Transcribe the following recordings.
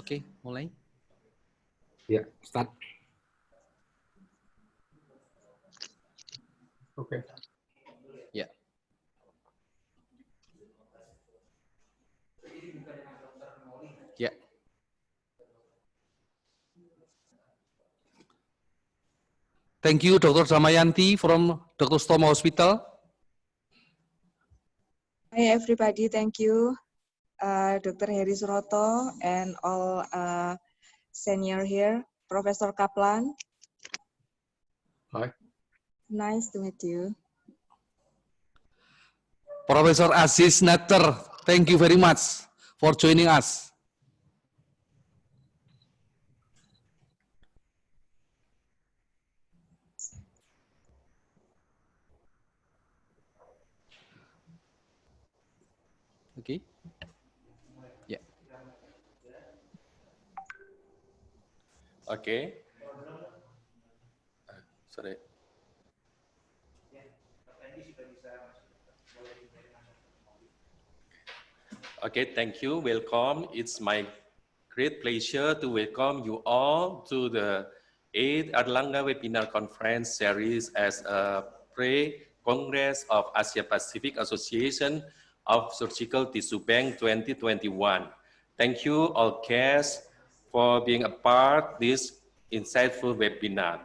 Oke, mulai. Ya, start. Oke. Ya. Ya. Thank you, Dr. Damayanti from Dr. Stoma Hospital. Hi everybody, thank you, Dr. Heri Suroto and all senior here, Professor Kaplan. Hi. Nice to meet you. Professor Aziz Natter, thank you very much for joining us. Okay. Yeah. Okay. Sorry. Okay, thank you. Welcome. It's my great pleasure to welcome you all to the 8th Erlangga Webinar Conference series as a pre-Congress of Asia Pacific Association of Surgical Tissue Bank 2021. Thank you all guests for being a part of this insightful webinar.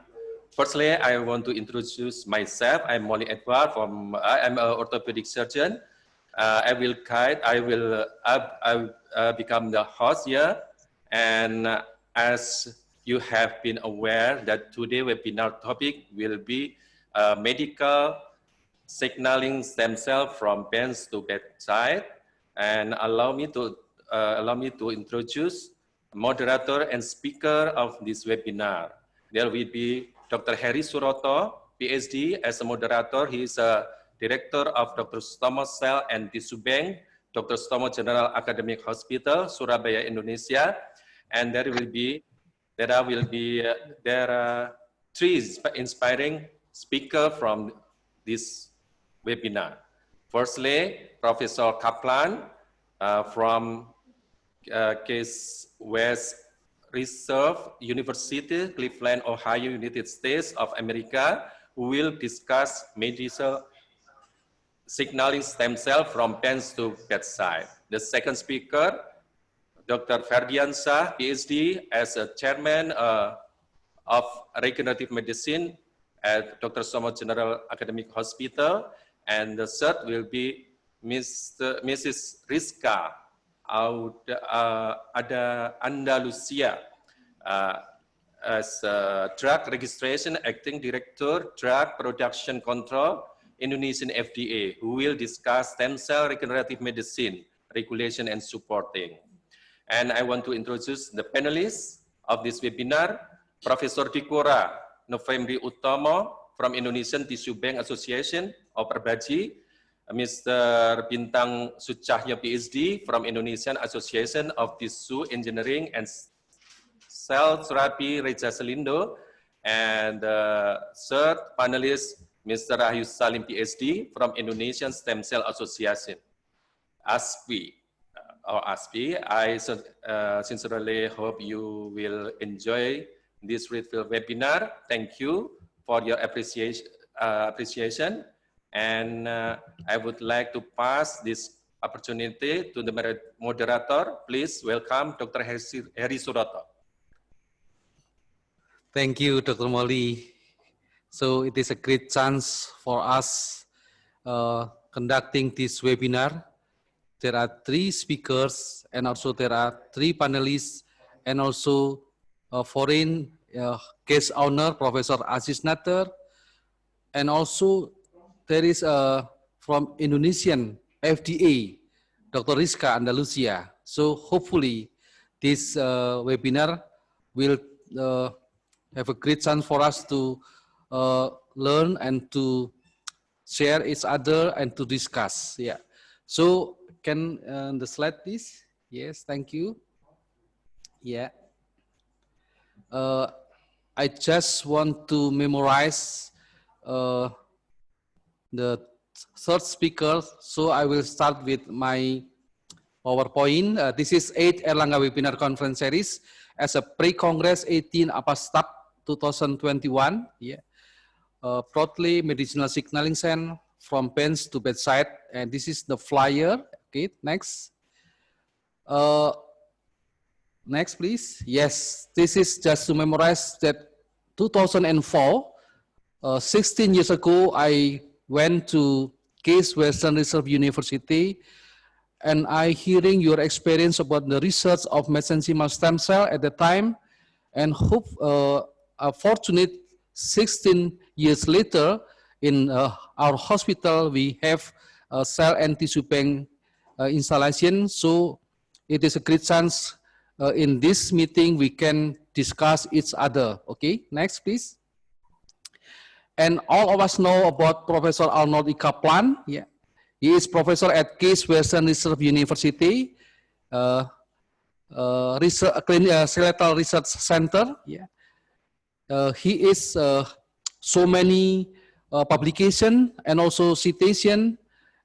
Firstly, I want to introduce myself. I'm Molly Edward I'm an orthopedic surgeon. I will become the host here. And as you have been aware that today's webinar topic will be medical signaling stem cell from bench to bedside. And allow me to introduce moderator and speaker of this webinar. There will be Dr. Heri Suroto, PhD, as a moderator. He is a Director of Dr. Stoma Cell and Tissue Bank, Dr. Stoma General Academic Hospital, Surabaya, Indonesia. And there are three inspiring speakers from this webinar. Firstly, Professor Kaplan from Case West Reserve University, Cleveland, Ohio, United States of America, who will discuss medical signaling stem cell from bench to bedside. The second speaker, Dr. Ferdian Shah, PhD, as a chairman of regenerative medicine at Dr. Stoma General Academic Hospital. And the third will be Mrs. Rizka Andalusia, as Drug Registration Acting Director, Drug Production Control, Indonesian FDA, who will discuss stem cell regenerative medicine, regulation and supporting. And I want to introduce the panelists of this webinar, Professor Dikora Novemri Utomo from Indonesian Tissue Bank Association, or Perbaji, Mr. Bintang Sucahya, PhD from Indonesian Association of Tissue Engineering and Cell Therapy, Reja Selindo, and third panelist, Mr. Rahayu Salim, PhD from Indonesian Stem Cell Association, ASPI. I sincerely hope you will enjoy this fruitful webinar. Thank you for your appreciation. And I would like to pass this opportunity to the moderator. Please welcome Dr. Heri Suroto. Thank you, Dr. Molly. So it is a great chance for us conducting this webinar. There are 3 speakers, and also there are 3 panelists, and also a foreign guest owner, Professor Aziz Natter, and also there is from Indonesian FDA, Dr. Rizka Andalusia. So hopefully this webinar will have a great chance for us to learn and to share each other and to discuss. Yeah. So can the slide please? Yes, thank you. Yeah. I just want to memorize the third speaker. So I will start with my PowerPoint. This is 8th Erlangga Webinar Conference Series as a pre-Congress 18 Apastak 2021. Yeah. Proudly medicinal signaling cell from bench to bedside. And this is the flyer. Okay, next. Next, please. Yes, this is just to memorize that 2004, 16 years ago, I went to Case Western Reserve University, and I hearing your experience about the research of mesenchymal stem cell at the time, and hope a fortunate 16 years later in our hospital we have a cell and tissue bank installation. So it is a great chance in this meeting we can discuss each other. Okay, next please. And all of us know about Professor Arnold E. Kaplan. Yeah. He is professor at Case Western Reserve University, Skeletal Research Center. Yeah. He is so many publication and also citation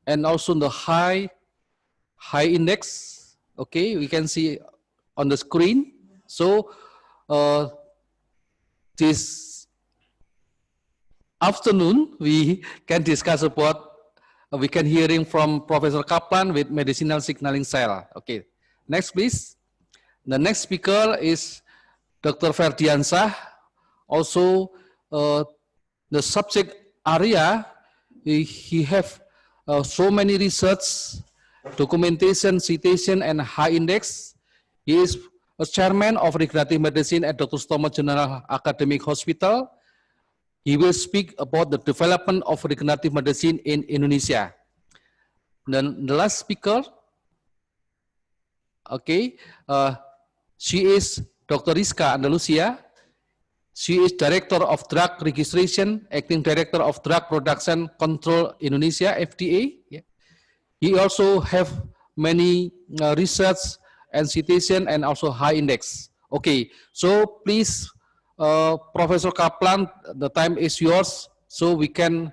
and also the high index. Okay, we can see on the screen. So this afternoon we can discuss about we can hearing from Professor Kaplan with medicinal signaling cell. Okay, next please. The next speaker is Dr. Ferdiansah. Also, the subject area, he have so many research, documentation, citation, and high index. He is a chairman of regenerative medicine at Dr. Stomo General Academic Hospital. He will speak about the development of regenerative medicine in Indonesia. Then the last speaker, okay, she is Dr. Rizka Andalusia. She is Director of Drug Registration, Acting Director of Drug Production Control Indonesia, FDA. Yeah. He also have many research and citation and also high index. Okay, so please, Professor Kaplan, the time is yours, so we can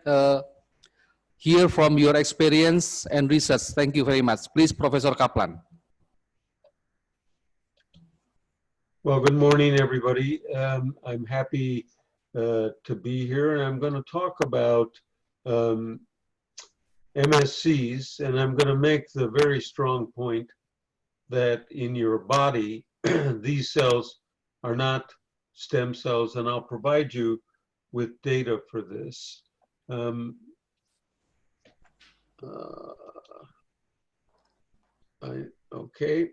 hear from your experience and research. Thank you very much. Please, Professor Kaplan. Well, good morning, everybody. I'm happy to be here, and I'm going to talk about MSCs, and I'm going to make the very strong point that in your body, these cells are not stem cells, and I'll provide you with data for this. Okay.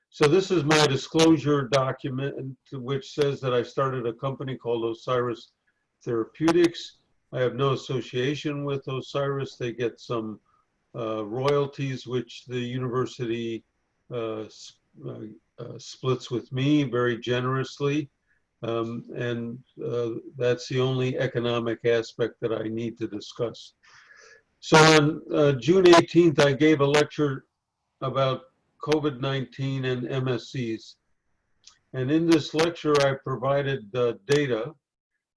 So this is my disclosure document, which says that I started a company called Osiris Therapeutics. I have no association with Osiris. They get some royalties, which the university splits with me very generously. And that's the only economic aspect that I need to discuss. So on June 18th, I gave a lecture about COVID-19 and MSCs. And in this lecture, I provided data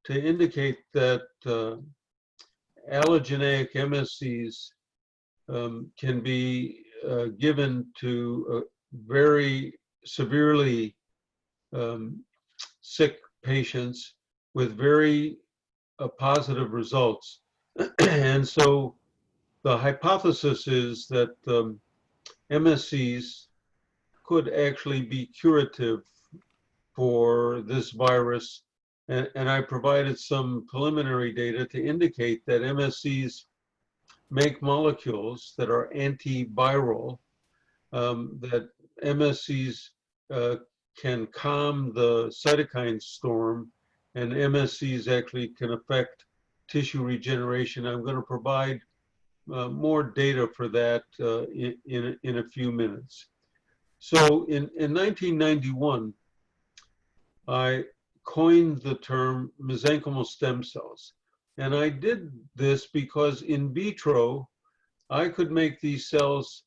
to indicate that allogeneic MSCs can be given to very severely sick patients with very positive results. And so the hypothesis is that MSCs could actually be curative for this virus. And I provided some preliminary data to indicate that MSCs make molecules that are antiviral, that MSCs can calm the cytokine storm, and MSCs actually can affect tissue regeneration. I'm going to provide more data for that in a few minutes. So in 1991, I coined the term mesenchymal stem cells. And I did this because in vitro, I could make these cells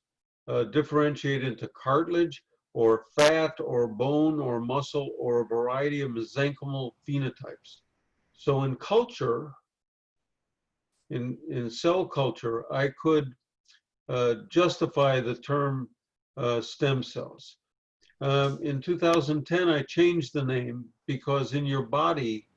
differentiate into cartilage or fat or bone or muscle or a variety of mesenchymal phenotypes. So in culture, in cell culture, I could justify the term stem cells. In 2010, I changed the name because in your body,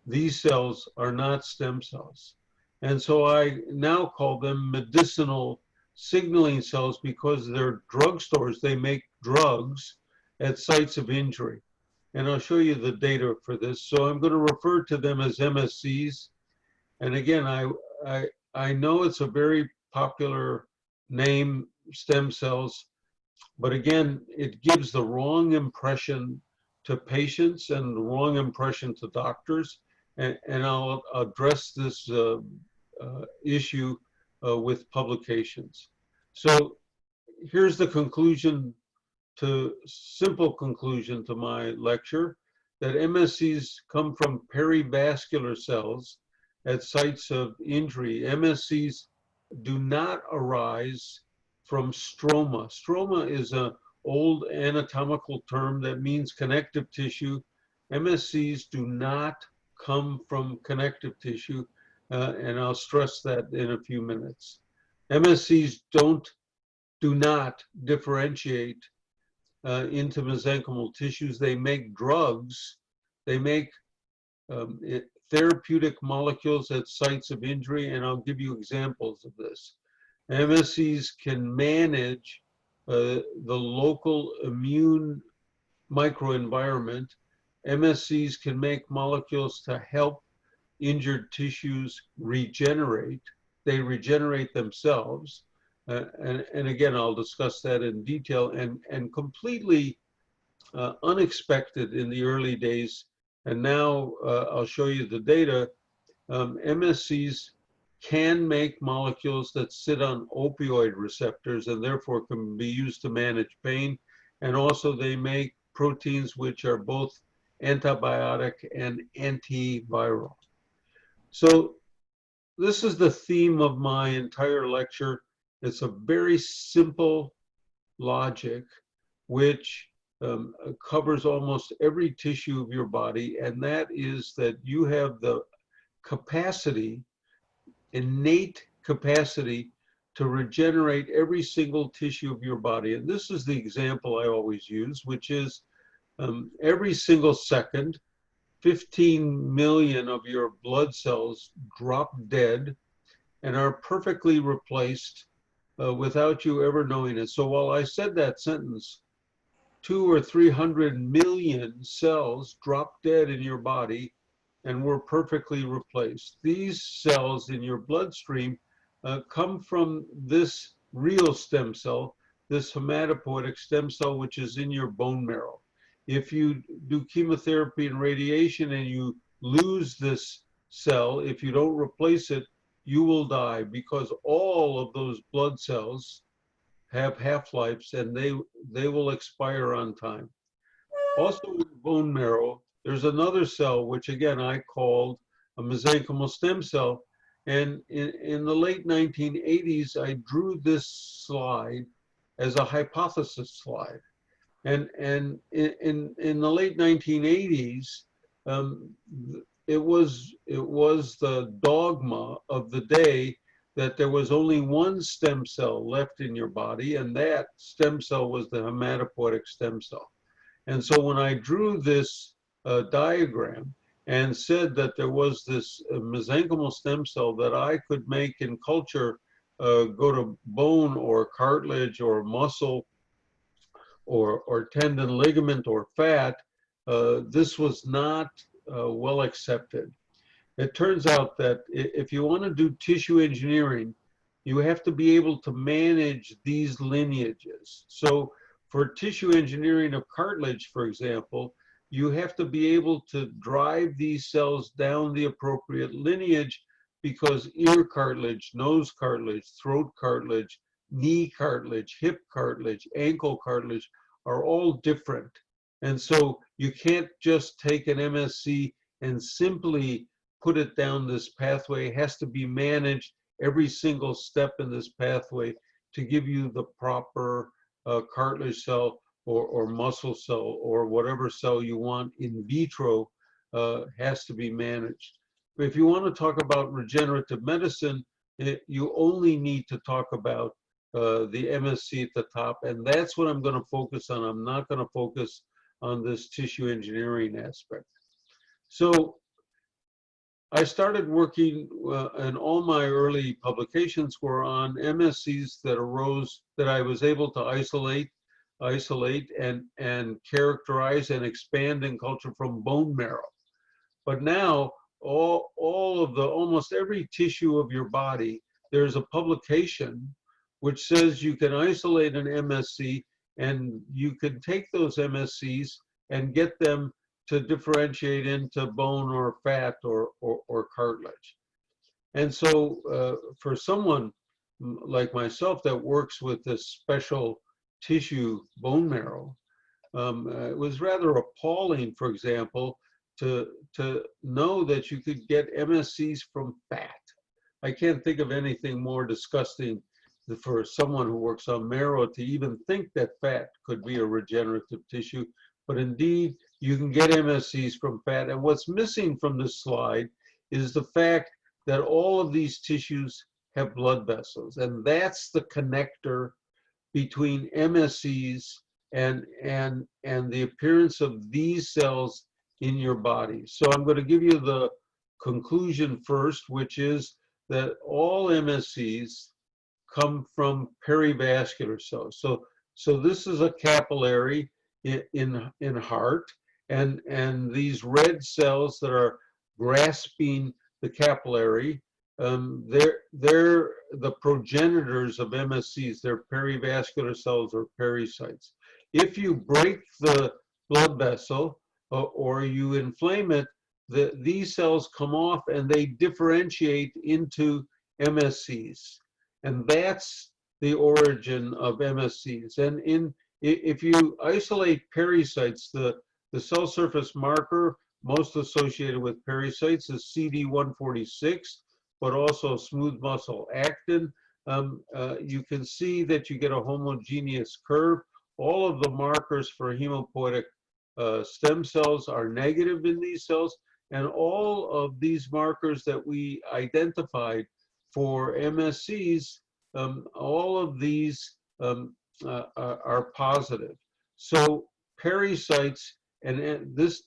these cells are not stem cells. And so I now call them medicinal signaling cells because they're drugstores. They make drugs at sites of injury. And I'll show you the data for this. So I'm going to refer to them as MSCs. And again, I know it's a very popular name, stem cells, but again, it gives the wrong impression to patients and the wrong impression to doctors. And I'll address this issue with publications. So here's the conclusion, simple conclusion to my lecture, that MSCs come from perivascular cells at sites of injury. MSCs do not arise from stroma. Stroma is an old anatomical term that means connective tissue. MSCs do not come from connective tissue, and I'll stress that in a few minutes. MSCs do not differentiate into mesenchymal tissues. They make drugs. They make therapeutic molecules at sites of injury, and I'll give you examples of this. MSCs can manage the local immune microenvironment. MSCs can make molecules to help injured tissues regenerate. They regenerate themselves. And again, I'll discuss that in detail, and completely unexpected in the early days. And now I'll show you the data. MSCs can make molecules that sit on opioid receptors and therefore can be used to manage pain. And also they make proteins which are both antibiotic and antiviral. So this is the theme of my entire lecture. It's a very simple logic which covers almost every tissue of your body, and that is that you have the capacity, innate capacity, to regenerate every single tissue of your body. And this is the example I always use, which is every single second, 15 million of your blood cells drop dead and are perfectly replaced without you ever knowing it. So while I said that sentence, 200 or 300 million cells drop dead in your body and were perfectly replaced. These cells in your bloodstream come from this real stem cell, this hematopoietic stem cell, which is in your bone marrow. If you do chemotherapy and radiation and you lose this cell, if you don't replace it, you will die, because all of those blood cells have half-lives and they will expire on time. Also in bone marrow, there's another cell, which again I called a mesenchymal stem cell. And in the late 1980s, I drew this slide as a hypothesis slide. And in the late 1980s, it was the dogma of the day that there was only one stem cell left in your body, and that stem cell was the hematopoietic stem cell. And so when I drew this diagram and said that there was this mesenchymal stem cell that I could make in culture go to bone or cartilage or muscle or tendon, ligament, or fat, this was not well accepted. It turns out that if you want to do tissue engineering, you have to be able to manage these lineages. So for tissue engineering of cartilage, for example, you have to be able to drive these cells down the appropriate lineage, because ear cartilage, nose cartilage, throat cartilage, knee cartilage, hip cartilage, ankle cartilage are all different. And so you can't just take an MSC and simply put it down this pathway. It has to be managed every single step in this pathway to give you the proper cartilage cell or muscle cell or whatever cell you want in vitro has to be managed. But if you want to talk about regenerative medicine, you only need to talk about the MSC at the top, and that's what I'm going to focus on. I'm not going to focus on this tissue engineering aspect. So I started working, and all my early publications were on MSCs that arose, that I was able to isolate and characterize and expand and culture from bone marrow. But now, almost every tissue of your body, there's a publication which says you can isolate an MSC, and you can take those MSCs and get them to differentiate into bone or fat or cartilage. And so for someone like myself that works with this special tissue bone marrow, it was rather appalling, for example, to know that you could get MSCs from fat. I can't think of anything more disgusting for someone who works on marrow to even think that fat could be a regenerative tissue. But indeed, you can get MSCs from fat. And what's missing from this slide is the fact that all of these tissues have blood vessels. And that's the connector between MSCs and the appearance of these cells in your body. So I'm going to give you the conclusion first, which is that all MSCs come from perivascular cells. So this is a capillary in heart, and these red cells that are grasping the capillary, they're the progenitors of MSCs. They're perivascular cells or pericytes. If you break the blood vessel or you inflame it, these cells come off and they differentiate into MSCs. And that's the origin of MSCs. And if you isolate pericytes, the cell surface marker most associated with pericytes is CD146, but also smooth muscle actin. You can see that you get a homogeneous curve. All of the markers for hemopoietic stem cells are negative in these cells, and all of these markers that we identified for MSCs, all of these are positive. So pericytes, and this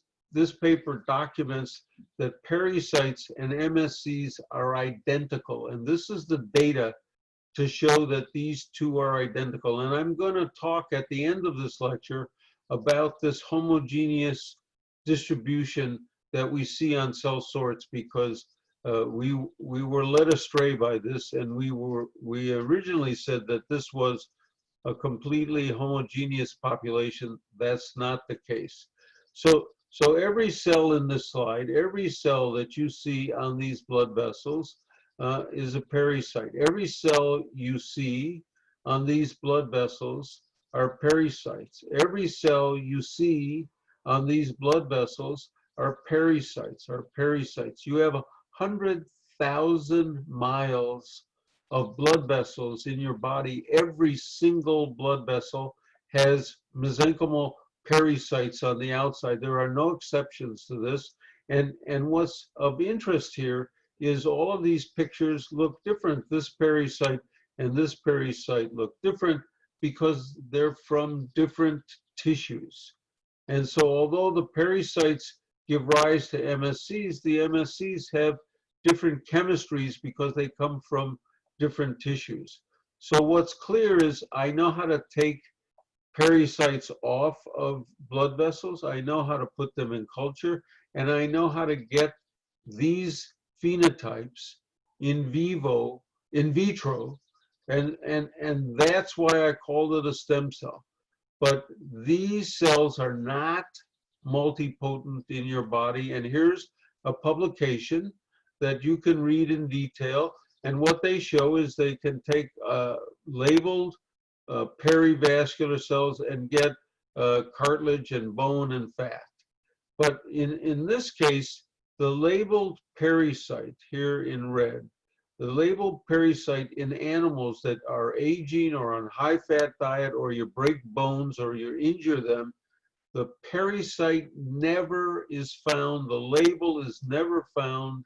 paper documents that pericytes and MSCs are identical, and this is the data to show that these two are identical. And I'm going to talk at the end of this lecture about this homogeneous distribution that we see on cell sorts, because we were led astray by this, and we originally said that this was a completely homogeneous population. That's not the case. So every cell in this slide, every cell that you see on these blood vessels is a pericyte. Every cell you see on these blood vessels are pericytes. Every cell you see on these blood vessels are pericytes. You have 100,000 miles of blood vessels in your body. Every single blood vessel has mesenchymal pericytes on the outside. There are no exceptions to this. And what's of interest here is all of these pictures look different. This pericyte and this pericyte look different because they're from different tissues. And so although the pericytes give rise to MSCs, the MSCs have different chemistries because they come from different tissues. So what's clear is I know how to take pericytes off of blood vessels. I know how to put them in culture, and I know how to get these phenotypes in vitro, and that's why I called it a stem cell. But these cells are not multipotent in your body, and here's a publication that you can read in detail, and what they show is they can take labeled perivascular cells and get cartilage and bone and fat. But in this case, the labeled pericyte here in red, the labeled pericyte in animals that are aging or on high-fat diet, or you break bones or you injure them, the pericyte never is found, the label is never found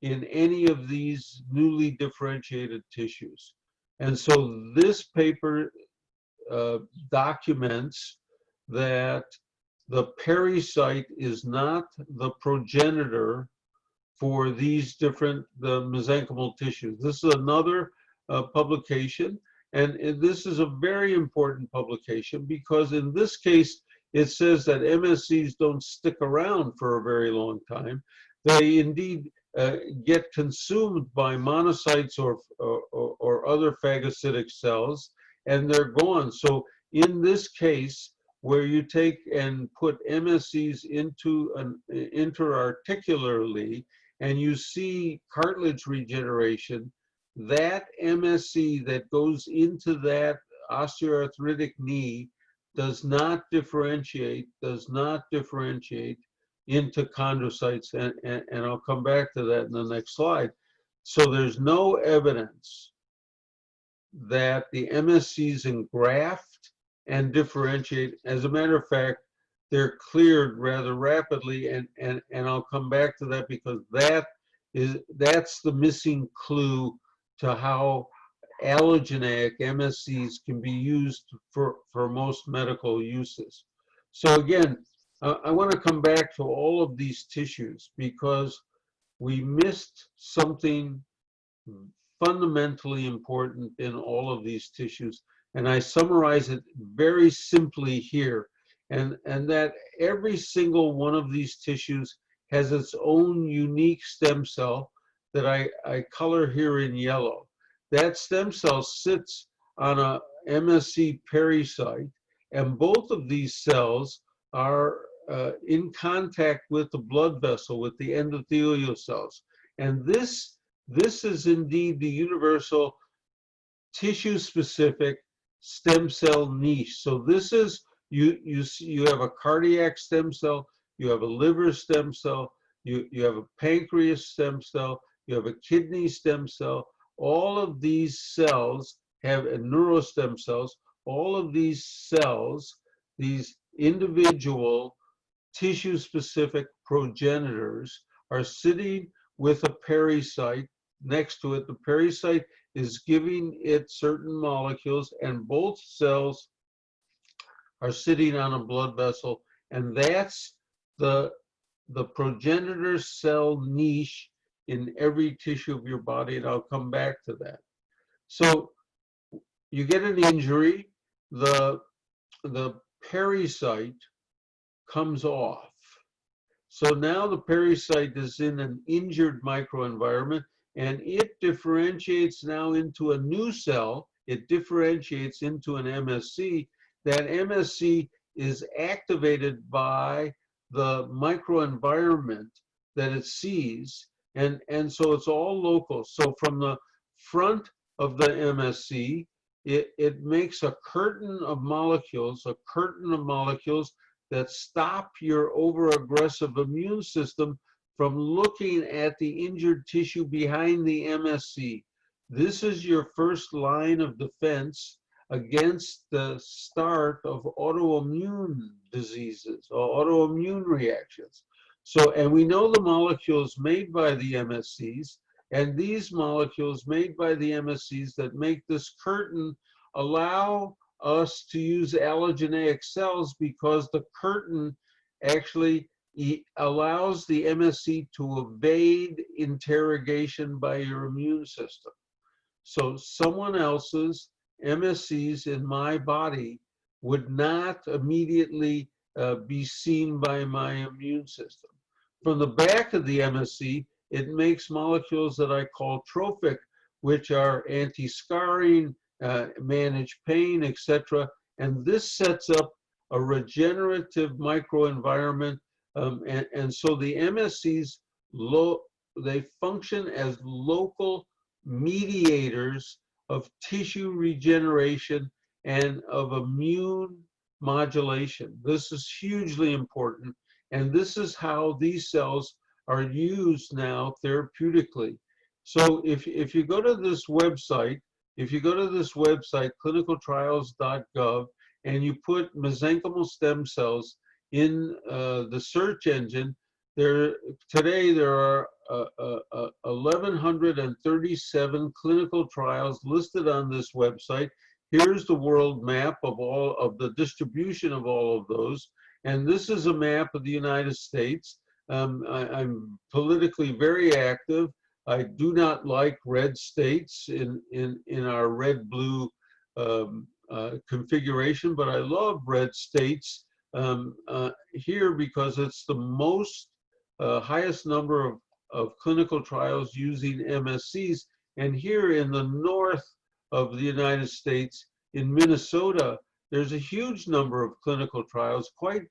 in any of these newly differentiated tissues. And so this paper documents that the pericyte is not the progenitor for these different mesenchymal tissues. This is another publication, and this is a very important publication because in this case, it says that MSCs don't stick around for a very long time. They indeed get consumed by monocytes or other phagocytic cells, and they're gone. So in this case, where you take and put MSCs into intra-articularly, and you see cartilage regeneration, that MSC that goes into that osteoarthritic knee does not differentiate into chondrocytes, and I'll come back to that in the next slide. So there's no evidence that the MSCs engraft and differentiate. As a matter of fact, they're cleared rather rapidly, and I'll come back to that because that's the missing clue to how allogeneic MSCs can be used for most medical uses. So again, I want to come back to all of these tissues because we missed something fundamentally important in all of these tissues, and I summarize it very simply here, and that every single one of these tissues has its own unique stem cell that I color here in yellow. That stem cell sits on a MSC pericyte, and both of these cells are in contact with the blood vessel, with the endothelial cells. And this is indeed the universal tissue-specific stem cell niche. So this is, you have a cardiac stem cell, you have a liver stem cell, you have a pancreas stem cell, you have a kidney stem cell. All of these cells have neurostem cells. All of these cells, these individual tissue-specific progenitors, are sitting with a pericyte next to it. The pericyte is giving it certain molecules, and both cells are sitting on a blood vessel, and that's the progenitor cell niche in every tissue of your body, and I'll come back to that. So you get an injury, the pericyte comes off. So now the pericyte is in an injured microenvironment, and it differentiates now into a new cell. It differentiates into an MSC. That MSC is activated by the microenvironment that it sees, and so it's all local. So from the front of the MSC, it makes a curtain of molecules, that stop your overaggressive immune system from looking at the injured tissue behind the MSC. This is your first line of defense against the start of autoimmune diseases or autoimmune reactions. So, and we know the molecules made by the MSCs, and these molecules made by the MSCs that make this curtain allow us to use allogeneic cells, because the curtain actually allows the MSC to evade interrogation by your immune system. So someone else's MSCs in my body would not immediately be seen by my immune system. From the back of the MSC, it makes molecules that I call trophic, which are anti-scarring, manage pain, etc. And this sets up a regenerative microenvironment. And so the MSCs, they function as local mediators of tissue regeneration and of immune modulation. This is hugely important. And this is how these cells are used now therapeutically. So if you go to this website, clinicaltrials.gov, and you put mesenchymal stem cells in the search engine, Today there are 1,137 clinical trials listed on this website. Here's the world map of all of the distribution of all of those. And this is a map of the United States. I'm politically very active. I do not like red states in our red-blue configuration, but I love red states here because it's the most highest number of clinical trials using MSCs. And here in the north of the United States, in Minnesota, there's a huge number of clinical trials, quite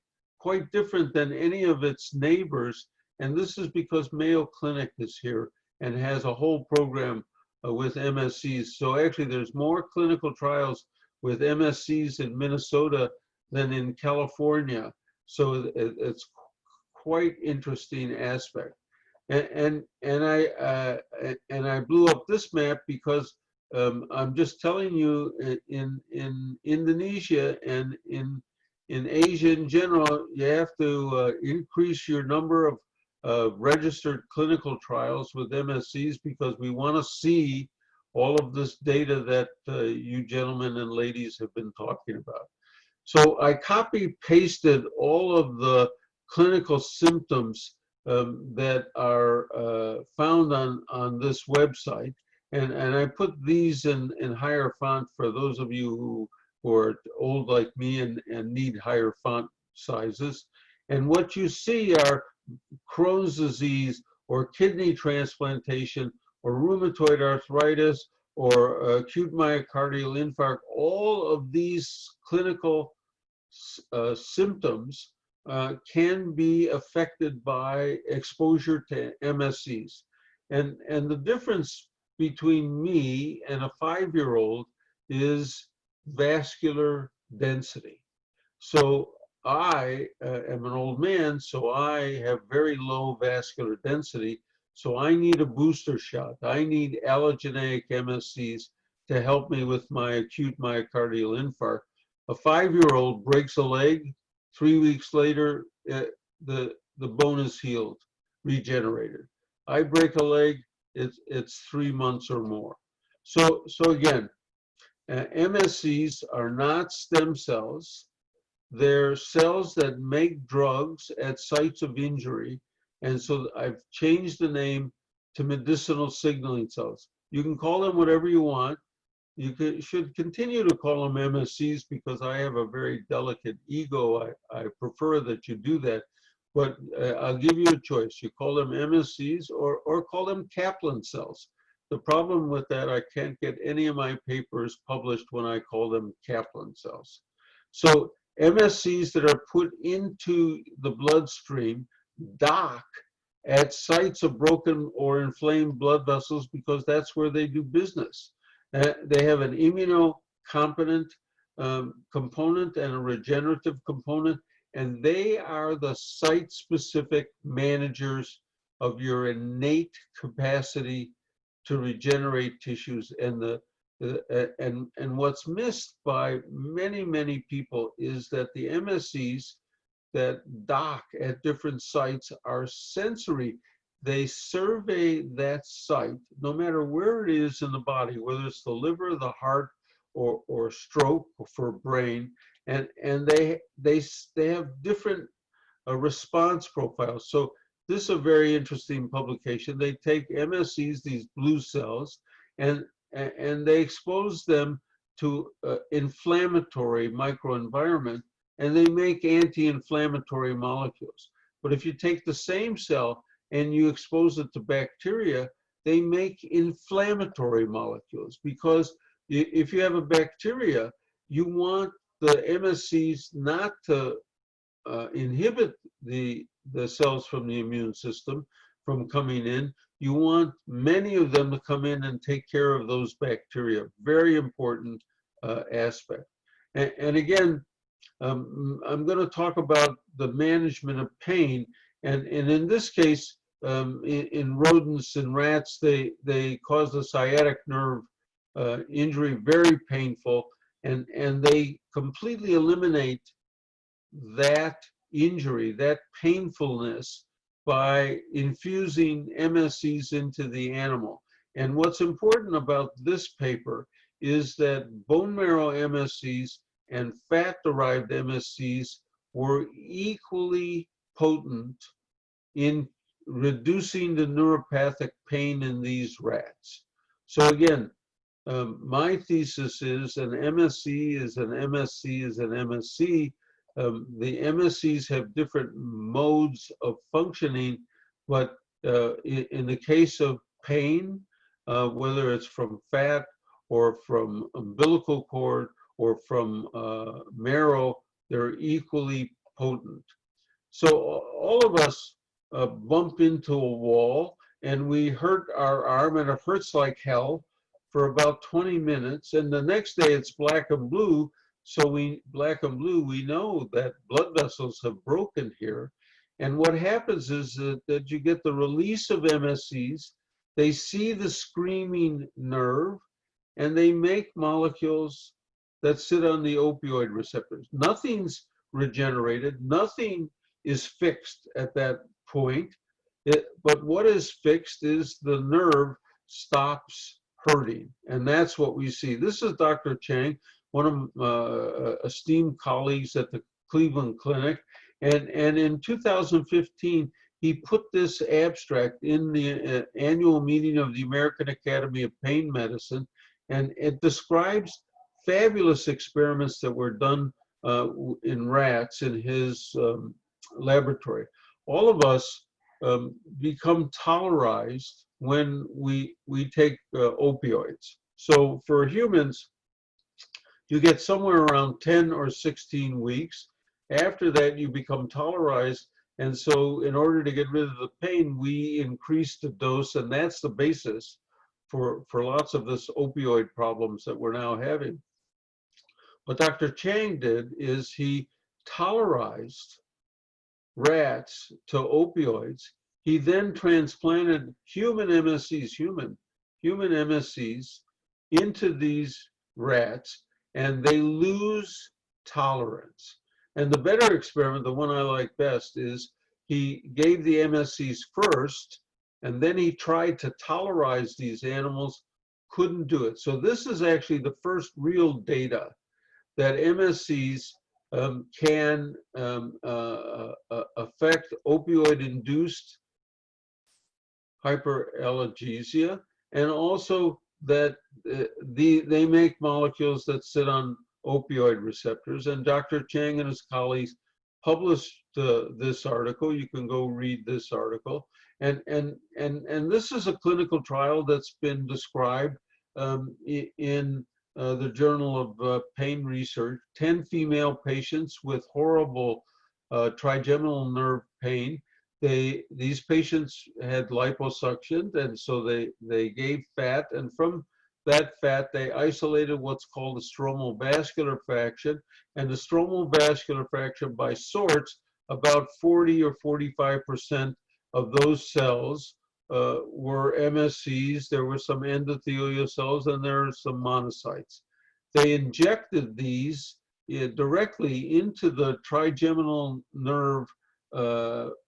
different than any of its neighbors. And this is because Mayo Clinic is here and has a whole program with MSCs. So actually there's more clinical trials with MSCs in Minnesota than in California. So it's quite interesting aspect. And I blew up this map because I'm just telling you in Indonesia and in Asia in general, you have to increase your number of registered clinical trials with MSCs because we want to see all of this data that you gentlemen and ladies have been talking about. So I copy pasted all of the clinical symptoms that are found on this website. And I put these in higher font for those of you who are old like me and need higher font sizes. And what you see are Crohn's disease or kidney transplantation or rheumatoid arthritis or acute myocardial infarct. All of these clinical symptoms can be affected by exposure to MSCs. And the difference between me and a 5-year-old is vascular density. So I am an old man, so I have very low vascular density. So I need a booster shot. I need allogeneic MSCs to help me with my acute myocardial infarct. A 5-year-old breaks a leg, 3 weeks later, the bone is healed, regenerated. I break a leg, it's 3 months or more. So again, MSCs are not stem cells. They're cells that make drugs at sites of injury. And so I've changed the name to medicinal signaling cells. You can call them whatever you want. You should continue to call them MSCs because I have a very delicate ego. I prefer that you do that. But I'll give you a choice. You call them MSCs or call them Kaplan cells. The problem with that, I can't get any of my papers published when I call them Kaplan cells. So MSCs that are put into the bloodstream dock at sites of broken or inflamed blood vessels because that's where they do business. They have an immunocompetent component and a regenerative component, and they are the site-specific managers of your innate capacity to regenerate tissues. And what's missed by many people is that the MSCs that dock at different sites are sensory. They survey that site, no matter where it is in the body, whether it's the liver, the heart, or stroke for brain, and they have different response profiles. So this is a very interesting publication. They take MSCs, these blue cells, and they expose them to inflammatory microenvironment, and they make anti-inflammatory molecules. But if you take the same cell and you expose it to bacteria, they make inflammatory molecules, because if you have a bacteria, you want the MSCs not to inhibit the cells from the immune system from coming in. You want many of them to come in and take care of those bacteria. Very important aspect. And again, I'm going to talk about the management of pain. And in this case, in rodents and rats, they cause the sciatic nerve injury, very painful, and they completely eliminate that injury, that painfulness, by infusing MSCs into the animal. And what's important about this paper is that bone marrow MSCs and fat-derived MSCs were equally potent in reducing the neuropathic pain in these rats. So again, my thesis is an MSC is an MSC is an MSC. The MSCs have different modes of functioning, but in the case of pain, whether it's from fat or from umbilical cord or from marrow, they're equally potent. So all of us bump into a wall and we hurt our arm and it hurts like hell for about 20 minutes. And the next day it's black and blue. So we know that blood vessels have broken here. And what happens is that you get the release of MSCs. They see the screaming nerve and they make molecules that sit on the opioid receptors. Nothing's regenerated. Nothing is fixed at that point. But what is fixed is the nerve stops hurting. And that's what we see. This is Dr. Chang, one of esteemed colleagues at the Cleveland Clinic. And in 2015, he put this abstract in the annual meeting of the American Academy of Pain Medicine. And it describes fabulous experiments that were done in rats in his laboratory. All of us become tolerized when we take opioids. So for humans, you get somewhere around 10 or 16 weeks. After that, you become tolerized. And so in order to get rid of the pain, we increase the dose, and that's the basis for lots of this opioid problems that we're now having. What Dr. Chang did is he tolerized rats to opioids. He then transplanted human MSCs, human MSCs into these rats, and they lose tolerance. And the better experiment, the one I like best, is he gave the MSCs first, and then he tried to tolerize these animals, couldn't do it. So this is actually the first real data that MSCs can affect opioid-induced hyperalgesia, and also that they make molecules that sit on opioid receptors. And Dr. Chang and his colleagues published this article. You can go read this article. And this is a clinical trial that's been described in the Journal of Pain Research. 10 female patients with horrible trigeminal nerve pain. These patients had liposuction, and so they gave fat, and from that fat they isolated what's called the stromal vascular fraction, and the stromal vascular fraction, by sorts, about 40 or 45% of those cells were MSCs. There were some endothelial cells, and there are some monocytes. They injected these directly into the trigeminal nerve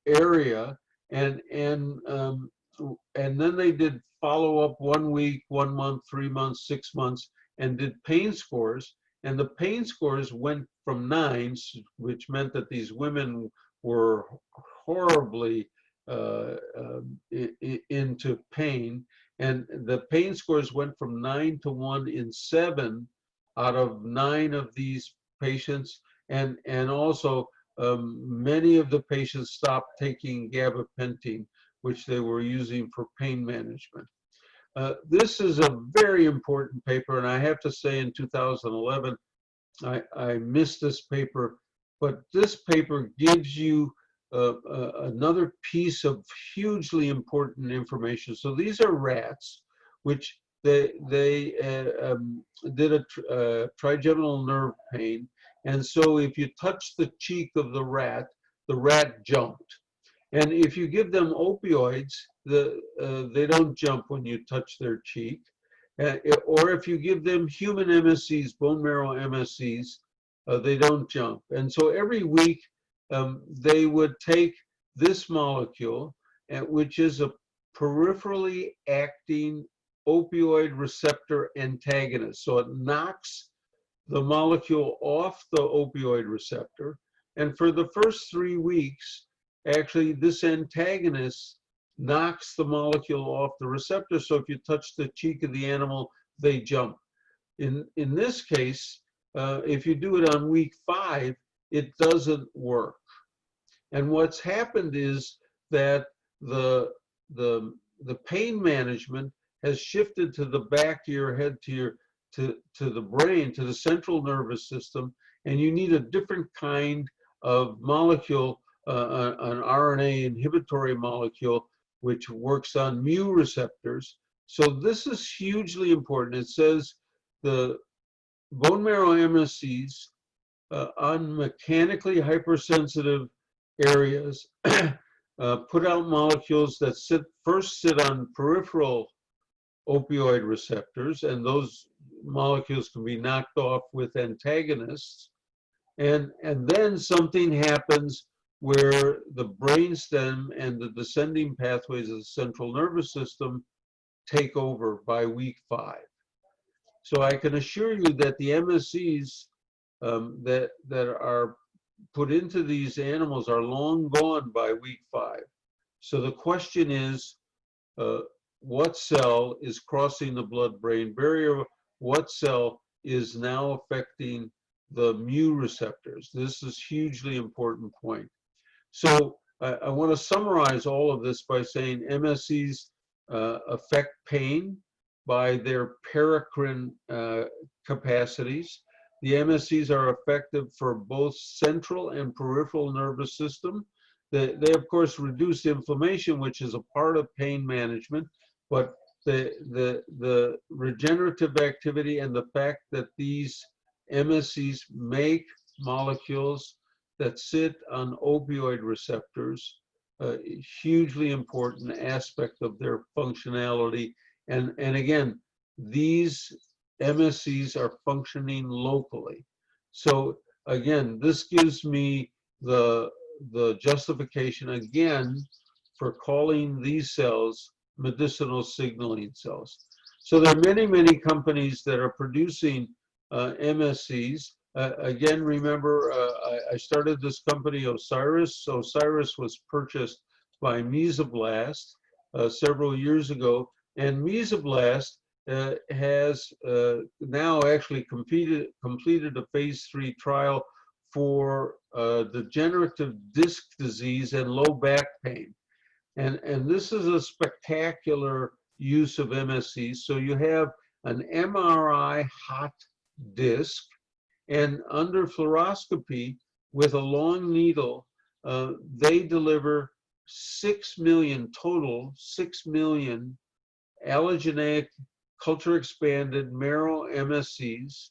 area, and then they did follow-up 1 week, 1 month, 3 months, 6 months, and did pain scores. And the pain scores went from 9, which meant that these women were horribly into pain, and the pain scores went from 9 to 1 in 7 out of 9 of these patients, and also many of the patients stopped taking gabapentin, which they were using for pain management. This is a very important paper, and I have to say in 2011, I missed this paper, but this paper gives you another piece of hugely important information. So these are rats, which they did a trigeminal nerve pain. And so if you touch the cheek of the rat jumped. And if you give them opioids, they don't jump when you touch their cheek. Or if you give them human MSCs, bone marrow MSCs, they don't jump. And so every week they would take this molecule, which is a peripherally acting opioid receptor antagonist. So it knocks the molecule off the opioid receptor. And for the first 3 weeks, actually, this antagonist knocks the molecule off the receptor. So if you touch the cheek of the animal, they jump. In this case, if you do it on week 5, it doesn't work. And what's happened is that the pain management has shifted to the back of your head, to the brain, to the central nervous system, and you need a different kind of molecule, an RNA inhibitory molecule, which works on mu receptors. So this is hugely important. It says the bone marrow MSCs on mechanically hypersensitive areas put out molecules that first sit on peripheral opioid receptors, and those molecules can be knocked off with antagonists. And then something happens where the brainstem and the descending pathways of the central nervous system take over by week 5. So I can assure you that the MSCs that are put into these animals are long gone by week 5. So the question is, what cell is crossing the blood-brain barrier? What cell is now affecting the mu receptors? This is a hugely important point. So I want to summarize all of this by saying MSCs affect pain by their paracrine capacities. The MSCs are effective for both central and peripheral nervous system. They of course reduce inflammation, which is a part of pain management, but the regenerative activity and the fact that these MSCs make molecules that sit on opioid receptors, hugely important aspect of their functionality. And again, these MSCs are functioning locally. So again, this gives me the justification again for calling these cells medicinal signaling cells. So there are many, many companies that are producing MSCs. Again, remember, I started this company, Osiris. Osiris was purchased by Mesoblast several years ago, and Mesoblast has now actually completed a phase 3 trial for degenerative disc disease and low back pain. And this is a spectacular use of MSCs. So you have an MRI hot disc, and under fluoroscopy with a long needle, they deliver 6 million total, 6 million allogeneic culture expanded marrow MSCs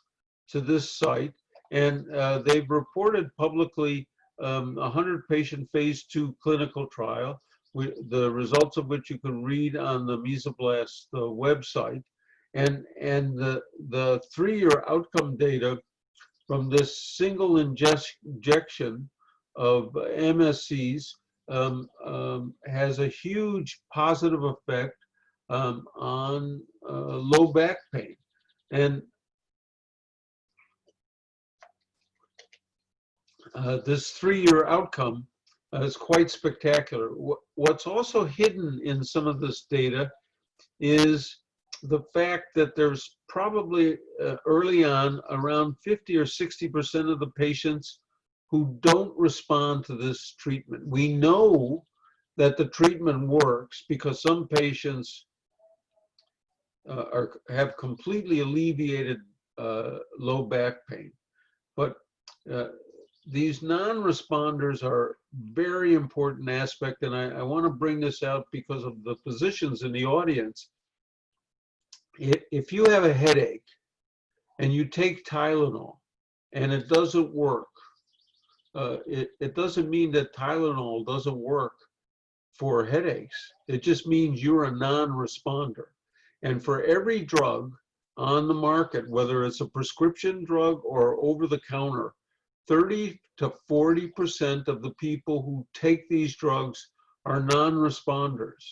to this site. And they've reported publicly a 100 patient phase 2 clinical trial, the results of which you can read on the Mesoblast website. And the 3-year outcome data from this single injection of MSCs has a huge positive effect on low back pain. And this 3-year outcome is quite spectacular. What's also hidden in some of this data is the fact that there's probably early on around 50 or 60% of the patients who don't respond to this treatment. We know that the treatment works because some patients have completely alleviated low back pain. But these non-responders are very important aspect, and I want to bring this out because of the physicians in the audience. If you have a headache and you take Tylenol and it doesn't work, it doesn't mean that Tylenol doesn't work for headaches. It just means you're a non-responder. And for every drug on the market, whether it's a prescription drug or over the counter, 30 to 40% of the people who take these drugs are non-responders.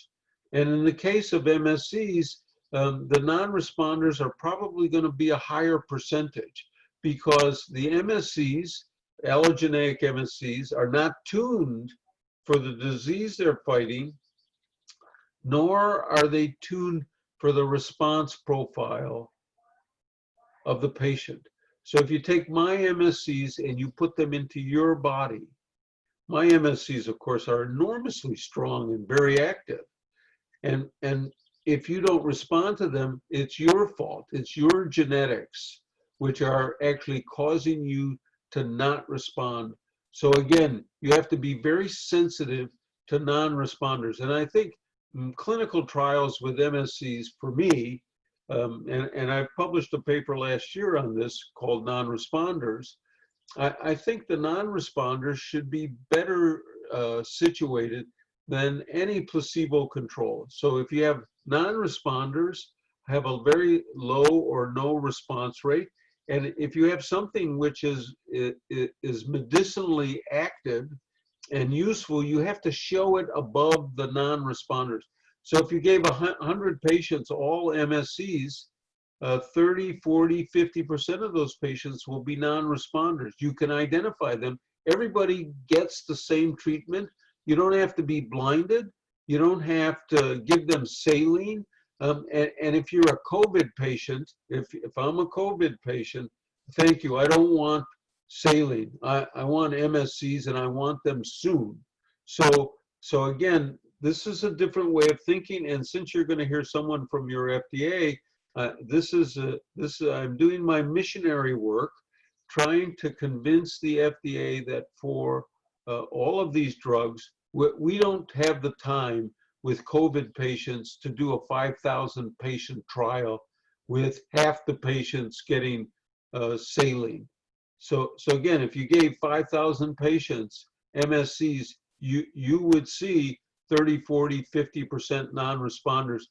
And in the case of MSCs, the non-responders are probably going to be a higher percentage because the MSCs, allogeneic MSCs, are not tuned for the disease they're fighting, nor are they tuned for the response profile of the patient. So if you take my MSCs and you put them into your body, my MSCs, of course, are enormously strong and very active. And if you don't respond to them, it's your fault. It's your genetics, which are actually causing you to not respond. So again, you have to be very sensitive to non-responders. And I think clinical trials with MSCs, for me, and I published a paper last year on this called non-responders, I think the non-responders should be better situated than any placebo control. So if you have non-responders, have a very low or no response rate, and if you have something which is medicinally active and useful, you have to show it above the non-responders. So if you gave 100 patients all MSCs, 30, 40, 50% of those patients will be non-responders. You can identify them. Everybody gets the same treatment. You don't have to be blinded. You don't have to give them saline. And if you're a COVID patient, if I'm a COVID patient, thank you. I don't want saline. I want MSCs and I want them soon. So again, this is a different way of thinking. And since you're going to hear someone from your FDA, I'm doing my missionary work, trying to convince the FDA that for all of these drugs, we don't have the time with COVID patients to do a 5,000 patient trial with half the patients getting saline. So again, if you gave 5,000 patients MSCs, you would see 30, 40, 50% non-responders,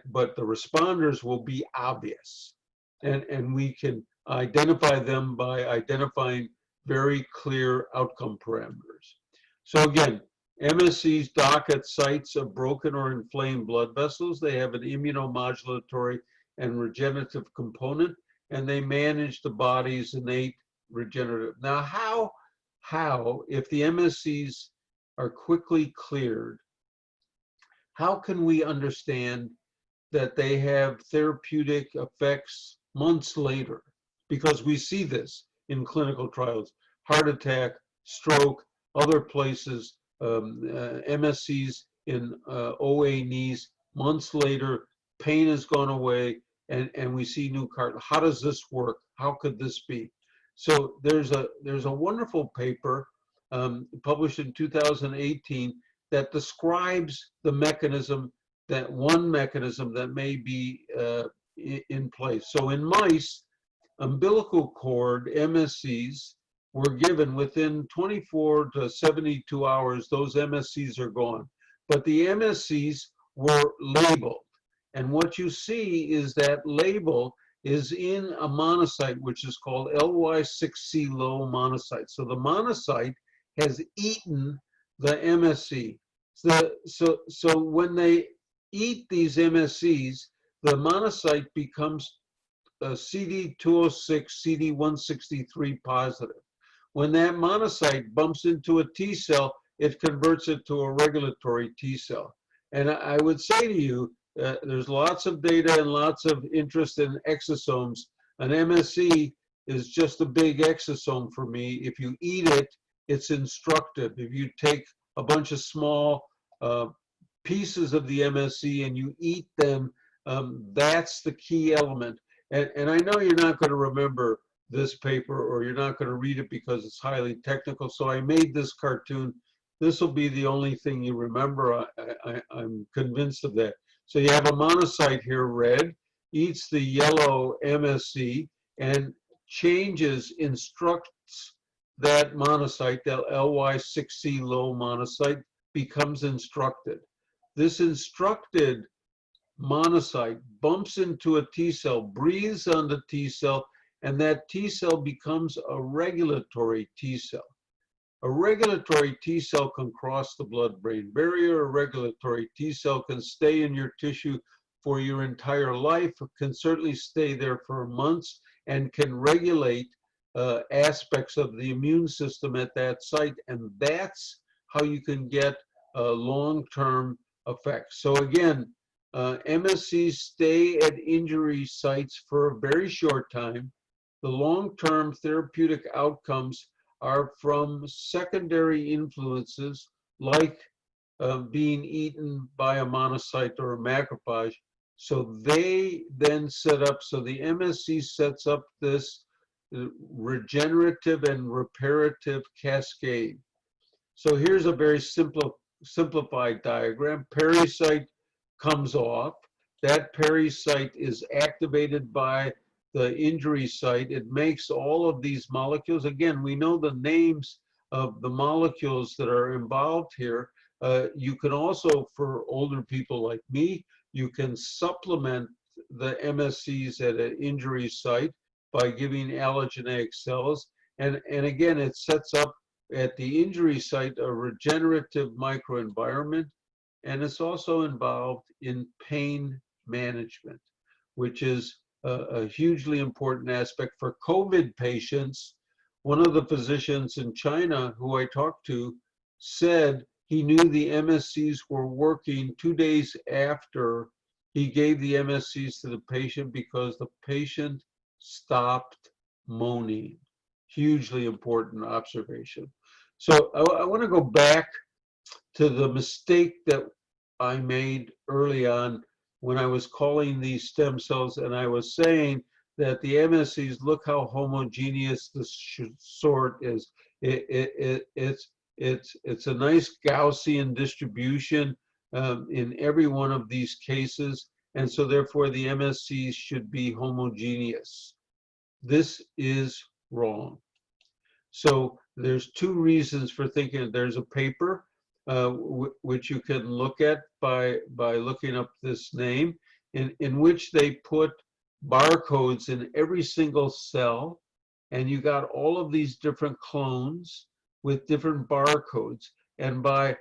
but the responders will be obvious. And we can identify them by identifying very clear outcome parameters. So again, MSCs dock at sites of broken or inflamed blood vessels. They have an immunomodulatory and regenerative component, and they manage the body's innate regenerative. Now, how, if the MSCs are quickly cleared, how can we understand that they have therapeutic effects months later? Because we see this in clinical trials, heart attack, stroke, other places, MSCs in OA knees, months later, pain has gone away, and we see new cartilage. How does this work? How could this be? So there's a wonderful paper published in 2018 that describes the mechanism, one mechanism that may be in place. So in mice, umbilical cord MSCs were given within 24 to 72 hours, those MSCs are gone. But the MSCs were labeled. And what you see is that label is in a monocyte, which is called LY6C low monocyte. So the monocyte has eaten the MSC. So when they eat these MSCs, the monocyte becomes CD206, CD163 positive. When that monocyte bumps into a T cell, it converts it to a regulatory T cell. And I would say to you, there's lots of data and lots of interest in exosomes. An MSC is just a big exosome for me. If you eat it, it's instructive. If you take a bunch of small pieces of the MSC and you eat them, that's the key element. And I know you're not going to remember this paper, or you're not going to read it because it's highly technical. So I made this cartoon. This will be the only thing you remember. I'm convinced of that. So you have a monocyte here, red, eats the yellow MSC and instructs that monocyte, that LY6C low monocyte, becomes instructed. This instructed monocyte bumps into a T cell, breathes on the T cell, and that T cell becomes a regulatory T cell. A regulatory T cell can cross the blood-brain barrier. A regulatory T cell can stay in your tissue for your entire life, can certainly stay there for months, and can regulate aspects of the immune system at that site. And that's how you can get long-term effects. So again, MSCs stay at injury sites for a very short time. The long-term therapeutic outcomes are from secondary influences like being eaten by a monocyte or a macrophage. So they then set up, so the MSC sets up this regenerative and reparative cascade. So here's a very simplified diagram. Pericyte comes off. That pericyte is activated by the injury site. It makes all of these molecules. Again, we know the names of the molecules that are involved here. You can also, for older people like me, you can supplement the MSCs at an injury site by giving allogeneic cells. And again, it sets up at the injury site a regenerative microenvironment. And it's also involved in pain management, which is a hugely important aspect for COVID patients. One of the physicians in China who I talked to said he knew the MSCs were working 2 days after he gave the MSCs to the patient because the patient stopped moaning. Hugely important observation. So I want to go back to the mistake that I made early on when I was calling these stem cells, and I was saying that the MSCs, look how homogeneous this sort is. It's a nice Gaussian distribution in every one of these cases, and so therefore the MSCs should be homogeneous. This is wrong. So there's two reasons for thinking. There's a paper which you can look at by looking up this name, in which they put barcodes in every single cell, and you got all of these different clones with different barcodes. And by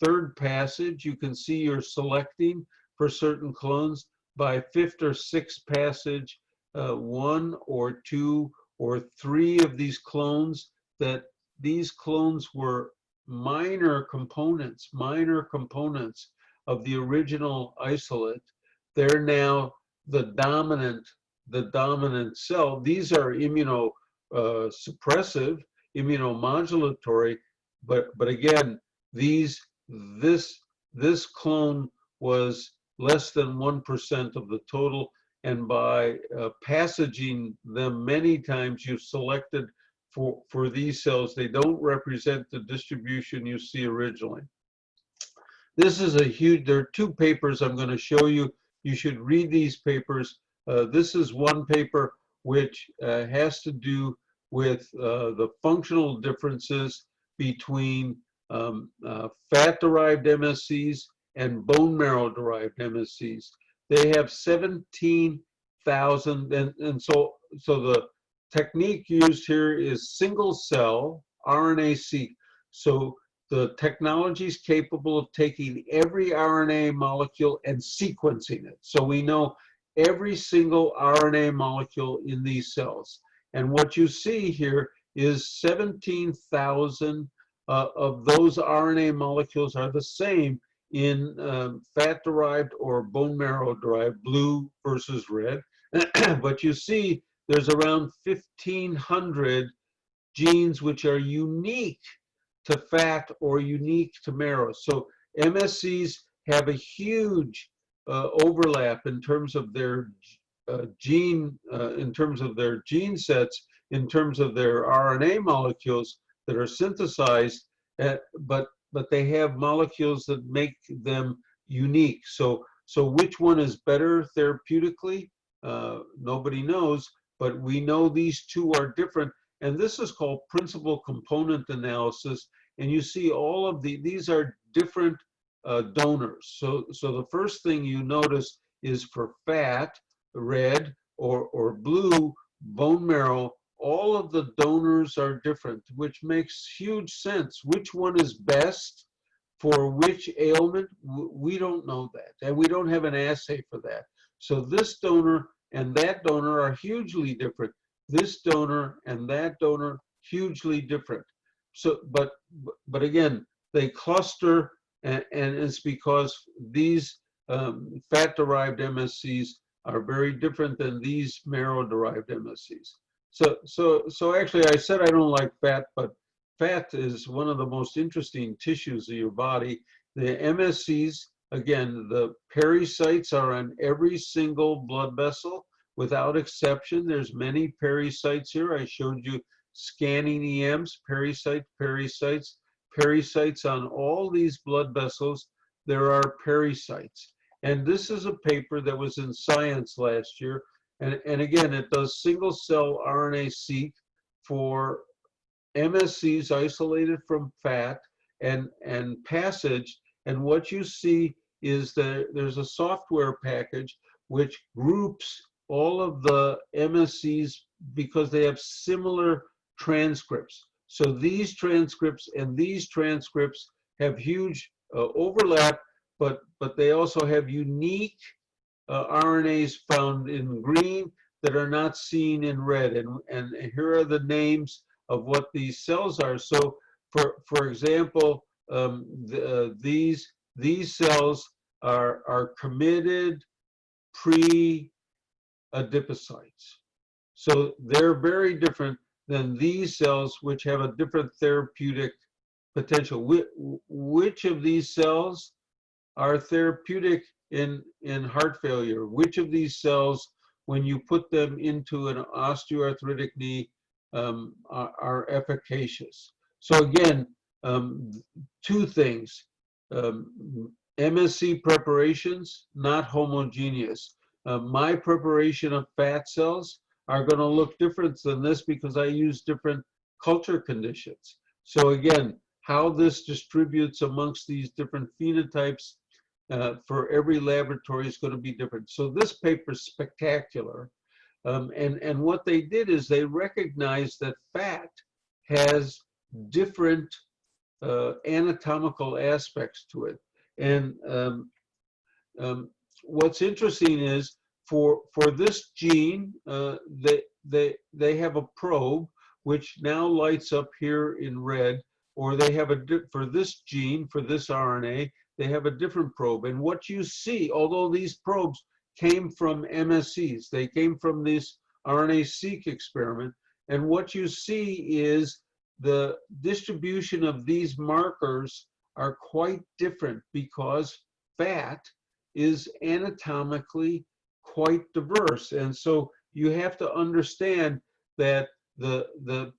third passage, you can see you're selecting for certain clones. By fifth or sixth passage, 1 or 2 or 3 of these clones, that these clones were minor components of the original isolate. They're now the dominant cell. These are immunosuppressive, immunomodulatory, but again, this clone was less than 1% of the total, and by passaging them many times, you've selected for these cells. They don't represent the distribution you see originally. This is a huge, there are 2 papers I'm going to show you. You should read these papers. This is one paper which has to do with the functional differences between fat-derived MSCs and bone marrow-derived MSCs. They have 17,000, and so the technique used here is single cell RNA-seq. So the technology is capable of taking every RNA molecule and sequencing it. So we know every single RNA molecule in these cells. And what you see here is 17,000 of those RNA molecules are the same in fat-derived or bone marrow-derived, blue versus red. But you see there's around 1,500 genes which are unique to fat or unique to marrow. So MSCs have a huge overlap in terms of their gene sets, in terms of their RNA molecules that are synthesized, but they have molecules that make them unique. So which one is better therapeutically? Nobody knows, but we know these 2 are different. And this is called principal component analysis. And you see all of these are different donors. So the first thing you notice is for fat, red, or blue bone marrow, all of the donors are different, which makes huge sense. Which one is best for which ailment? We don't know that, and we don't have an assay for that. So this donor and that donor are hugely different. This donor and that donor, hugely different. So, but again, they cluster, and it's because these fat-derived MSCs are very different than these marrow-derived MSCs. So actually, I said I don't like fat, but fat is one of the most interesting tissues of your body. The MSCs, again, the pericytes are on every single blood vessel without exception. There's many pericytes here. I showed you scanning EMs, pericytes on all these blood vessels. There are pericytes. And this is a paper that was in Science last year. And again, it does single cell RNA-seq for MSCs isolated from fat and passage. And what you see is that there's a software package which groups all of the MSCs because they have similar transcripts. So these transcripts and these transcripts have huge overlap, but they also have unique RNAs found in green that are not seen in red. And here are the names of what these cells are. So for example, these cells are committed pre-adipocytes. So they're very different than these cells, which have a different therapeutic potential. Which of these cells are therapeutic in heart failure? Which of these cells, when you put them into an osteoarthritic knee, are efficacious? So again, two things. MSC preparations, not homogeneous. My preparation of fat cells are going to look different than this because I use different culture conditions. So again, how this distributes amongst these different phenotypes for every laboratory is going to be different. So this paper is spectacular. And what they did is they recognized that fat has different anatomical aspects to it. And what's interesting is for this gene, they have a probe which now lights up here in red, or they have for this gene, for this RNA, they have a different probe. And what you see, although these probes came from MSCs, they came from this RNA-seq experiment, and what you see is the distribution of these markers are quite different because fat is anatomically quite diverse. And so you have to understand that the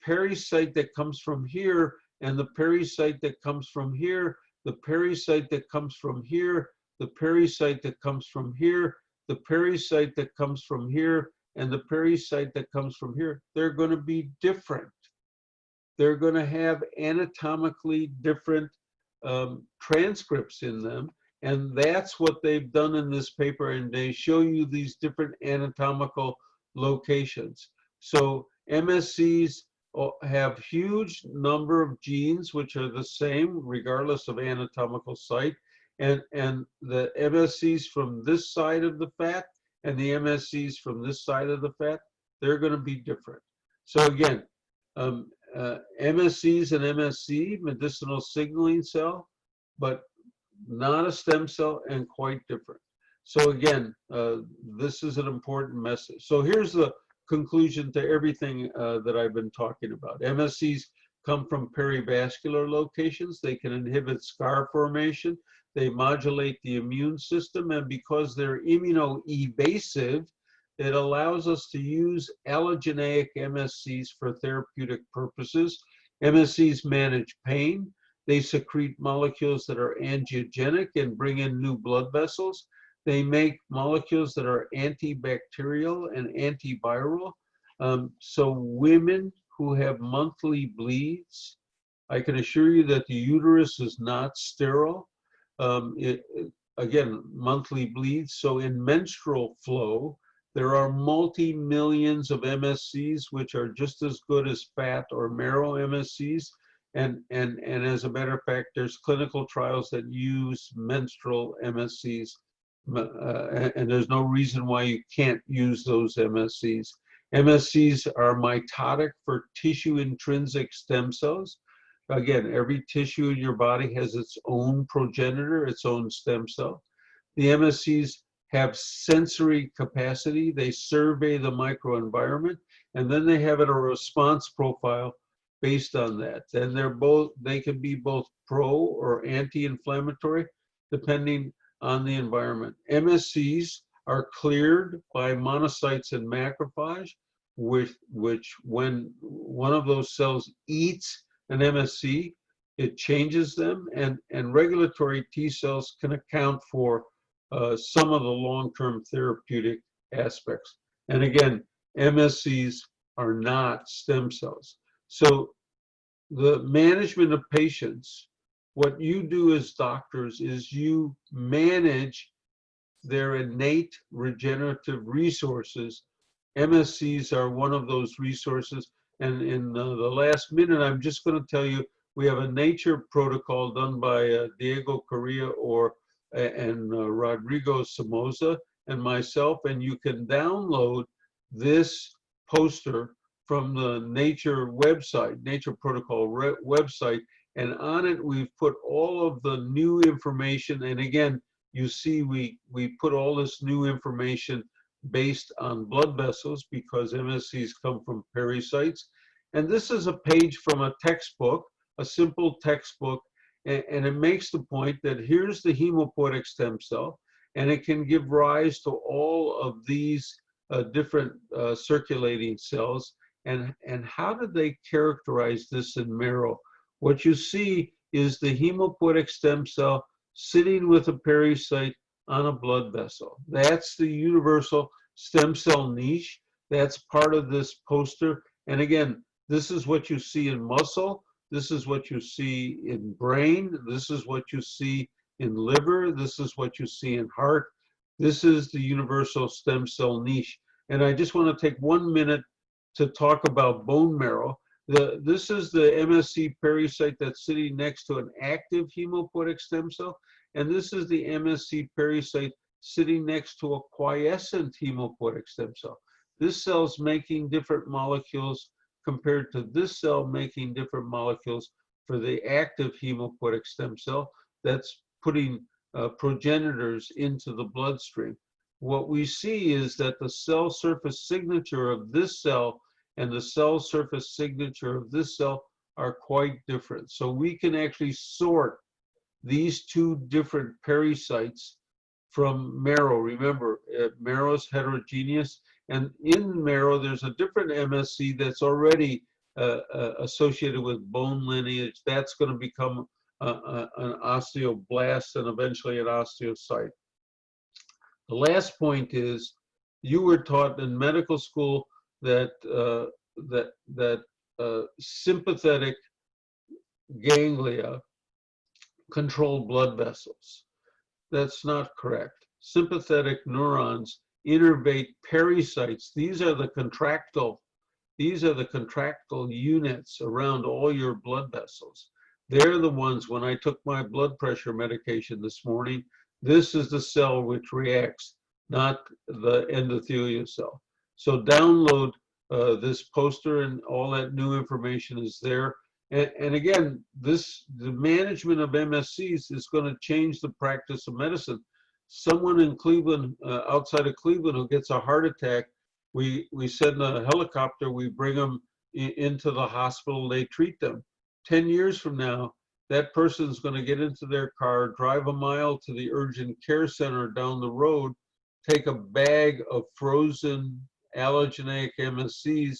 pericyte that comes from here and the pericyte that comes from here, the pericyte that comes from here, the pericyte that comes from here, the pericyte that comes from here, and the pericyte that comes from here, they're going to be different. They're going to have anatomically different transcripts in them. And that's what they've done in this paper. And they show you these different anatomical locations. So MSCs have huge number of genes which are the same regardless of anatomical site. And the MSCs from this side of the fat and the MSCs from this side of the fat, they're going to be different. So again, MSCs and MSC, medicinal signaling cell, but not a stem cell and quite different. So again, this is an important message. So here's the conclusion to everything that I've been talking about. MSCs come from perivascular locations. They can inhibit scar formation. They modulate the immune system, and because they're immunoevasive, it allows us to use allogeneic MSCs for therapeutic purposes. MSCs manage pain. They secrete molecules that are angiogenic and bring in new blood vessels. They make molecules that are antibacterial and antiviral. So women who have monthly bleeds, I can assure you that the uterus is not sterile. Again, monthly bleeds. So in menstrual flow, There are multi-millions of MSCs, which are just as good as fat or marrow MSCs. And as a matter of fact, there's clinical trials that use menstrual MSCs, and there's no reason why you can't use those MSCs. MSCs are mitotic for tissue intrinsic stem cells. Again, every tissue in your body has its own progenitor, its own stem cell. The MSCs have sensory capacity. They survey the microenvironment, and then they have a response profile based on that. And they can be both pro or anti-inflammatory, depending on the environment. MSCs are cleared by monocytes and macrophage, which when one of those cells eats an MSC, it changes them, and regulatory T cells can account for some of the long-term therapeutic aspects. And again, MSCs are not stem cells. So the management of patients, what you do as doctors is you manage their innate regenerative resources. MSCs are one of those resources. And in the last minute, I'm just going to tell you, we have a nature protocol done by Diego Correa and Rodrigo Somoza and myself, and you can download this poster from the Nature website, Nature Protocol website, and on it we've put all of the new information. And again, you see we put all this new information based on blood vessels because MSCs come from pericytes. And this is a page from a textbook, a simple textbook, and it makes the point that here's the hemopoietic stem cell, and it can give rise to all of these different circulating cells. And how did they characterize this in marrow? What you see is the hemopoietic stem cell sitting with a pericyte on a blood vessel. That's the universal stem cell niche. That's part of this poster. And again, this is what you see in muscle. This is what you see in brain. This is what you see in liver. This is what you see in heart. This is the universal stem cell niche. And I just want to take 1 minute to talk about bone marrow. This is the MSC pericyte that's sitting next to an active hemopoietic stem cell. And this is the MSC pericyte sitting next to a quiescent hemopoietic stem cell. This cell's making different molecules compared to this cell making different molecules for the active hemopoietic stem cell that's putting progenitors into the bloodstream. What we see is that the cell surface signature of this cell and the cell surface signature of this cell are quite different. So we can actually sort these two different pericytes from marrow. Remember, marrow is heterogeneous, and in marrow there's a different MSC that's already associated with bone lineage. That's going to become an osteoblast and eventually an osteocyte. The last point is, you were taught in medical school that sympathetic ganglia control blood vessels. That's not correct. Sympathetic neurons innervate pericytes. These are the contractile units around all your blood vessels. They're the ones, when I took my blood pressure medication this morning, this is the cell which reacts, not the endothelial cell. So download this poster, and all that new information is there. And again, the management of MSCs is going to change the practice of medicine. Someone in Cleveland, outside of Cleveland, who gets a heart attack, we send a helicopter, we bring them into the hospital, they treat them. 10 years from now, that person's going to get into their car, drive a mile to the urgent care center down the road, take a bag of frozen allogeneic MSCs,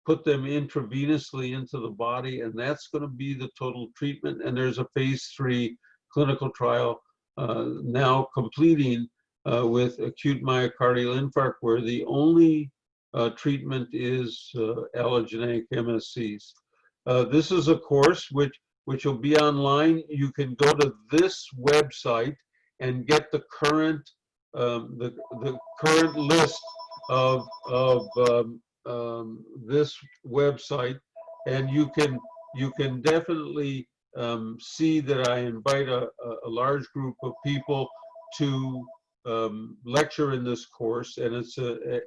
put them intravenously into the body, and that's going to be the total treatment. And there's a phase 3 clinical trial now completing with acute myocardial infarct, where the only treatment is allogeneic MSCs. This is a course which will be online. You can go to this website and get the current list of this website, and you can definitely see that I invite a large group of people to lecture in this course, and it's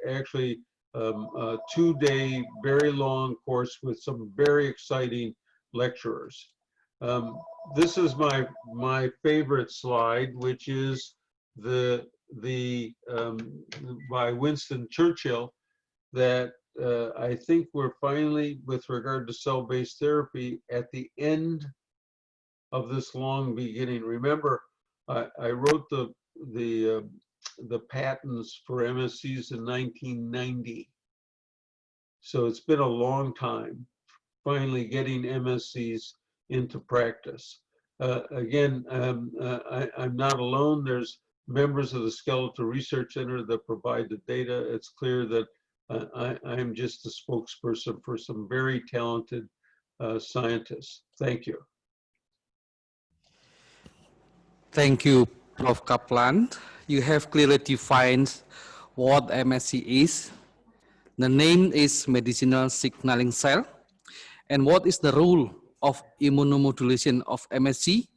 actually a 2-day, very long course with some very exciting lecturers. This is my favorite slide, which is the by Winston Churchill, that I think we're finally, with regard to cell-based therapy, at the end of this long beginning. Remember, I wrote the patents for MSCs in 1990, so it's been a long time finally getting MSCs into practice. Again, I'm not alone. There's members of the Skeletal Research Center that provide the data. It's clear that I'm just a spokesperson for some very talented scientists. Thank you. Thank you, Prof. Kaplan. You have clearly defined what MSC is. The name is medicinal signaling cell. And what is the role of immunomodulation of MSC?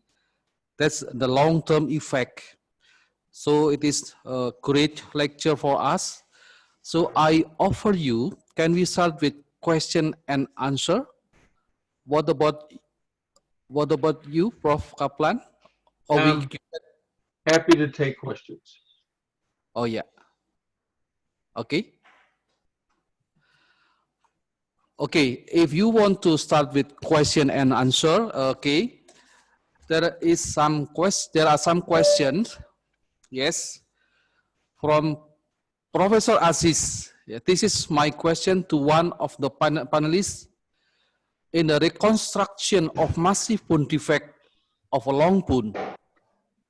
That's the long-term effect. So it is a great lecture for us. So I offer you, can we start with question and answer? What about you, Prof. Kaplan? Or Happy to take questions. Oh yeah. Okay. Okay, if you want to start with question and answer, okay, there are some questions, yes, from Professor Aziz. Yeah, this is my question to one of the panelists. In the reconstruction of massive bone defect of a long bone,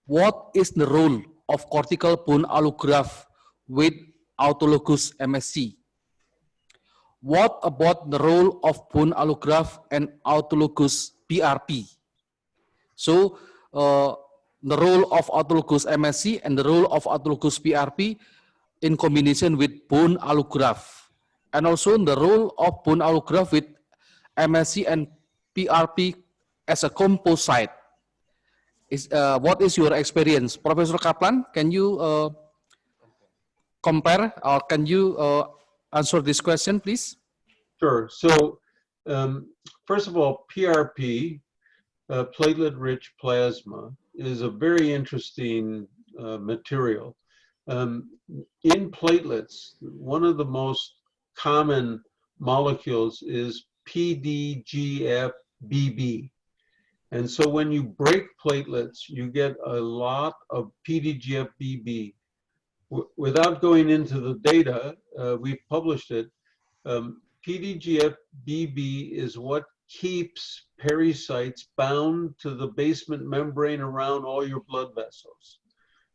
what is the role of cortical bone allograft with autologous MSC? What about the role of bone allograft and autologous PRP? So the role of autologous MSC and the role of autologous PRP in combination with bone allograft, and also the role of bone allograft with MSC and PRP as a composite. What is your experience? Professor Kaplan, can you compare, or can you answer this question, please? Sure. So first of all, PRP, platelet-rich plasma, is a very interesting material. In platelets, one of the most common molecules is PDGF-BB. And so when you break platelets, you get a lot of PDGF-BB. Without going into the data, we've published it. PDGF-BB is what keeps pericytes bound to the basement membrane around all your blood vessels.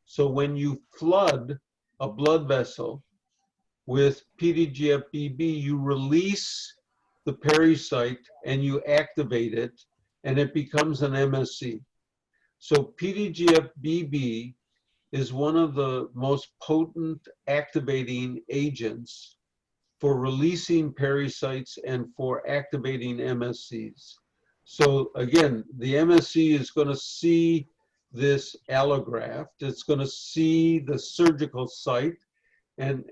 So when you flood a blood vessel with PDGF-BB, you release the pericyte and you activate it, and it becomes an MSC. So PDGF-BB is one of the most potent activating agents for releasing pericytes and for activating MSCs. So again, the MSC is going to see this allograft, it's going to see the surgical site, and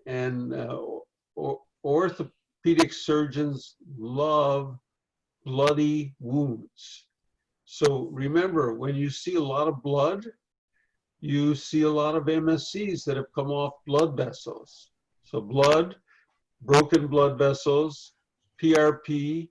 orthopedic surgeons love bloody wounds. So remember, when you see a lot of blood, you see a lot of MSCs that have come off blood vessels. So blood, broken blood vessels, PRP,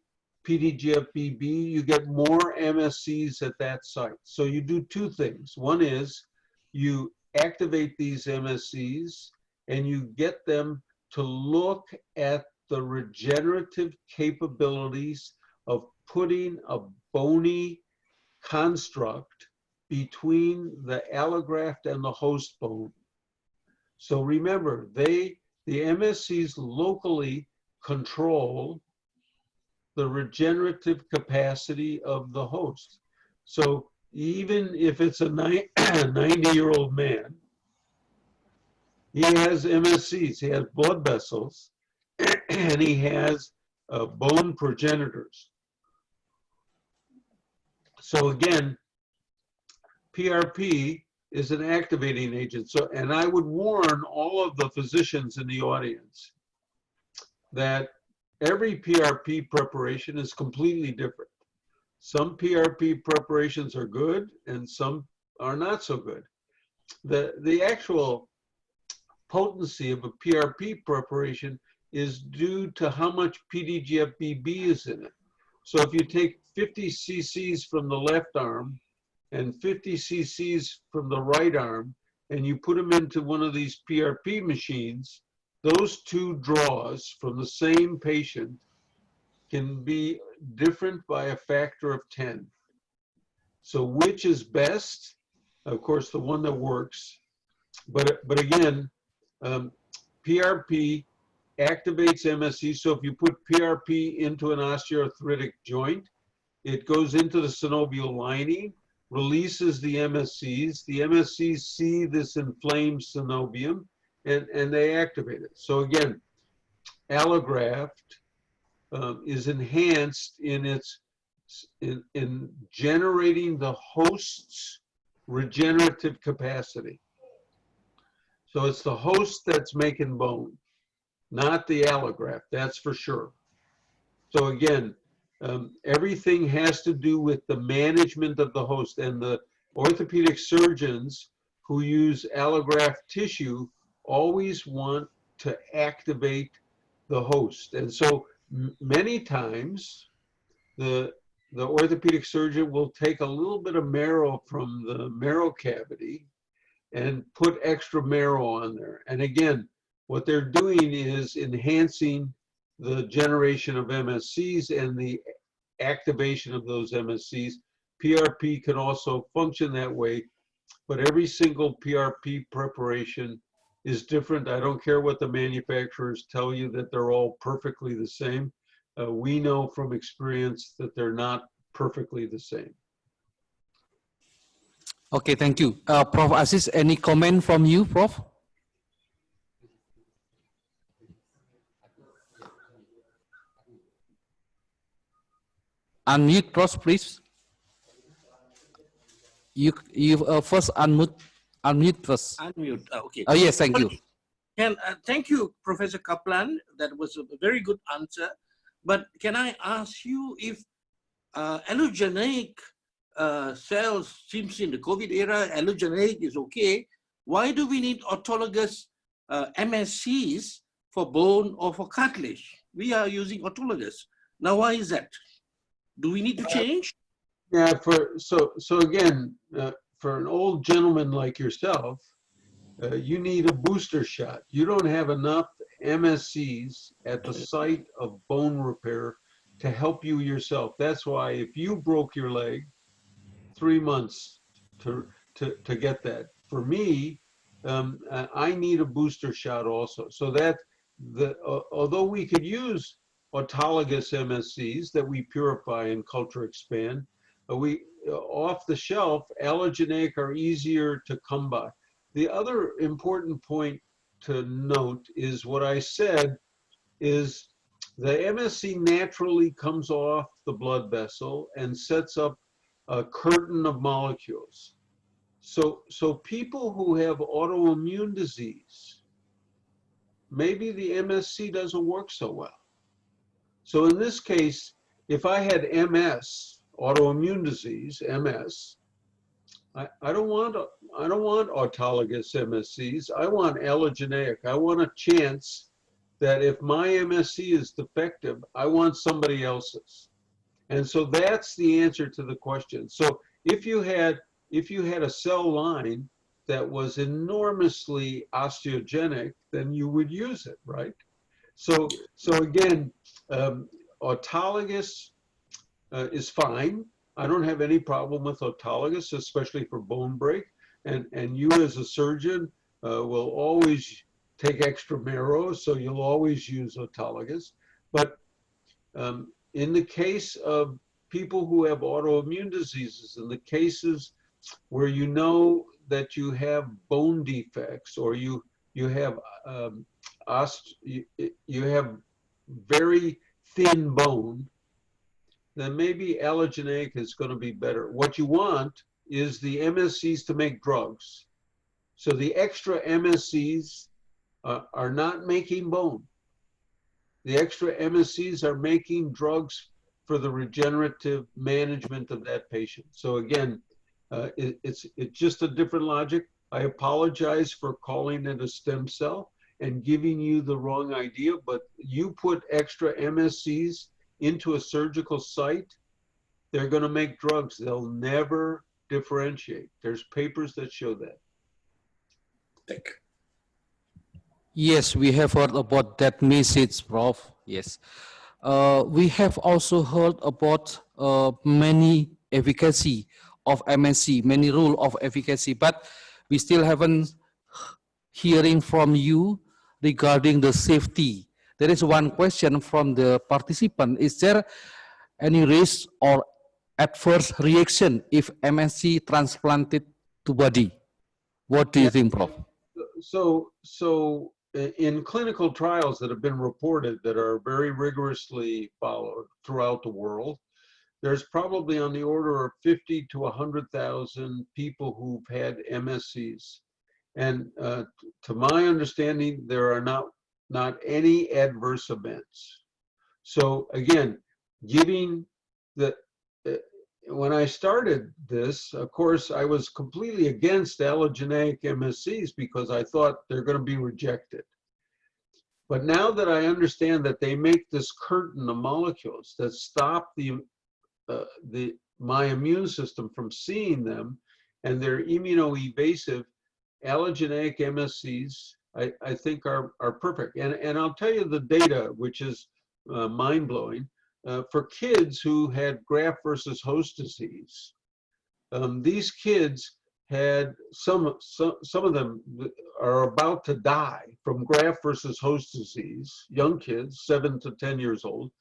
PDGF-BB, you get more MSCs at that site. So you do two things. One is you activate these MSCs and you get them to look at the regenerative capabilities of putting a bony construct between the allograft and the host bone. So remember, the MSCs locally control the regenerative capacity of the host. So even if it's a 90-year-old man He has MSCs, he has blood vessels, and he has bone progenitors. So again, PRP is an activating agent. So, and I would warn all of the physicians in the audience that every PRP preparation is completely different. Some PRP preparations are good and some are not so good. The actual potency of a PRP preparation is due to how much PDGFBB is in it. So if you take 50 cc's from the left arm and 50 cc's from the right arm, and you put them into one of these PRP machines, those two draws from the same patient can be different by a factor of 10. So which is best? Of course, the one that works. But again, PRP activates MSC. So if you put PRP into an osteoarthritic joint, it goes into the synovial lining, releases the MSCs. The MSCs see this inflamed synovium, and they activate it. So again, allograft is enhanced in its in generating the host's regenerative capacity. So it's the host that's making bone, not the allograft, that's for sure. So again, everything has to do with the management of the host, and the orthopedic surgeons who use allograft tissue always want to activate the host. And so many times the orthopedic surgeon will take a little bit of marrow from the marrow cavity and put extra marrow on there. And again, what they're doing is enhancing the generation of MSCs and the activation of those MSCs. PRP can also function that way, but every single PRP preparation is different. I don't care what the manufacturers tell you that they're all perfectly the same. We know from experience that they're not perfectly the same. Okay, thank you. Prof. Aziz, any comment from you, Prof? Unmute, Prof, please. You first unmute first. Unmute. Okay. Oh yes, thank you. Thank you, Professor Kaplan. That was a very good answer. But can I ask you if allogeneic cells, seems in the COVID era, allogeneic is okay. Why do we need autologous MSCs for bone or for cartilage? We are using autologous. Now, why is that? Do we need to change? Yeah, so again, for an old gentleman like yourself, you need a booster shot. You don't have enough MSCs at the site of bone repair to help you yourself. That's why if you broke your leg, 3 months to get that. For me, I need a booster shot also. So that although we could use autologous MSCs that we purify and culture expand, we off the shelf, allogeneic are easier to come by. The other important point to note is what I said is the MSC naturally comes off the blood vessel and sets up a curtain of molecules. So people who have autoimmune disease, maybe the MSC doesn't work so well. So in this case, if I had MS, autoimmune disease, MS, I don't want autologous MSCs. I want allogeneic. I want a chance that if my MSC is defective, I want somebody else's. And so that's the answer to the question. So if you had a cell line that was enormously osteogenic, then you would use it, right? So again, autologous is fine. I don't have any problem with autologous, especially for bone break. And you as a surgeon will always take extra marrow, so you'll always use autologous. But in the case of people who have autoimmune diseases, in the cases where you know that you have bone defects or you you have you have very thin bone, then maybe allogeneic is going to be better. What you want is the MSCs to make drugs. So the extra MSCs are not making bone. The extra MSCs are making drugs for the regenerative management of that patient. So again, it's just a different logic. I apologize for calling it a stem cell and giving you the wrong idea, but you put extra MSCs into a surgical site, they're going to make drugs. They'll never differentiate. There's papers that show that. Thank you. Yes, we have heard about that message, Prof. Yes. We have also heard about many efficacy of MSC, many rule of efficacy, but we still haven't hearing from you regarding the safety. There is one question from the participant. Is there any risk or adverse reaction if MSC transplanted to body? What do you think, Prof? So in clinical trials that have been reported that are very rigorously followed throughout the world, there's probably on the order of 50 to 100,000 people who've had MSCs. And to my understanding, there are not any adverse events. So again, giving the, when I started this, of course, I was completely against allogeneic MSCs because I thought they're going to be rejected. But now that I understand that they make this curtain of molecules that stop my immune system from seeing them, and they're immunoevasive, allogeneic MSCs, I think are perfect. And I'll tell you the data, which is mind-blowing. For kids who had graft versus host disease, these kids had some of them are about to die from graft versus host disease. Young kids, 7 to 10 years old,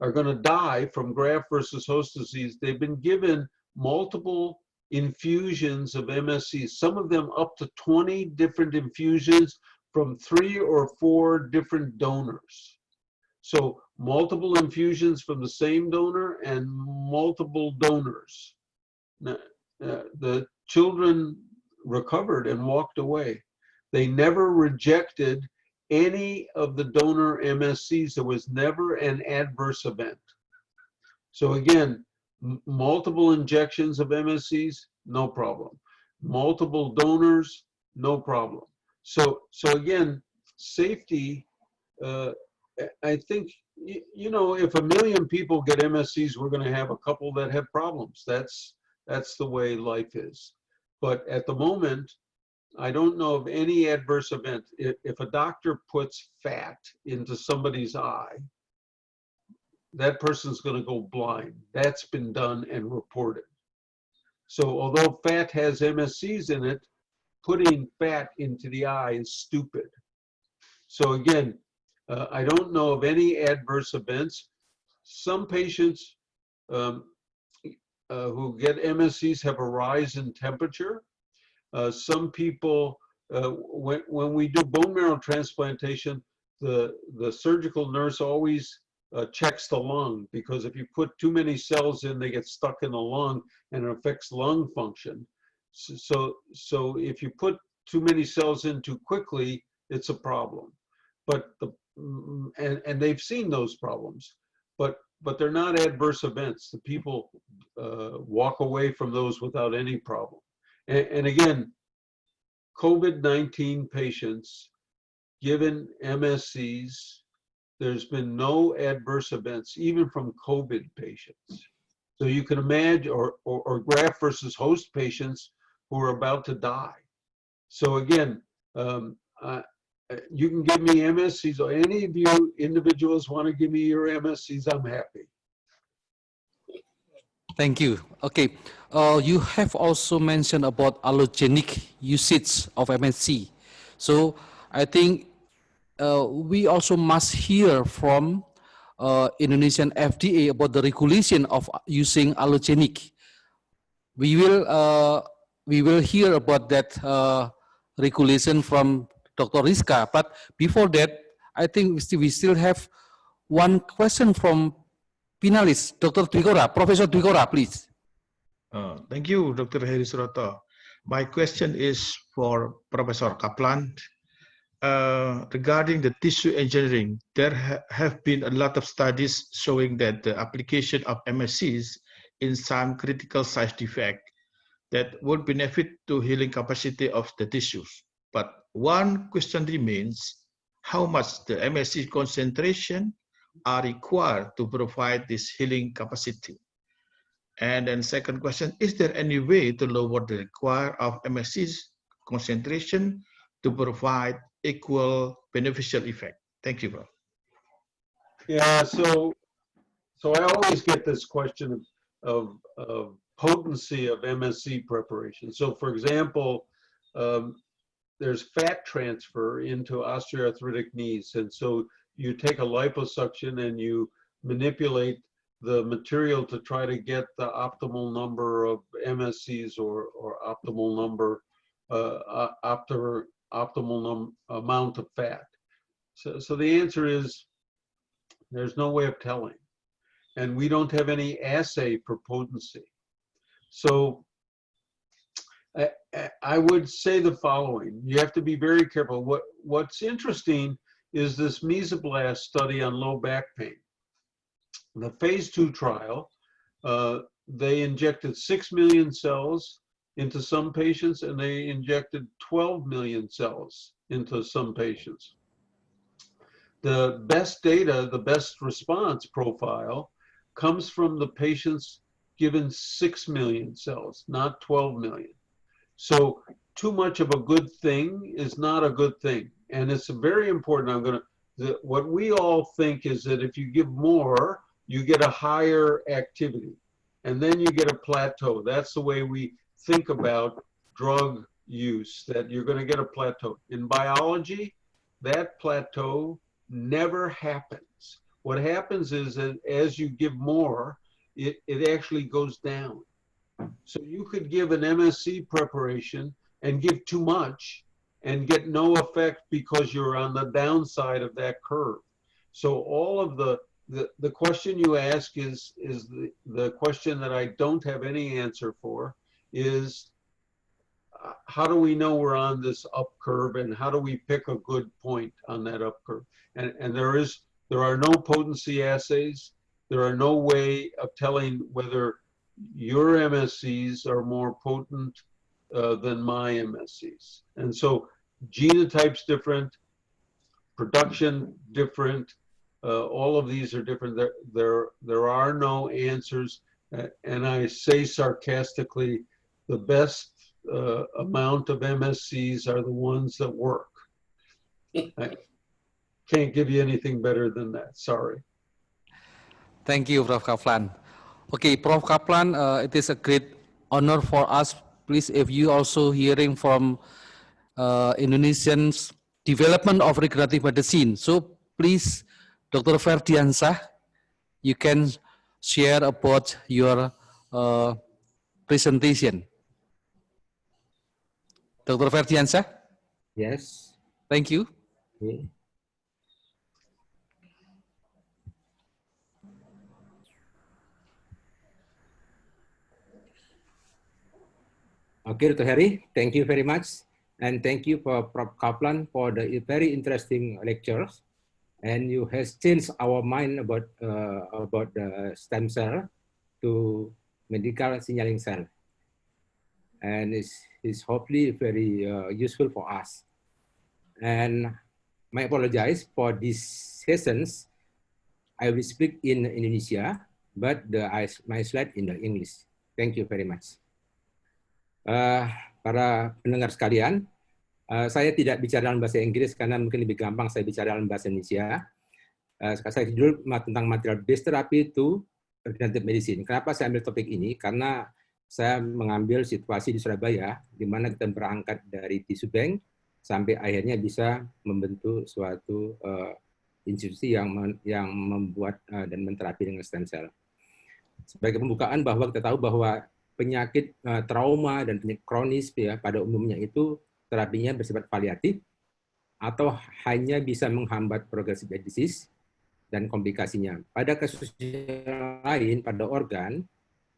are going to die from graft versus host disease. They've been given multiple infusions of MSCs, some of them up to 20 different infusions from 3 or 4 different donors. So multiple infusions from the same donor and multiple donors. Now, the children recovered and walked away. They never rejected any of the donor MSCs. There was never an adverse event. So again, multiple injections of MSCs, no problem. Multiple donors, no problem. So again, safety, I think, you know, if 1 million people get MSCs, we're going to have a couple that have problems. That's the way life is. But at the moment, I don't know of any adverse event. If a doctor puts fat into somebody's eye, that person's going to go blind. That's been done and reported. So although fat has MSCs in it, putting fat into the eye is stupid. So again, I don't know of any adverse events. Some patients who get MSCs have a rise in temperature. Some people, when we do bone marrow transplantation, the surgical nurse always checks the lung, because if you put too many cells in, they get stuck in the lung and it affects lung function. So if you put too many cells in too quickly, it's a problem. But and they've seen those problems, but they're not adverse events. The people walk away from those without any problem. And again, COVID-19 patients given MSCs, there's been no adverse events, even from COVID patients. So you can imagine, or graft versus host patients who are about to die. So again, you can give me MSCs, or any of you individuals want to give me your MSCs, I'm happy. Thank you. Okay, you have also mentioned about allogenic usage of MSC. So I think we also must hear from Indonesian FDA about the regulation of using allogenic. We will hear about that regulation from Dr. Rizka. But before that, I think we still have one question from finalist, Dr. Dwikora. Professor Dwikora, please. Thank you, Dr. Heri Suroto. My question is for Professor Kaplan. Regarding the tissue engineering, there have been a lot of studies showing that the application of MSCs in some critical size defect that would benefit to healing capacity of the tissues. But one question remains, how much the MSC concentration are required to provide this healing capacity? And then second question, is there any way to lower the require of MSC's concentration to provide equal beneficial effect? Thank you, bro. Yeah, so I always get this question of potency of MSC preparation. So for example, there's fat transfer into osteoarthritic knees. And so you take a liposuction and you manipulate the material to try to get the optimal number of MSCs or optimal number, amount of fat. So the answer is there's no way of telling. And we don't have any assay for potency. So I would say the following. You have to be very careful. What's interesting is this Mesoblast study on low back pain. The phase 2 trial, they injected 6 million cells into some patients and they injected 12 million cells into some patients. The best data, the best response profile comes from the patients given 6 million cells, not 12 million. So too much of a good thing is not a good thing. And it's very important. What we all think is that if you give more, you get a higher activity. And then you get a plateau. That's the way we think about drug use, that you're going to get a plateau. In biology, that plateau never happens. What happens is that as you give more, it actually goes down. So you could give an MSC preparation and give too much and get no effect because you're on the downside of that curve. So all of the question you ask is the question that I don't have any answer for, is how do we know we're on this up curve and how do we pick a good point on that up curve? And there are no potency assays. There are no way of telling whether your MSCs are more potent than my MSCs. And so genotype's different, production different, all of these are different. There are no answers. And I say sarcastically, the best amount of MSCs are the ones that work. I can't give you anything better than that, sorry. Thank you, Prof. Kaplan. Okay, Prof. Kaplan, it is a great honor for us. Please, if you also hearing from Indonesian's development of regenerative medicine, so please, Dr. Ferdiansah, you can share about your presentation. Dr. Ferdiansah? Yes. Thank you. Okay. Okay, Dr. Heri, thank you very much. And thank you for Prof. Kaplan for the very interesting lectures. And you has changed our mind about the stem cell to medical signaling cell. And it's hopefully very useful for us. And I apologize for these sessions. I will speak in Indonesia, but my slide in the English. Thank you very much. Para pendengar sekalian, saya tidak bicara dalam bahasa Inggris karena mungkin lebih gampang saya bicara dalam bahasa Indonesia. Saya judul tentang material based therapy to regenerative medicine. Kenapa saya ambil topik ini? Karena saya mengambil situasi di Surabaya, di mana kita berangkat dari tisu bank sampai akhirnya bisa membentuk suatu institusi yang membuat dan menterapi dengan stem cell. Sebagai pembukaan bahwa kita tahu bahwa penyakit trauma dan penyakit kronis ya pada umumnya itu terapinya bersifat paliatif atau hanya bisa menghambat progresif disease dan komplikasinya. Pada kasus yang lain, pada organ,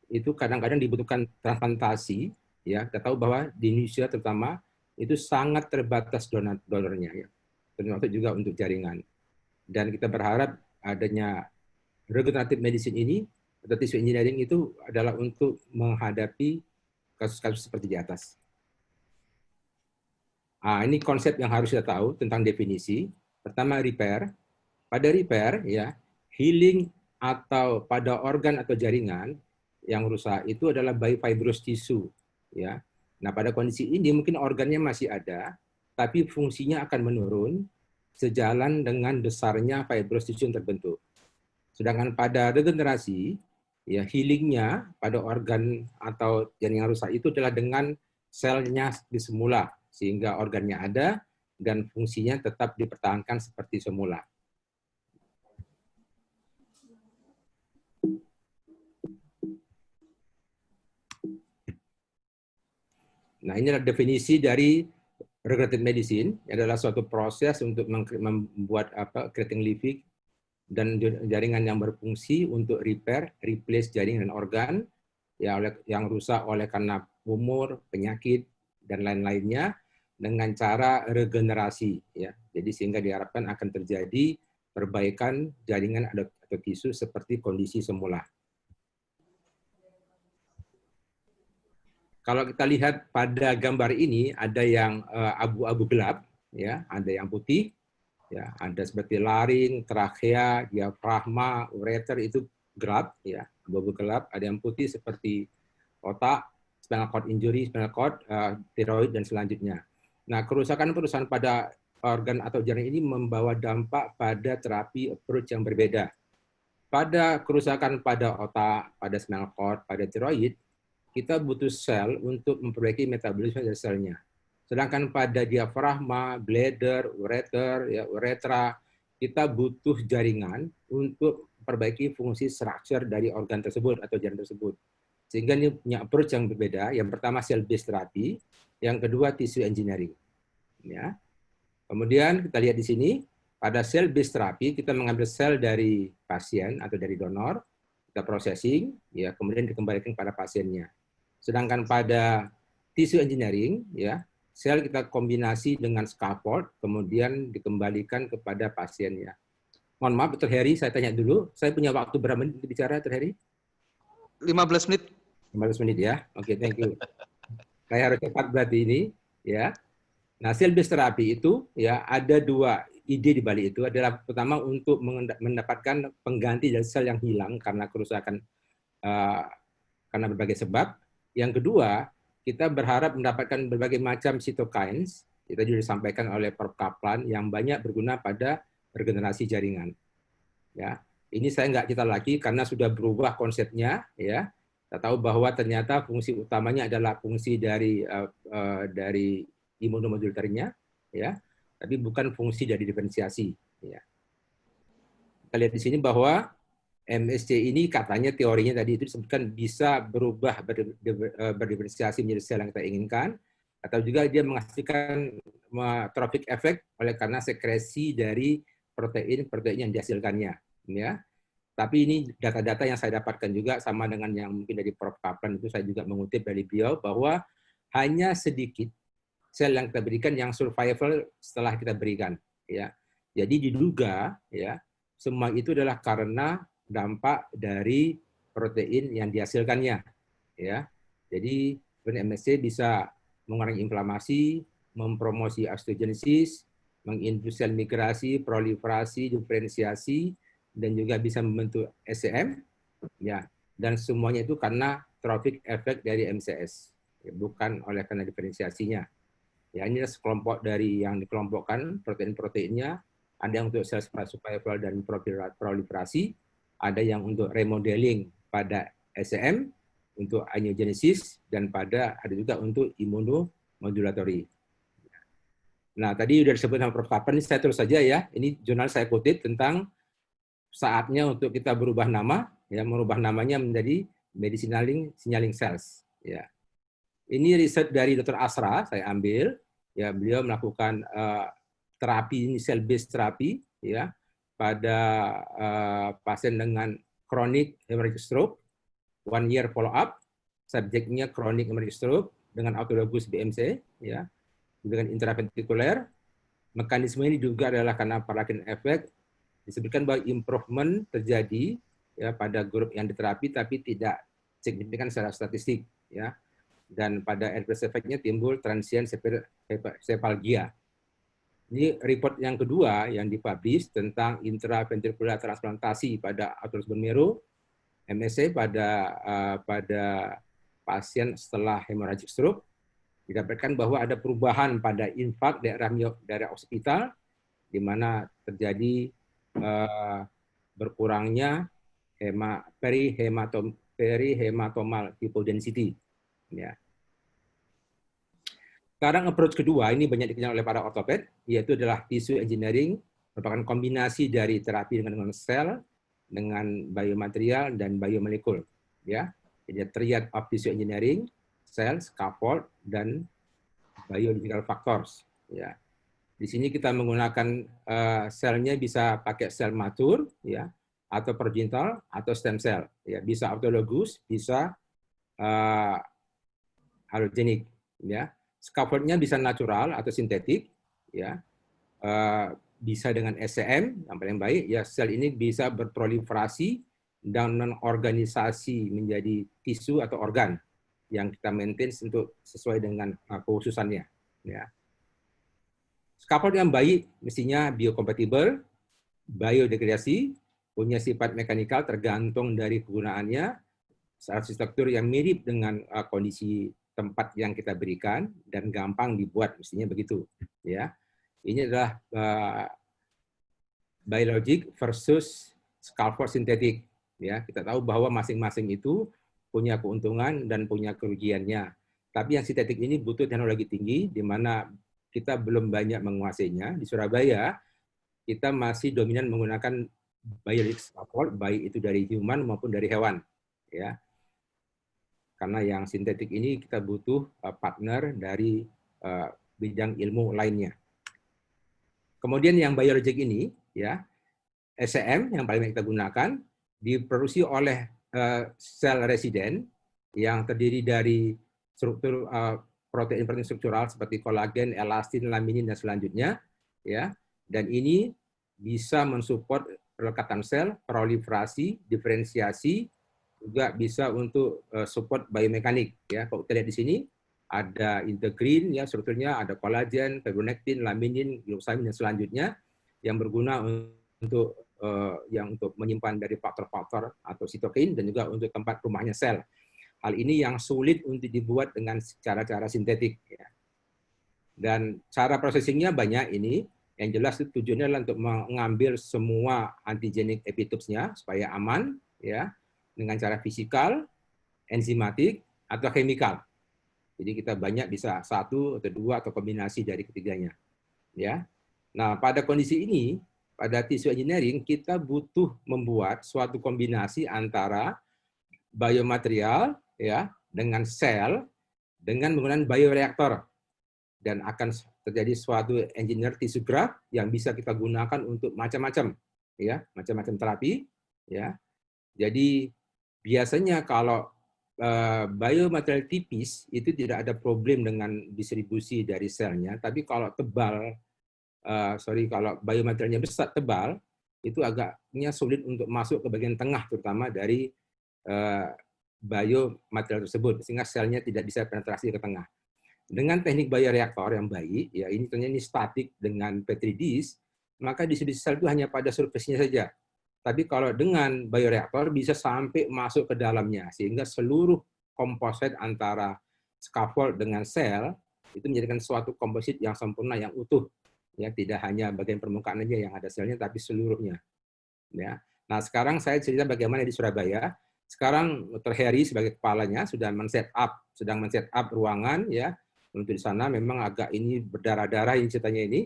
itu kadang-kadang dibutuhkan transplantasi. Ya, kita tahu bahwa di Indonesia terutama itu sangat terbatas donornya, ya, termasuk juga untuk jaringan. Dan kita berharap adanya regenerative medicine ini atau tissue engineering itu adalah untuk menghadapi kasus-kasus seperti di atas. Ini konsep yang harus kita tahu tentang definisi. Pertama, repair. Pada repair, ya, healing atau pada organ atau jaringan yang rusak itu adalah by fibrous tissue, ya. Nah, pada kondisi ini mungkin organnya masih ada, tapi fungsinya akan menurun sejalan dengan besarnya fibrous tissue yang terbentuk. Sedangkan pada regenerasi, ya, healingnya pada organ atau jaringan rusak itu adalah dengan selnya di semula, sehingga organnya ada dan fungsinya tetap dipertahankan seperti semula. Nah, ini adalah definisi dari regenerative medicine, adalah suatu proses untuk membuat creating living dan jaringan yang berfungsi untuk repair, replace jaringan dan organ yang rusak oleh karena umur, penyakit, dan lain-lainnya dengan cara regenerasi. Ya. Jadi sehingga diharapkan akan terjadi perbaikan jaringan atau tisu seperti kondisi semula. Kalau kita lihat pada gambar ini ada yang abu-abu gelap, ya, ada yang putih, ya, ada seperti laring, trakea, diafragma, ureter itu gelap, ya, abu-abu gelap. Ada yang putih seperti otak, spinal cord injury, spinal cord, tiroid dan selanjutnya. Nah, kerusakan pada organ atau jaringan ini membawa dampak pada terapi approach yang berbeda. Pada kerusakan pada otak, pada spinal cord, pada tiroid, kita butuh sel untuk memperbaiki metabolisme dari selnya. Sedangkan pada diafragma, bladder, ureter, ya, uretra, kita butuh jaringan untuk memperbaiki fungsi structure dari organ tersebut atau jaringan tersebut. Sehingga ini punya approach yang berbeda. Yang pertama cell-based therapy, yang kedua tissue engineering. Ya. Kemudian kita lihat di sini, pada cell-based therapy kita mengambil sel dari pasien atau dari donor, kita processing, ya, kemudian dikembalikan pada pasiennya. Sedangkan pada tissue engineering, ya, sel kita kombinasi dengan scaffold, kemudian dikembalikan kepada pasiennya. Mohon maaf, Dr. Heri, saya tanya dulu, saya punya waktu berapa menit untuk bicara, Dr. Heri? 15 menit. 15 menit ya, oke, thank you. Saya harus cepat berarti ini, ya. Nah, cell-based therapy itu, ya, ada dua ide di balik itu. Adalah pertama untuk mendapatkan pengganti dari sel yang hilang karena kerusakan karena berbagai sebab. Yang kedua, kita berharap mendapatkan berbagai macam cytokines, kita juga disampaikan oleh Prof. Kaplan, yang banyak berguna pada regenerasi jaringan. Ya, ini saya nggak cerita lagi karena sudah berubah konsepnya. Ya, kita tahu bahwa ternyata fungsi utamanya adalah fungsi dari imunomodulatornya, ya, tapi bukan fungsi dari diferensiasi. Ya. Kita lihat di sini bahwa MSC ini katanya teorinya tadi itu disebutkan bisa berubah berdiferensiasi menjadi sel yang kita inginkan, atau juga dia menghasilkan trophic effect oleh karena sekresi dari protein yang dihasilkannya. Ya. Tapi ini data-data yang saya dapatkan juga sama dengan yang mungkin dari Prof. Kaplan, itu saya juga mengutip dari beliau bahwa hanya sedikit sel yang kita berikan yang survival setelah kita berikan. Ya. Jadi diduga, ya, semua itu adalah karena dampak dari protein yang dihasilkannya, ya. Jadi MSC bisa mengurangi inflamasi, mempromosi osteogenesis, menginduksi sel migrasi, proliferasi, diferensiasi, dan juga bisa membentuk SCM, ya. Dan semuanya itu karena trophic effect dari MCS, ya, bukan oleh karena diferensiasinya. Ya, ini sekelompok dari yang dikelompokkan protein-proteinnya, ada yang untuk sel survival dan proliferasi, ada yang untuk remodeling pada SCM, untuk angiogenesis, dan ada juga untuk imunomodulatory. Nah, tadi sudah disebut sama Prof. Kaplan, ini saya terus saja ya. Ini jurnal saya kutip tentang saatnya untuk kita berubah nama, ya, merubah namanya menjadi medicinal signaling cells. Ya. Ini riset dari Dr. Asra, saya ambil. Ya, beliau melakukan terapi ini cell based terapi ya pada pasien dengan chronic hemorrhagic stroke, 1 year follow up, subjeknya chronic hemorrhagic stroke dengan autologous BMC ya, dengan intraventikuler. Mekanisme ini juga adalah karena parakin efek, disebutkan bahwa improvement terjadi ya pada grup yang diterapi tapi tidak signifikan secara statistik ya. Dan pada adverse effect-nya timbul transient sepalgia. Ini report yang kedua yang dipublish tentang intraventricular transplantasi pada autologous bone marrow MSC pada pasien setelah hemorrhagic stroke. Didapatkan bahwa ada perubahan pada infark daerah occipital di mana terjadi berkurangnya perihematomal hypodensity. Ya. Sekarang approach kedua ini banyak dikenal oleh para ortoped, yaitu adalah tissue engineering, merupakan kombinasi dari terapi dengan sel, dengan biomaterial dan biomolekul. Ya, jadi triad of tissue engineering, sel, scaffold, dan biological factors. Ya, di sini kita menggunakan selnya bisa pakai sel matur, ya, atau progenital atau stem cell. Ya, bisa autologous, bisa allogeneic. Ya. Scaffoldnya bisa natural atau sintetik, ya, bisa dengan SCM yang paling baik. Ya, sel ini bisa berproliferasi dan non-organisasi menjadi tisu atau organ yang kita maintain untuk sesuai dengan kekhususannya. Ya. Scaffold yang baik mestinya biokompatibel, biodegradasi, punya sifat mekanikal tergantung dari kegunaannya, struktur yang mirip dengan kondisi tempat yang kita berikan dan gampang dibuat, mestinya begitu. Ya, ini adalah biologic versus scaffold sintetik. Ya, kita tahu bahwa masing-masing itu punya keuntungan dan punya kerugiannya. Tapi yang sintetik ini butuh teknologi tinggi, di mana kita belum banyak menguasainya. Di Surabaya kita masih dominan menggunakan biologic scaffold, baik itu dari human maupun dari hewan. Ya. Karena yang sintetik ini kita butuh partner dari bidang ilmu lainnya. Kemudian yang biologik ini, ya, SCM yang paling kita gunakan diproduksi oleh sel residen yang terdiri dari struktur protein-protein struktural seperti kolagen, elastin, laminin dan selanjutnya, ya. Dan ini bisa mensupport pelekatan sel, proliferasi, diferensiasi, juga bisa untuk support biomekanik. Ya, kalau kita lihat di sini ada integrin, ya strukturnya ada kolagen, fibronectin, laminin, glucosamine dan selanjutnya yang berguna untuk untuk menyimpan dari faktor-faktor atau sitokin dan juga untuk tempat rumahnya sel. Hal ini yang sulit untuk dibuat dengan cara-cara sintetik. Ya. Dan cara processingnya banyak ini. Yang jelas itu tujuannya adalah untuk mengambil semua antigenik epitopes-nya supaya aman, ya, dengan cara fisikal, enzimatik, atau chemical. Jadi kita banyak bisa satu atau dua atau kombinasi dari ketiganya. Ya. Nah, pada kondisi ini, pada tissue engineering kita butuh membuat suatu kombinasi antara biomaterial, ya, dengan sel, dengan menggunakan bioreaktor, dan akan terjadi suatu engineer tissue graft yang bisa kita gunakan untuk macam-macam, ya, macam-macam terapi, ya. Jadi biasanya kalau biomaterial tipis itu tidak ada problem dengan distribusi dari selnya, tapi kalau tebal, kalau biomaterialnya besar tebal, itu agaknya sulit untuk masuk ke bagian tengah, terutama dari biomaterial tersebut, sehingga selnya tidak bisa penetrasi ke tengah. Dengan teknik bioreaktor yang baik, ya ini ternyata ini statik dengan petri dish, maka distribusi sel itu hanya pada surface-nya saja. Tapi kalau dengan bioreaktor bisa sampai masuk ke dalamnya, sehingga seluruh komposit antara scaffold dengan sel itu menjadikan suatu komposit yang sempurna, yang utuh. Ya, tidak hanya bagian permukaan aja yang ada selnya, tapi seluruhnya. Ya. Nah, sekarang saya cerita bagaimana di Surabaya. Sekarang Dr. Heri sebagai kepalanya sedang men-set up ruangan, ya. Untuk di sana memang agak ini berdarah-darah ini ceritanya ini.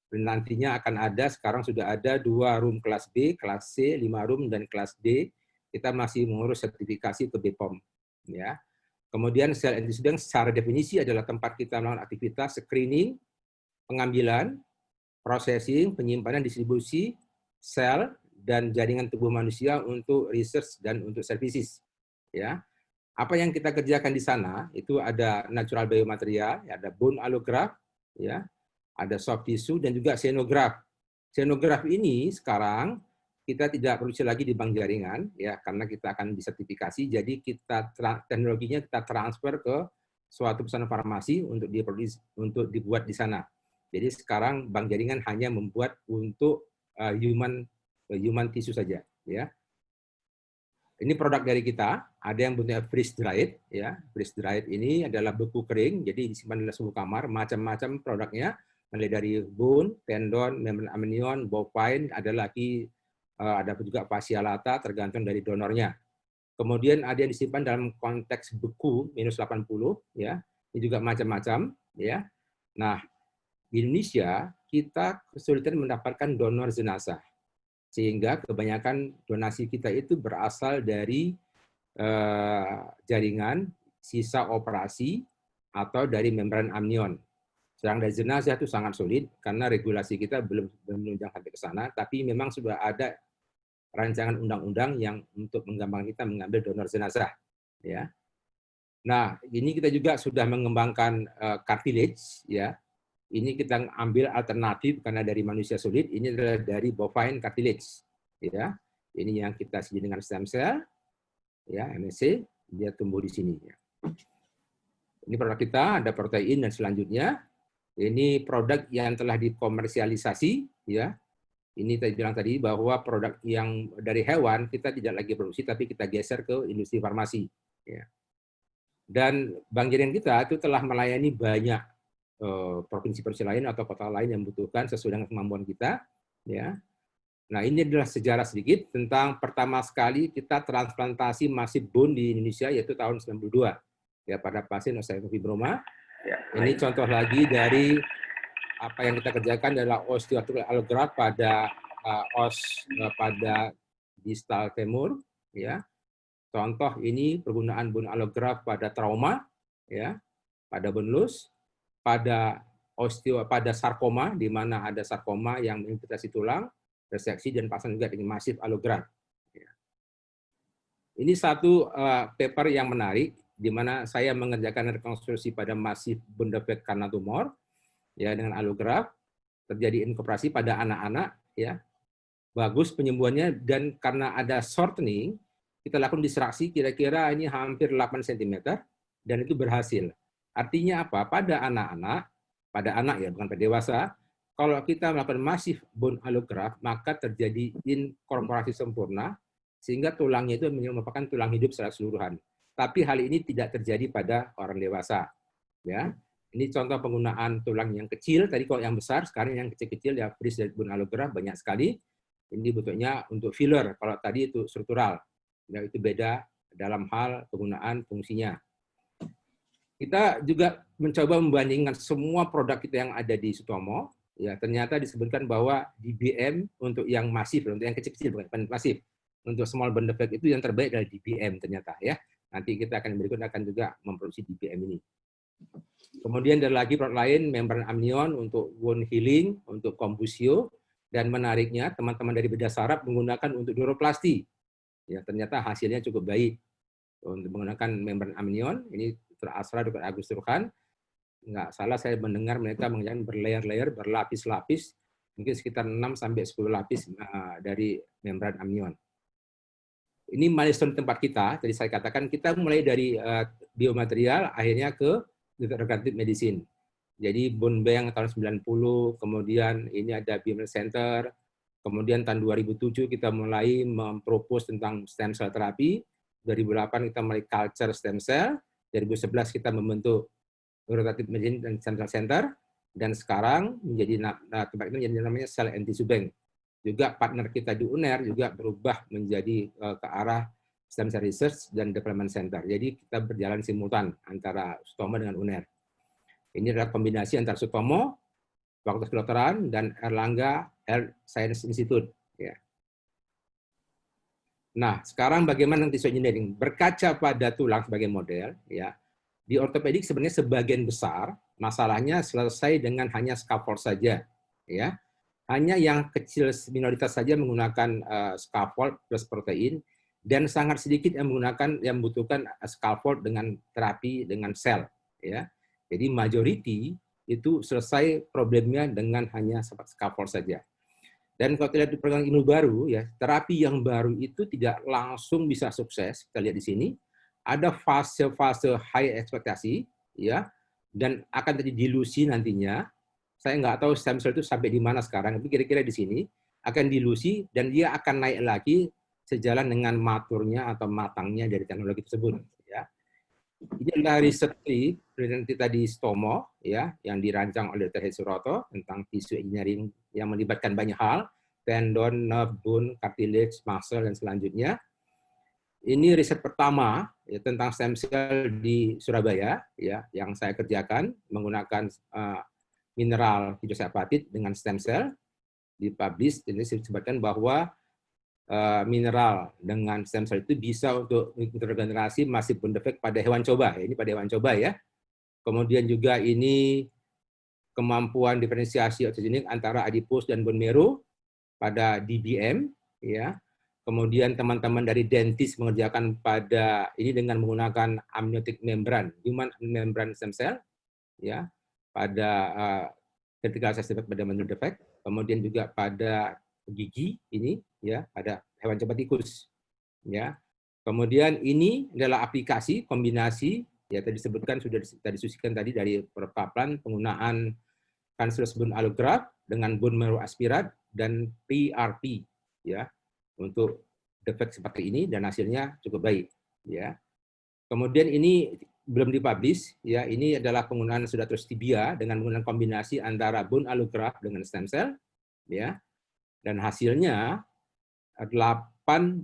Dan nantinya akan ada, sekarang sudah ada 2 room kelas B, kelas C, 5 room, dan kelas D. Kita masih mengurus sertifikasi ke BPOM. Ya. Kemudian sel antioksidan secara definisi adalah tempat kita melakukan aktivitas screening, pengambilan, processing, penyimpanan, distribusi, sel, dan jaringan tubuh manusia untuk research dan untuk services. Ya, apa yang kita kerjakan di sana itu ada natural biomaterial, ada bone allograft, ya, ada soft tissue dan juga xenograph. Xenograph ini sekarang kita tidak produksi lagi di bank jaringan, ya, karena kita akan disertifikasi. Jadi kita teknologinya kita transfer ke suatu perusahaan farmasi untuk diproduksi, untuk dibuat di sana. Jadi sekarang bank jaringan hanya membuat untuk human tissue saja, ya. Ini produk dari kita, ada yang bentuknya freeze dried, ya. Freeze dried ini adalah beku kering, jadi disimpan dalam suhu kamar, macam-macam produknya, mulai dari bone, tendon, membran amnion, bovine, ada lagi ada juga fascia lata, tergantung dari donornya. Kemudian ada yang disimpan dalam konteks beku minus 80, ya. Ini juga macam-macam, ya. Nah, di Indonesia kita kesulitan mendapatkan donor jenazah. Sehingga kebanyakan donasi kita itu berasal dari jaringan sisa operasi atau dari membran amnion. Sedang dari jenazah itu sangat sulit karena regulasi kita belum menunjang sampai ke sana, tapi memang sudah ada rancangan undang-undang yang untuk menggampangkan kita mengambil donor jenazah. Ya. Nah, ini kita juga sudah mengembangkan cartilage, ya. Ini kita ambil alternatif karena dari manusia sulit, ini adalah dari bovine cartilage. Ya. Ini yang kita sedia dengan stem cell, ya, MSC, dia tumbuh di sini. Ya. Ini produk kita, ada protein dan selanjutnya. Ini produk yang telah dikomersialisasi, ya. Ini tadi bilang tadi bahwa produk yang dari hewan kita tidak lagi produksi, tapi kita geser ke industri farmasi. Ya. Dan bank jaringan kita itu telah melayani banyak provinsi-provinsi lain atau kota lain yang membutuhkan sesuai dengan kemampuan kita, ya. Nah, ini adalah sejarah sedikit tentang pertama sekali kita transplantasi masif bone di Indonesia, yaitu tahun 92, ya, pada pasien osteofibroma. Ya, ini contoh lagi dari apa yang kita kerjakan adalah osteoarticular allograft pada pada distal femur, ya. Contoh ini penggunaan bone allograft pada trauma, ya, pada bone loss, pada pada sarkoma, di mana ada sarkoma yang menginfiltrasi tulang, reseksi, dan pasang juga dengan masif allograft. Ini satu paper yang menarik, di mana saya mengerjakan rekonstruksi pada masif bone defect karena tumor, ya, dengan allograft, terjadi inkoperasi pada anak-anak, ya, bagus penyembuhannya, dan karena ada shortening, kita lakukan distraksi kira-kira ini hampir 8 cm, dan itu berhasil. Artinya apa? Pada anak ya, bukan pada dewasa, kalau kita melakukan masif bone allograft, maka terjadi inkorporasi sempurna, sehingga tulangnya itu merupakan tulang hidup secara keseluruhan. Tapi hal ini tidak terjadi pada orang dewasa. Ya, ini contoh penggunaan tulang yang kecil. Tadi kalau yang besar, sekarang yang kecil-kecil ya freeze dari bone allograft banyak sekali. Ini bentuknya untuk filler. Kalau tadi itu struktural, ya, itu beda dalam hal penggunaan fungsinya. Kita juga mencoba membandingkan semua produk kita yang ada di Sutomo. Ya, ternyata disebutkan bahwa DBM untuk yang masif, untuk yang kecil-kecil bukan masif. Untuk small bone defect itu yang terbaik adalah DBM ternyata, ya. Nanti kita akan berikutnya akan juga memproduksi DBM ini. Kemudian ada lagi produk lain, membran amnion untuk wound healing, untuk kombusio, dan menariknya teman-teman dari bedah saraf menggunakan untuk neuroplasti. Ya, ternyata hasilnya cukup baik untuk menggunakan membran amnion. Ini terasal Dr. Agus Turkan. Nggak salah saya mendengar mereka mengerjakan berlayer-layer, berlapis-lapis, mungkin sekitar 6-10 lapis dari membran amnion. Ini milestone tempat kita, tadi saya katakan kita mulai dari biomaterial, akhirnya ke regenerative medicine. Jadi bone bank tahun 90, kemudian ini ada Biomedical Center, kemudian tahun 2007 kita mulai mempropose tentang stem cell terapi, 2008 kita mulai culture stem cell, 2011 kita membentuk regenerative medicine dan central center, dan sekarang menjadi tempat itu menjadi namanya Cell and Tissue Bank. Juga partner kita di UNER juga berubah menjadi ke arah stem cell research dan development center. Jadi kita berjalan simultan antara Sutomo dengan UNER. Ini adalah kombinasi antara Sutomo, Fakultas Kedokteran, dan Erlangga Health Science Institute. Ya. Nah, sekarang bagaimana tissue engineering? Berkaca pada tulang sebagai model, ya. Di ortopedik sebenarnya sebagian besar masalahnya selesai dengan hanya scaffold saja, ya. hanya yang kecil minoritas saja menggunakan scaffold plus protein, dan sangat sedikit yang membutuhkan scaffold dengan terapi dengan sel. Ya, jadi majority itu selesai problemnya dengan hanya scaffold saja. Dan kalau kita lihat di program ilmu baru, ya terapi yang baru itu tidak langsung bisa sukses. Kita lihat di sini ada fase-fase high ekspektasi, ya, dan akan terjadi dilusi nantinya. Saya nggak tahu stem cell itu sampai di mana sekarang, tapi kira-kira di sini akan dilusi dan dia akan naik lagi sejalan dengan maturnya atau matangnya dari teknologi tersebut. Ya. Ini adalah riset peneliti tadi Stomo, ya, yang dirancang oleh Dr. Heri Suroto tentang tissue engineering yang melibatkan banyak hal, tendon, nerve, bone, cartilage, muscle, dan selanjutnya. Ini riset pertama ya, tentang stem cell di Surabaya, ya, yang saya kerjakan menggunakan mineral hidroksyapatit dengan stem cell. Dipublish, ini disebutkan bahwa mineral dengan stem cell itu bisa untuk intergenerasi masif bone defect pada hewan coba. Ini pada hewan coba ya. Kemudian juga ini kemampuan diferensiasi otogenik antara adipose dan bone marrow pada DBM, ya. Kemudian teman-teman dari dentis mengerjakan pada ini dengan menggunakan amniotic membrane, human membrane stem cell, ya, pada vertical size defect pada menurut defect. Kemudian juga pada gigi ini, ya, pada hewan coba tikus, ya. Kemudian ini adalah aplikasi kombinasi, ya, tadi disebutkan sudah diskusikan tadi dari Prof. Kaplan, penggunaan transverse bone allograft dengan bone marrow aspirate dan PRP, ya, untuk defect seperti ini, dan hasilnya cukup baik, ya. Kemudian ini belum dipublish, ya, ini adalah penggunaan sudah terus tibia dengan menggunakan kombinasi antara bone allograft dengan stem cell, ya, dan hasilnya 8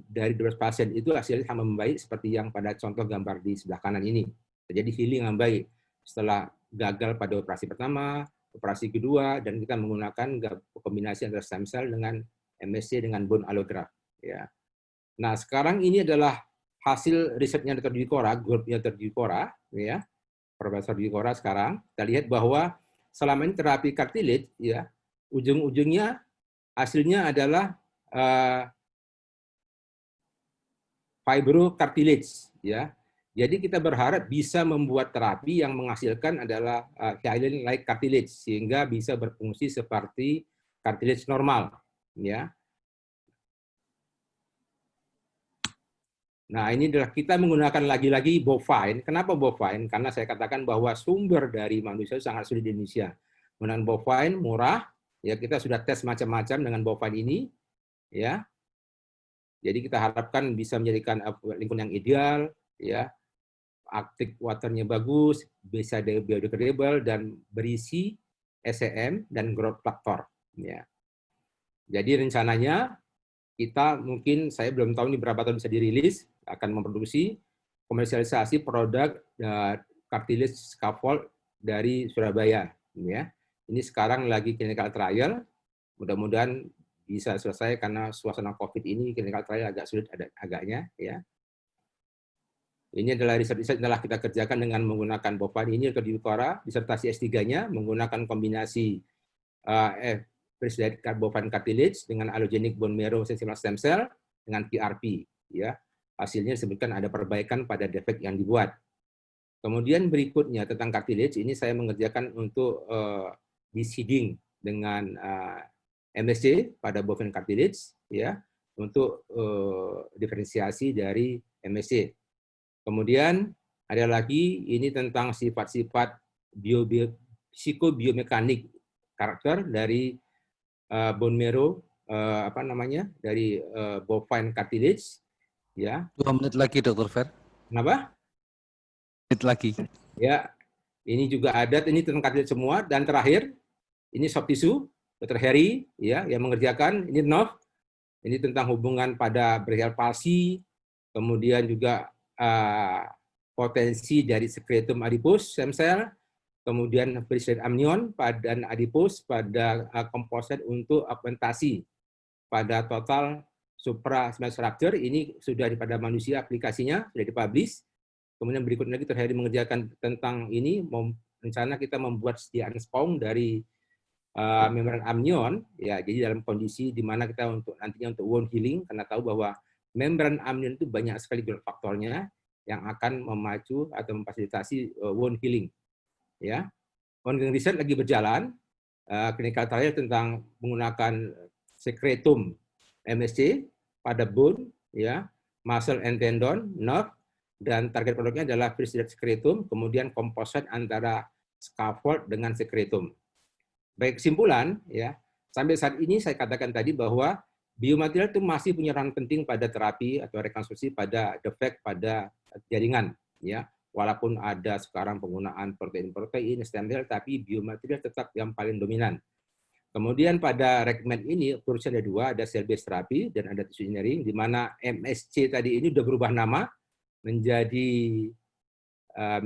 dari 12 pasien itu hasilnya sama membaik seperti yang pada contoh gambar di sebelah kanan ini. Terjadi healing yang baik setelah gagal pada operasi pertama, operasi kedua, dan kita menggunakan kombinasi antara stem cell dengan MSC dengan bone allograft. Ya. Nah, sekarang ini adalah hasil risetnya Dr. Dwi Kora, grupnya Dr. Dwi Kora, ya, Profesor Dwi Kora sekarang. Kita lihat bahwa selama ini terapi cartilage, ya, ujung-ujungnya hasilnya adalah fibrocartilage, ya. Jadi kita berharap bisa membuat terapi yang menghasilkan adalah hyaline like cartilage sehingga bisa berfungsi seperti cartilage normal, ya. Nah, ini adalah kita menggunakan lagi-lagi bovine. Kenapa bovine? Karena saya katakan bahwa sumber dari manusia sangat sulit di Indonesia. Menggunakan bovine murah, ya, kita sudah tes macam-macam dengan bovine ini, ya. Jadi kita harapkan bisa menjadikan lingkungan yang ideal, ya. Arctic waternya bagus, bisa biodegradable, dan berisi SEM dan growth factor. Ya. Jadi rencananya kita mungkin, saya belum tahu ini berapa tahun bisa dirilis, akan memproduksi komersialisasi produk cartilage scaffold dari Surabaya. Ya. Ini sekarang lagi clinical trial, mudah-mudahan bisa selesai karena suasana COVID ini clinical trial agak sulit agaknya. Ya. Ini adalah riset-riset yang telah kita kerjakan dengan menggunakan bovine ini atau di Ukara, disertasi S3-nya menggunakan kombinasi bovine cartilage dengan allogeneic bone marrow stem cell dengan PRP. Ya. Hasilnya disebutkan ada perbaikan pada defek yang dibuat. Kemudian berikutnya tentang cartilage, ini saya mengerjakan untuk de-seeding dengan MSC pada bovine cartilage, ya, untuk diferensiasi dari MSC. Kemudian ada lagi ini tentang sifat-sifat psikobiomekanik karakter dari bone marrow dari bovine cartilage, ya. 2 menit lagi, Dr. Fer. Kenapa? Menit lagi. Ya, ini juga ada, ini tentang cartilage semua. Dan terakhir, ini soft tissue, Dr. Heri, ya, yang mengerjakan, ini nerve, ini tentang hubungan pada brachial palsy, kemudian juga potensi dari secretum adipose stem cell, kemudian peristaltik amnion pada adipose pada komposit untuk augmentasi pada total suprastructure. Ini sudah pada manusia aplikasinya sudah dipublish. Kemudian berikutnya lagi terjadi mengerjakan tentang ini, rencana kita membuat sediaan spawn dari membran amnion, ya, jadi dalam kondisi di mana kita nantinya untuk wound healing, karena tahu bahwa membran amnion itu banyak sekali faktornya yang akan memacu atau memfasilitasi wound healing. Ya, ongoing riset lagi berjalan, clinical trial tentang menggunakan secretum MSC pada bone, ya, muscle and tendon, nerve, dan target produknya adalah preserved secretum, kemudian composite antara scaffold dengan secretum. Baik, kesimpulan, ya, sampai saat ini saya katakan tadi bahwa biomaterial itu masih punya peran penting pada terapi atau rekonstruksi pada defek pada jaringan, ya. Walaupun ada sekarang penggunaan protein-protein, stem cell, tapi biomaterial tetap yang paling dominan. Kemudian pada recommend ini, urusan ada dua, ada cell based therapy dan ada tissue engineering, di mana MSC tadi ini sudah berubah nama menjadi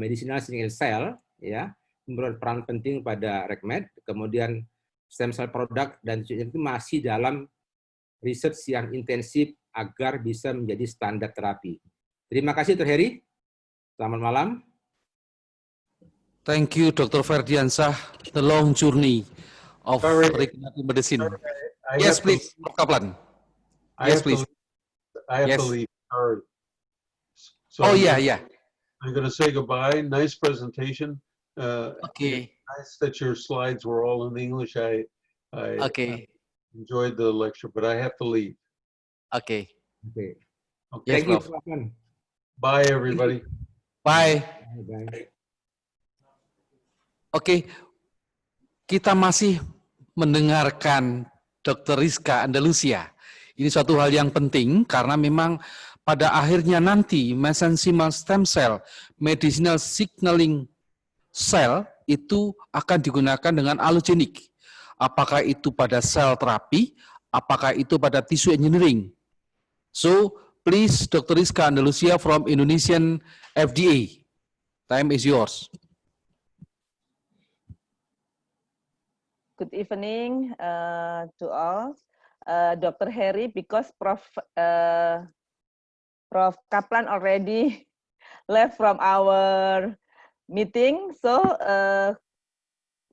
medicinal single cell, ya, berperan penting pada recommend. Kemudian stem cell product dan tissue engineering itu masih dalam research yang intensif agar bisa menjadi standar terapi. Terima kasih, Dr. Heri. Selamat malam. Thank you, Dr. Ferdiansah. The long journey of regenerative medicine. Yes, please, Prof. Kaplan. Yes, please. I have to leave. Sorry. So Oh, yeah. I'm going to say goodbye. Nice presentation. Okay. Nice that your slides were all in English. I enjoyed the lecture, but I have to leave. Okay. Okay. Yes, Thank you, Prof. Prof. Bye, everybody. Bye. Bye. Oke, kita masih mendengarkan Dr. Rizka Andalusia. Ini suatu hal yang penting karena memang pada akhirnya nanti mesenchymal stem cell, medicinal signaling cell itu akan digunakan dengan allogenik. Apakah itu pada sel terapi, apakah itu pada tissue engineering. So, please Dr. Rizka Andalusia from Indonesian FDA. Time is yours. Good evening to all. Dr. Heri, because Prof. Kaplan already left from our meeting, so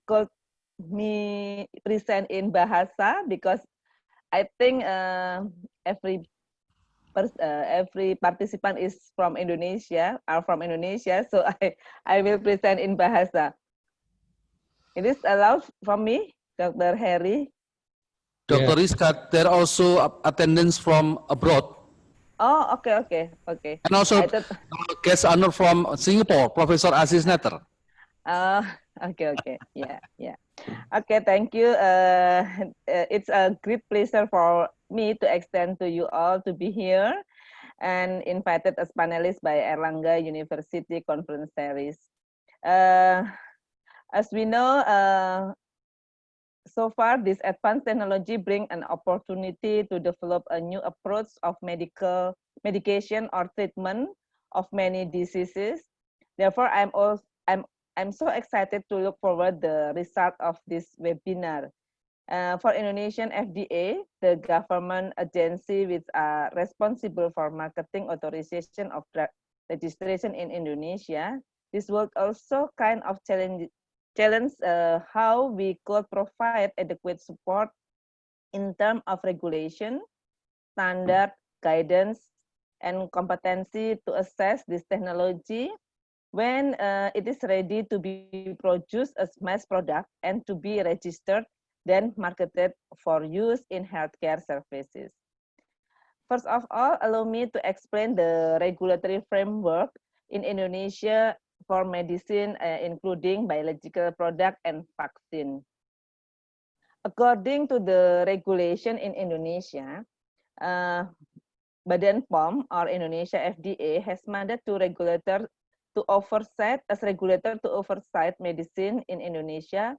called me present in Bahasa because I think every participant is from Indonesia, so I will present in Bahasa. It is allowed from me, Dr. Heri. Dr. Rizka, there are also attendants from abroad. Oh, okay. And also guest honor from Singapore, Professor Aziz Netter. Okay. Yeah. Okay, thank you. It's a great pleasure for me to extend to you all to be here and invited as panelists by Erlangga University Conference Series. As we know, so far this advanced technology bring an opportunity to develop a new approach of medication or treatment of many diseases. Therefore, I'm so excited to look forward the result of this webinar. For Indonesian FDA, the government agency which are responsible for marketing authorization of drug registration in Indonesia, this work also kind of challenge how we could provide adequate support in terms of regulation, standard, guidance, and competency to assess this technology when it is ready to be produced as mass product and to be registered, then marketed for use in healthcare services. First of all, allow me to explain the regulatory framework in Indonesia for medicine, including biological product and vaccine. According to the regulation in Indonesia, Badan POM or Indonesia FDA has mandated to regulator to oversight medicine in Indonesia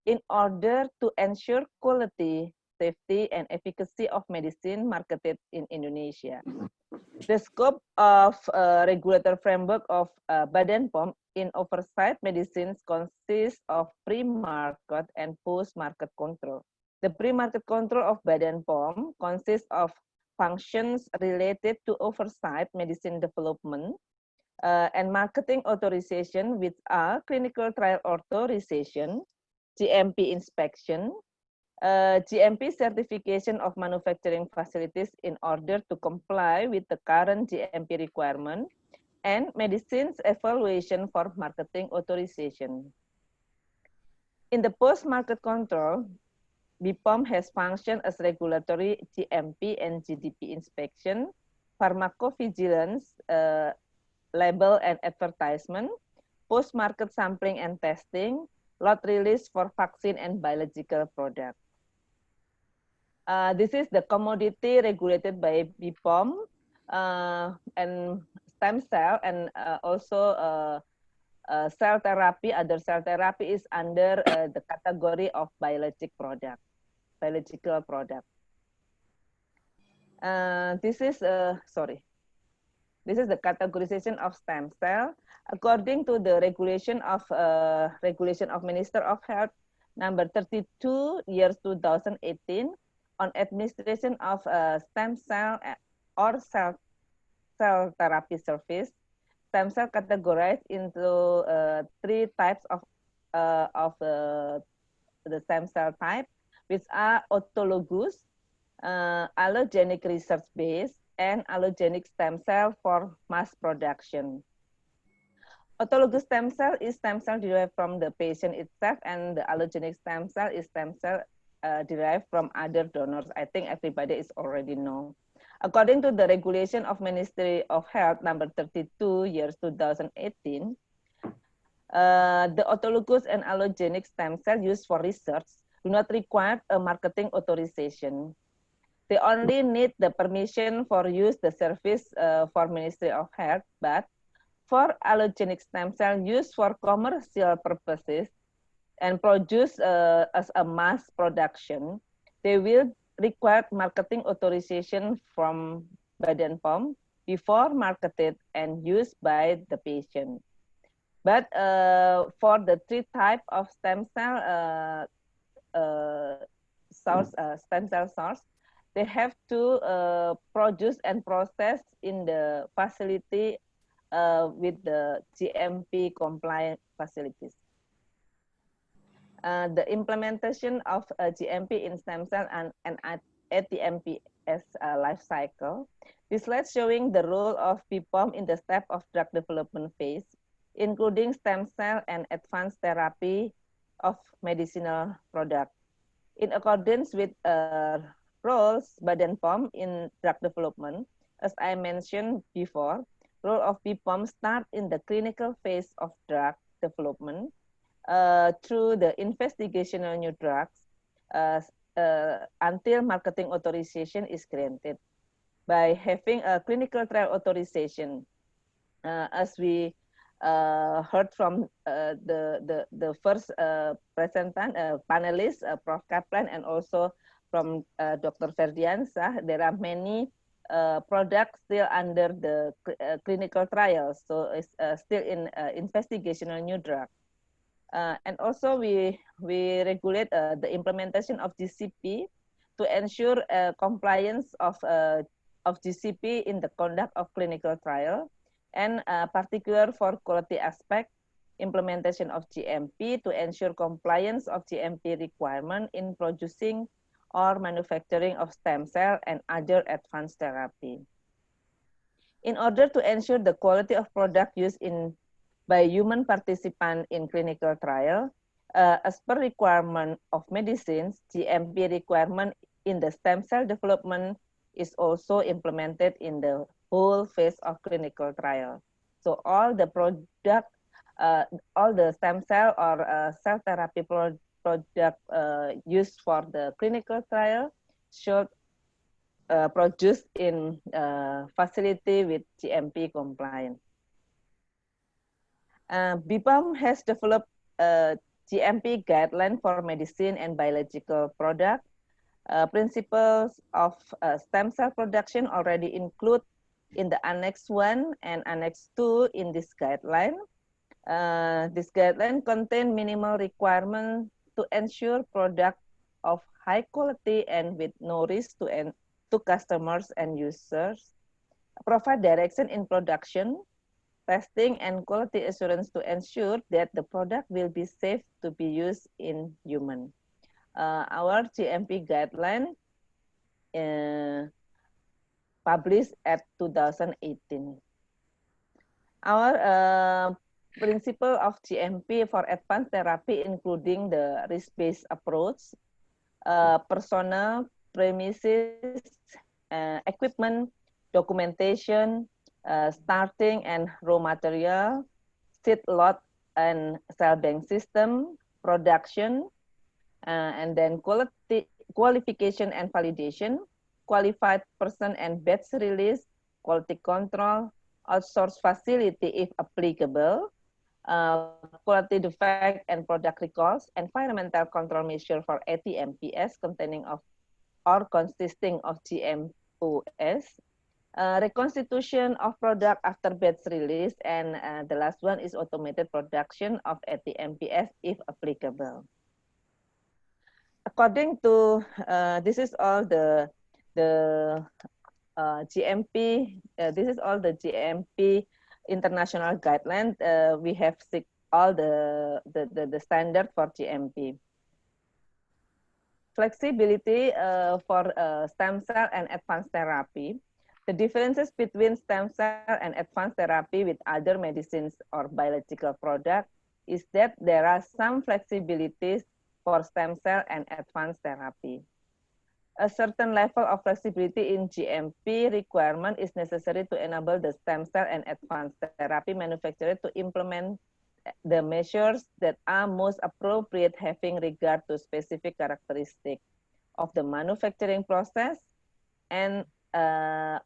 in order to ensure quality, safety, and efficacy of medicine marketed in Indonesia. The scope of regulatory framework of Badan POM in oversight medicines consists of pre-market and post-market control. The pre-market control of Badan POM consists of functions related to oversight medicine development and marketing authorization, which are clinical trial authorization, GMP inspection, GMP certification of manufacturing facilities in order to comply with the current GMP requirement, and medicines evaluation for marketing authorization. In the post-market control, BPOM has functioned as regulatory GMP and GDP inspection, pharmacovigilance, label and advertisement, post-market sampling and testing, lot release for vaccine and biological products. This is the commodity regulated by BPOM and stem cell, and also cell therapy. Other cell therapy is under the category of biological product. This is This is the categorization of stem cell according to the regulation of Minister of Health number 32 years 2018 on administration of stem cell or cell therapy service. Stem cell categorized into three types of the stem cell type, which are autologous, allogenic research based, and allogenic stem cell for mass production. Autologous stem cell is stem cell derived from the patient itself, and the allogenic stem cell is stem cell derived from other donors. I think everybody is already know. According to the regulation of Ministry of Health number 32 years 2018, the autologous and allogenic stem cell used for research do not require a marketing authorization. They only need the permission for use the service for Ministry of Health, but for allogenic stem cell used for commercial purposes and produced as a mass production, they will require marketing authorization from Badan POM before marketed and used by the patient. But for the three type of stem cell stem cell source, they have to produce and process in the facility with the GMP compliant facilities. The implementation of GMP in stem cell and ATMPS life cycle. This slide showing the role of BPOM in the step of drug development phase, including stem cell and advanced therapy of medicinal product. In accordance with roles Badan POM in drug development, as I mentioned before, role of BPOM start in the clinical phase of drug development through the investigational new drugs until marketing authorization is granted. By having a clinical trial authorization, as we heard from the first panelist, Prof. Kaplan, and also from Dr. Ferdiansa, there are many products still under the clinical trials, so it's still in investigational new drug. And also we regulate the implementation of GCP to ensure compliance of GCP in the conduct of clinical trial, and particular for quality aspect, implementation of GMP to ensure compliance of GMP requirement in producing or manufacturing of stem cell and other advanced therapy. In order to ensure the quality of product used by human participant in clinical trial, as per requirement of medicines, GMP requirement in the stem cell development is also implemented in the whole phase of clinical trial. So all the product, all the stem cell or cell therapy product used for the clinical trial should produced in facility with GMP compliant. BPOM has developed a GMP guideline for medicine and biological product. Principles of stem cell production already include in the Annex 1 and Annex 2 in this guideline. This guideline contains minimal requirements to ensure product of high quality and with no risk to customers and users, provide direction in production, testing and quality assurance to ensure that the product will be safe to be used in human. Our GMP guideline published at 2018. Our principle of GMP for advanced therapy, including the risk-based approach, personnel, premises, equipment, documentation, starting and raw material, seed lot and cell bank system, production, and then qualification and validation, qualified person and batch release, quality control, outsource facility if applicable, quality defect and product recalls, environmental control measure for AWCS containing of or consisting of GMOS, reconstitution of product after batch release, and the last one is automated production of AWCS if applicable. According to this is all the GMP. This is all the GMP international guidelines. We have all the standard for GMP. Flexibility for stem cell and advanced therapy. The differences between stem cell and advanced therapy with other medicines or biological products is that there are some flexibilities for stem cell and advanced therapy. A certain level of flexibility in GMP requirement is necessary to enable the stem cell and advanced therapy manufacturer to implement the measures that are most appropriate having regard to specific characteristics of the manufacturing process and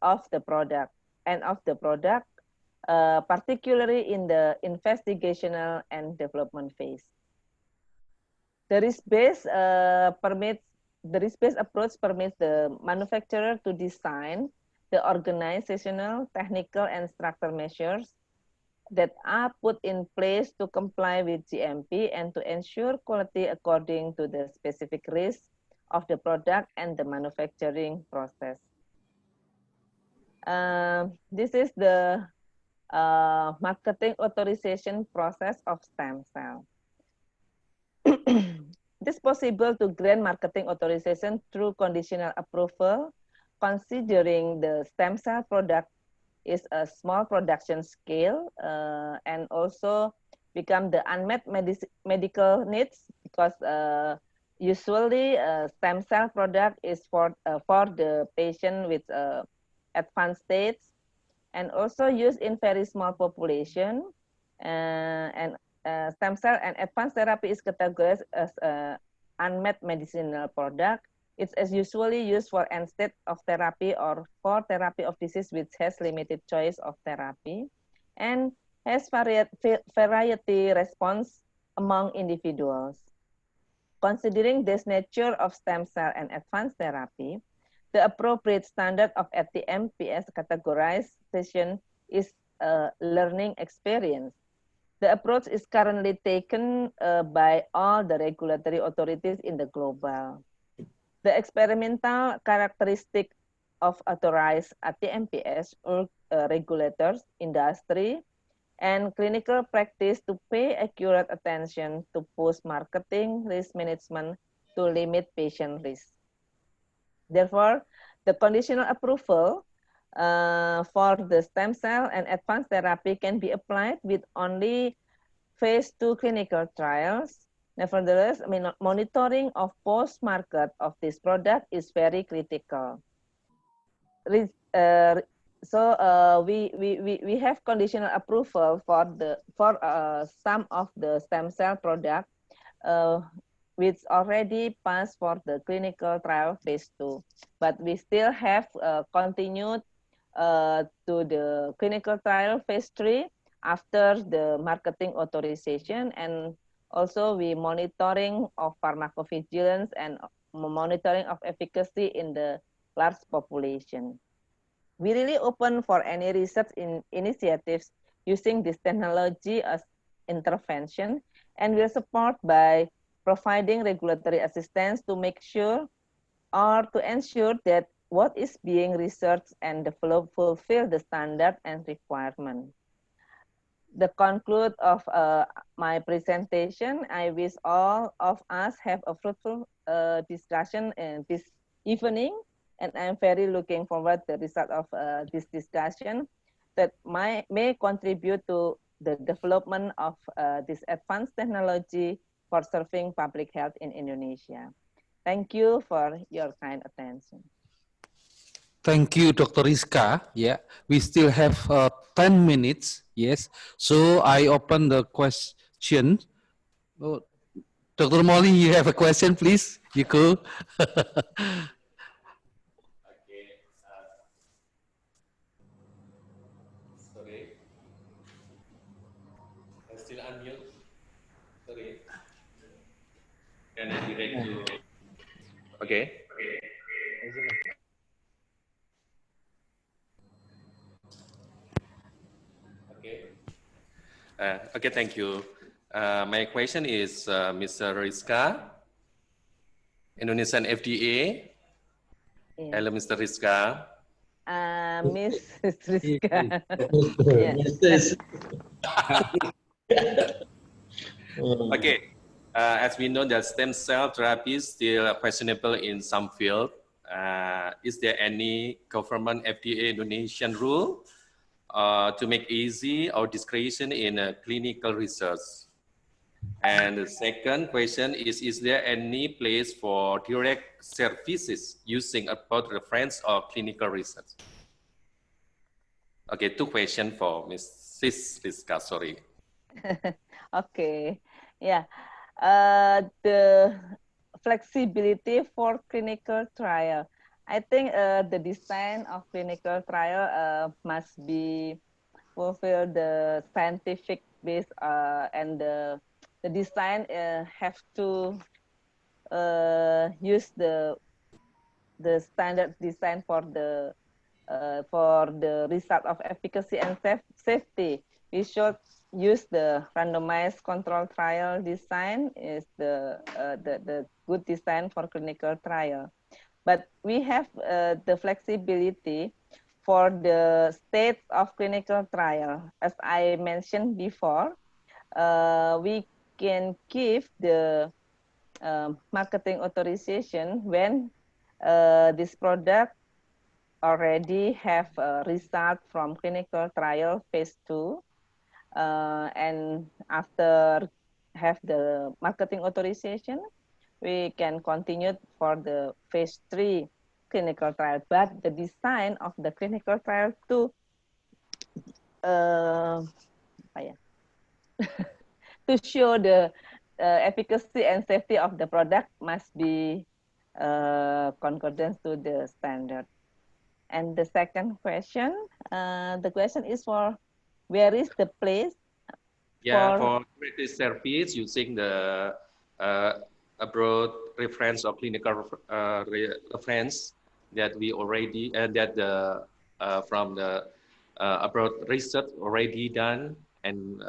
of the product, particularly in the investigational and development phase. The risk-based approach permits the manufacturer to design the organizational, technical, and structural measures that are put in place to comply with GMP and to ensure quality according to the specific risk of the product and the manufacturing process. This is the marketing authorization process of stem cell. It is possible to grant marketing authorization through conditional approval, considering the stem cell product is a small production scale and also become the unmet medical needs because usually stem cell product is for the patient with advanced states and also used in very small population and stem cell and advanced therapy is categorized as unmet medicinal product. It's as usually used for end stage of therapy or for therapy of disease which has limited choice of therapy and has variety response among individuals. Considering this nature of stem cell and advanced therapy, the appropriate standard of AWCS categorization is a learning experience. The approach is currently taken by all the regulatory authorities in the global. The experimental characteristic of authorized AWCS or regulators, industry, and clinical practice to pay accurate attention to post-marketing risk management to limit patient risk. Therefore, the conditional approval for the stem cell and advanced therapy can be applied with only phase 2 clinical trials. Nevertheless, monitoring of post-market of this product is very critical. We have conditional approval for some of the stem cell product which already passed for the clinical trial phase 2, but we still have continued to the clinical trial phase 3 after the marketing authorization, and also we monitoring of pharmacovigilance and monitoring of efficacy in the large population. We really open for any research initiatives using this technology as intervention, and will support by providing regulatory assistance to make sure or to ensure that what is being researched and developed fulfill the standard and requirement. the conclude of my presentation. I wish all of us have a fruitful discussion this evening, and I'm very looking forward to the result of this discussion that may contribute to the development of this advanced technology for serving public health in Indonesia. Thank you for your kind attention. Thank you, Dr. Rizka. Yeah, we still have 10 minutes. Yes, so I open the question. Oh, Dr. Molly, you have a question, please? You go. Sorry, I still unmute. Sorry. Can I direct to? Okay. Okay. Okay, thank you. My question is Mr. Rizka, Indonesian FDA. Yeah. Hello, Mr. Rizka. Miss Rizka. Mr. Yeah. Okay. As we know that stem cell therapy is still questionable in some field. Is there any government FDA Indonesian rule to make easy or discretion in clinical research? And the second question is there any place for direct services using both reference or clinical research? Okay, two questions for Mrs. Rizka, sorry. Okay, yeah. The flexibility for clinical trial. I think the design of clinical trial must be fulfill the scientific base and the design have to use the standard design for the result of efficacy and safety. We should use the randomized control trial design is the good design for clinical trial. But we have the flexibility for the state of clinical trial. As I mentioned before, we can give the marketing authorization when this product already have a result from clinical trial phase 2 and after have the marketing authorization, we can continue for the phase 3 clinical trial. But the design of the clinical trial to to show the efficacy and safety of the product must be concordant to the standard. And the second question, the question is for where is the place? Yeah, for direct service using the abroad reference or clinical reference that we already that the from the abroad research already done and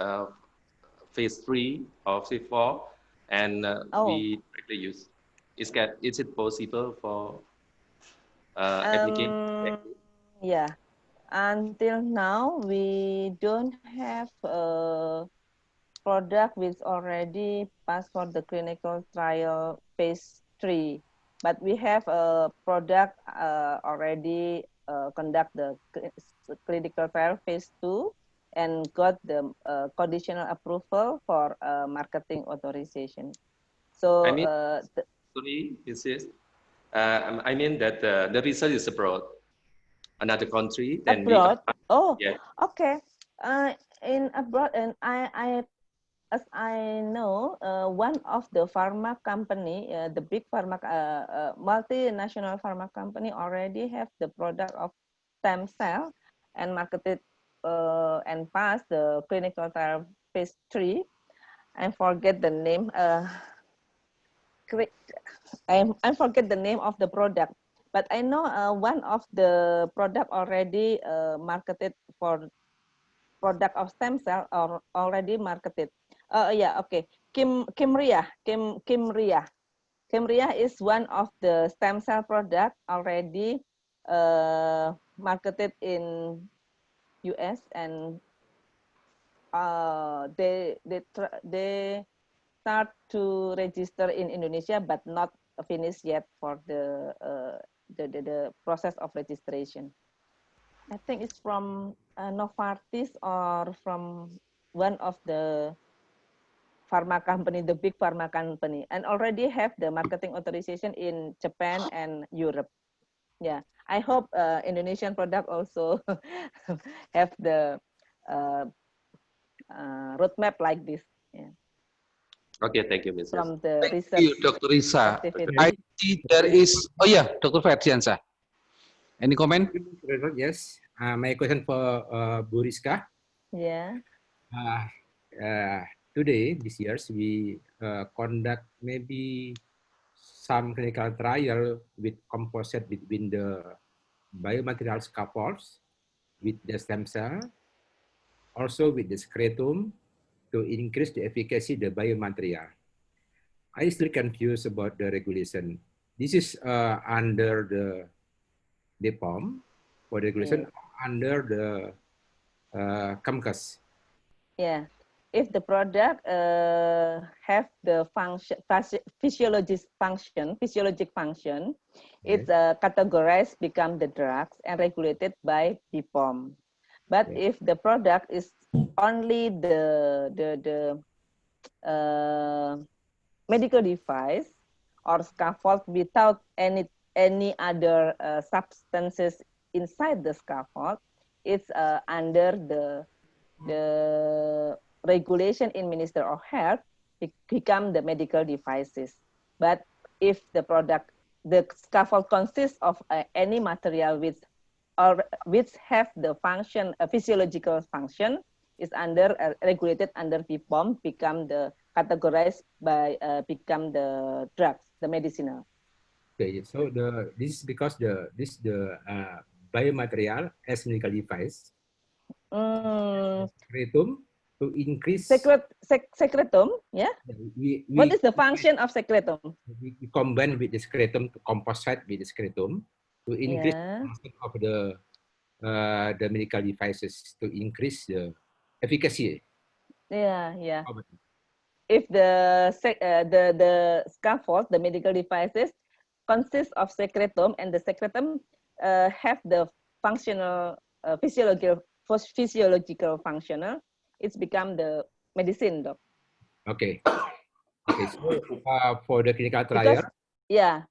phase 3 or phase 4 and we directly use. Is it possible for application? Yeah, until now we don't have a product which already passed for the clinical trial phase 3, but we have a product already conduct the clinical trial phase 2 and got the conditional approval for marketing authorization. So I mean, sorry, this is I mean that the research is abroad, another country. Then abroad. Yeah. Okay. In abroad, and I as I know, one of the pharma company, the big pharma, multinational pharma company already have the product of stem cell and marketed and passed the clinical trial phase 3. I forget the name. I forget the name of the product, but I know one of the product already marketed for product of stem cell or already marketed. Yeah, okay. Kimria is one of the stem cell product already marketed in US and they start to register in Indonesia, but not finished yet for the process of registration. I think it's from Novartis or from one of the pharma company, the big pharma company, and already have the marketing authorization in Japan and Europe. Yeah, I hope Indonesian product also have the roadmap like this. Yeah. Okay, thank you, Mrs. From the Thank research you, Dr. Risa. activity. I see there is, oh yeah, Dr. Ferdiansyah. Any comment? Yes, my question for Bu Rizka. Yeah. Today, this year, we conduct maybe some clinical trial with composite between the biomaterial scaffolds with the stem cell, also with the scrotum to increase the efficacy of the biomaterial. I still confused about the regulation. This is under the DPOM for the regulation, under the COMCAS. Yeah. If the product have the physiologic function, it's categorized become the drugs and regulated by BPOM. But if the product is only the medical device or scaffold without any other substances inside the scaffold, it's under the regulation in Minister of Health become the medical devices. But if the product, the scaffold consists of any material which have the function, a physiological function, is under regulated under BPOM, become the categorized by become the drugs, the medicinal. Okay, so this is because the biomaterial as medical device. Secretum to increase secretum, yeah. What is the function of secretum? We combine with the secretum to composite with the secretum to increase the function of the medical devices to increase the efficacy. Yeah, yeah. If the scaffold, the medical devices, consists of secretum, and the secretum have the functional physiological functional, it's become the medicine, doc. Okay. Okay. So for the clinical trial.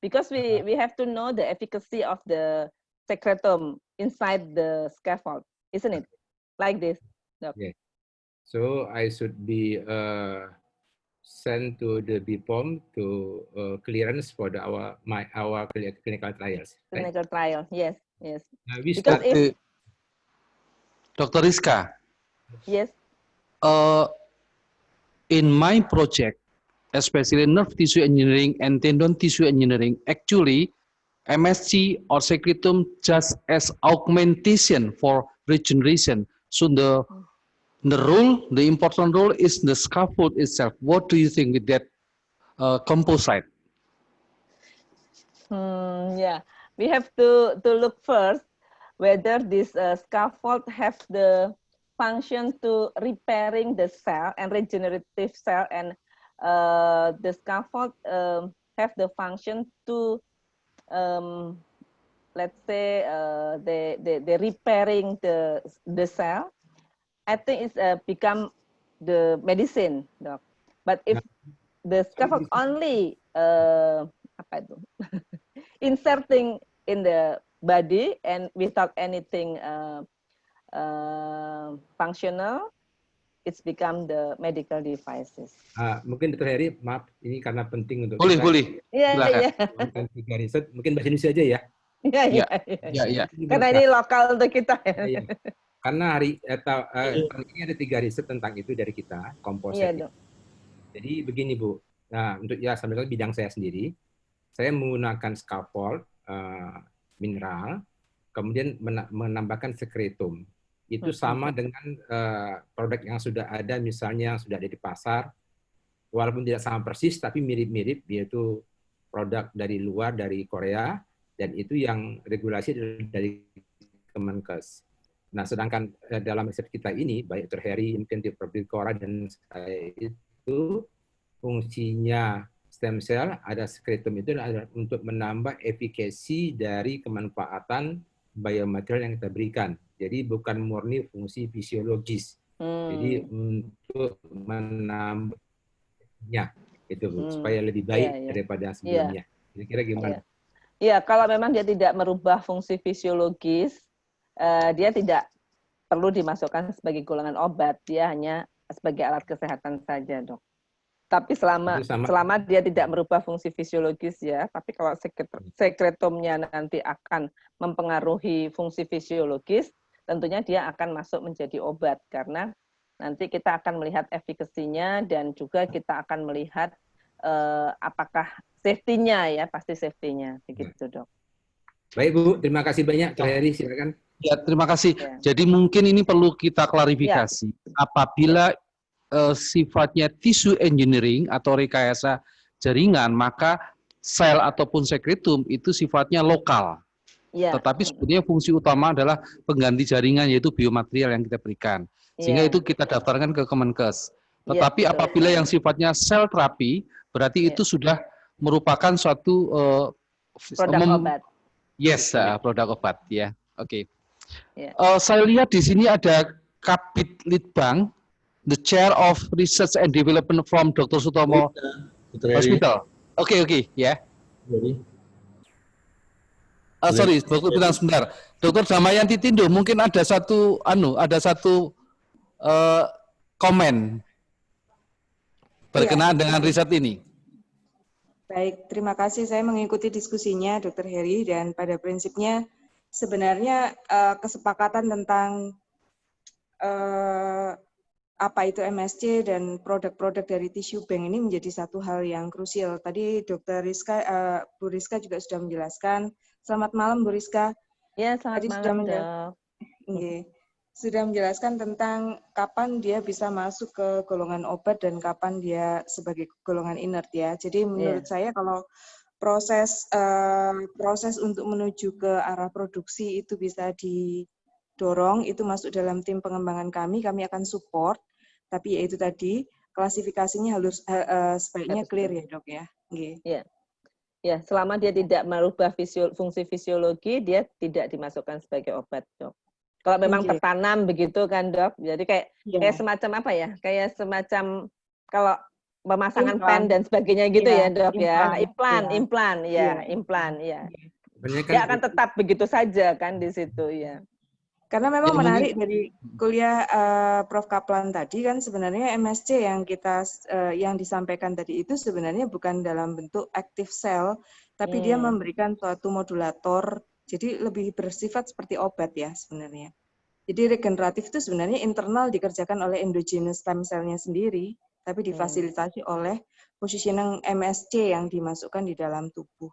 Because we have to know the efficacy of the secretum inside the scaffold, isn't it? Like this, doc. Yeah. So I should be sent to the BPOM to clearance for our clinical trials. Right? Clinical trial, yes, yes. Because if Dr. Rizka. Yes. In my project, especially nerve tissue engineering and tendon tissue engineering, actually MSC or secretum just as augmentation for regeneration. So the important role is the scaffold itself. What do you think with that composite? Yeah, we have to look first whether this scaffold have the function to repairing the cell and regenerative cell, and the scaffold have the function to let's say the repairing the cell. I think it's become the medicine, doc. But if the scaffold only apa itu inserting in the body and without anything functional, it's become the medical devices. Mungkin Dr. Heri, maaf, ini karena penting untuk boleh, kita. Boleh. Iya. Tiga riset, mungkin bahasa Indonesia aja ya. Iya. Karena ini lokal untuk kita. Ya. Karena hari ini ada 3 riset tentang itu dari kita, komposit. Iya, jadi begini Bu, nah untuk sambil bidang saya sendiri, saya menggunakan scaffold mineral, kemudian menambahkan secretum. Itu sama dengan produk yang sudah ada, misalnya yang sudah ada di pasar, walaupun tidak sama persis, tapi mirip-mirip, yaitu produk dari luar, dari Korea, dan itu yang regulasi dari Kemenkes. Nah, sedangkan dalam riset kita ini, baik Dr. Heri, mungkin di Prof. Kora dan saya itu fungsinya stem cell ada sekretum itu adalah untuk menambah efikasi dari kemanfaatan biomaterial yang kita berikan. Jadi bukan murni fungsi fisiologis. Jadi untuk menambahnya itu supaya lebih baik daripada sebelumnya. Kira-kira gimana? Iya, kalau memang dia tidak merubah fungsi fisiologis, dia tidak perlu dimasukkan sebagai golongan obat, dia hanya sebagai alat kesehatan saja, Dok. Tapi selama dia tidak merubah fungsi fisiologis ya, tapi kalau sekretomnya nanti akan mempengaruhi fungsi fisiologis, tentunya dia akan masuk menjadi obat karena nanti kita akan melihat efikasinya dan juga kita akan melihat apakah safety-nya ya, pasti safety-nya begitu, Dok. Baik Bu, terima kasih banyak. Dr. Heri, silakan. Ya, terima kasih. Jadi mungkin ini perlu kita klarifikasi. Apabila sifatnya tissue engineering atau rekayasa jaringan, maka sel ataupun sekretum itu sifatnya lokal. Tetapi sebetulnya fungsi utama adalah pengganti jaringan, yaitu biomaterial yang kita berikan. Sehingga itu kita daftarkan ke Kemenkes. Tetapi apabila yang sifatnya sel terapi, berarti itu sudah merupakan suatu produk obat. Yes, produk obat ya. Oke. Saya lihat di sini ada Kabid Litbang, the Chair of Research and Development from Dr. Sutomo Hospital. Oke, ya. Sorry, sebentar. Dr. Damayanti Tindo, mungkin ada satu komen berkenaan dengan riset ini. Baik, terima kasih. Saya mengikuti diskusinya, Dr. Heri, dan pada prinsipnya sebenarnya kesepakatan tentang apa itu MSC dan produk-produk dari tissue bank ini menjadi satu hal yang krusial. Tadi Dr. Rizka, Bu Rizka juga sudah menjelaskan. Selamat malam, Bu Rizka. Ya, selamat malam, Dok. Sudah menjelaskan tentang kapan dia bisa masuk ke golongan obat dan kapan dia sebagai golongan inert ya. Jadi menurut saya kalau proses untuk menuju ke arah produksi itu bisa didorong, itu masuk dalam tim pengembangan kami akan support. Tapi ya itu tadi klasifikasinya harus sebaiknya clear ya, Dok ya. Ya, selama dia tidak merubah fungsi fisiologi, dia tidak dimasukkan sebagai obat, Dok. Kalau memang tertanam begitu kan, Dok. Jadi kayak semacam apa ya? Kayak semacam kalau pemasangan pen dan sebagainya gitu ya, Dok ya. Implan. Dia akan tetap begitu saja kan di situ ya. Karena memang menarik dari kuliah Prof. Kaplan tadi kan sebenarnya MSC yang disampaikan tadi itu sebenarnya bukan dalam bentuk active cell, tapi dia memberikan suatu modulator, jadi lebih bersifat seperti obat ya sebenarnya. Jadi regeneratif itu sebenarnya internal dikerjakan oleh endogenous stem cell-nya sendiri, tapi difasilitasi oleh positioning MSC yang dimasukkan di dalam tubuh.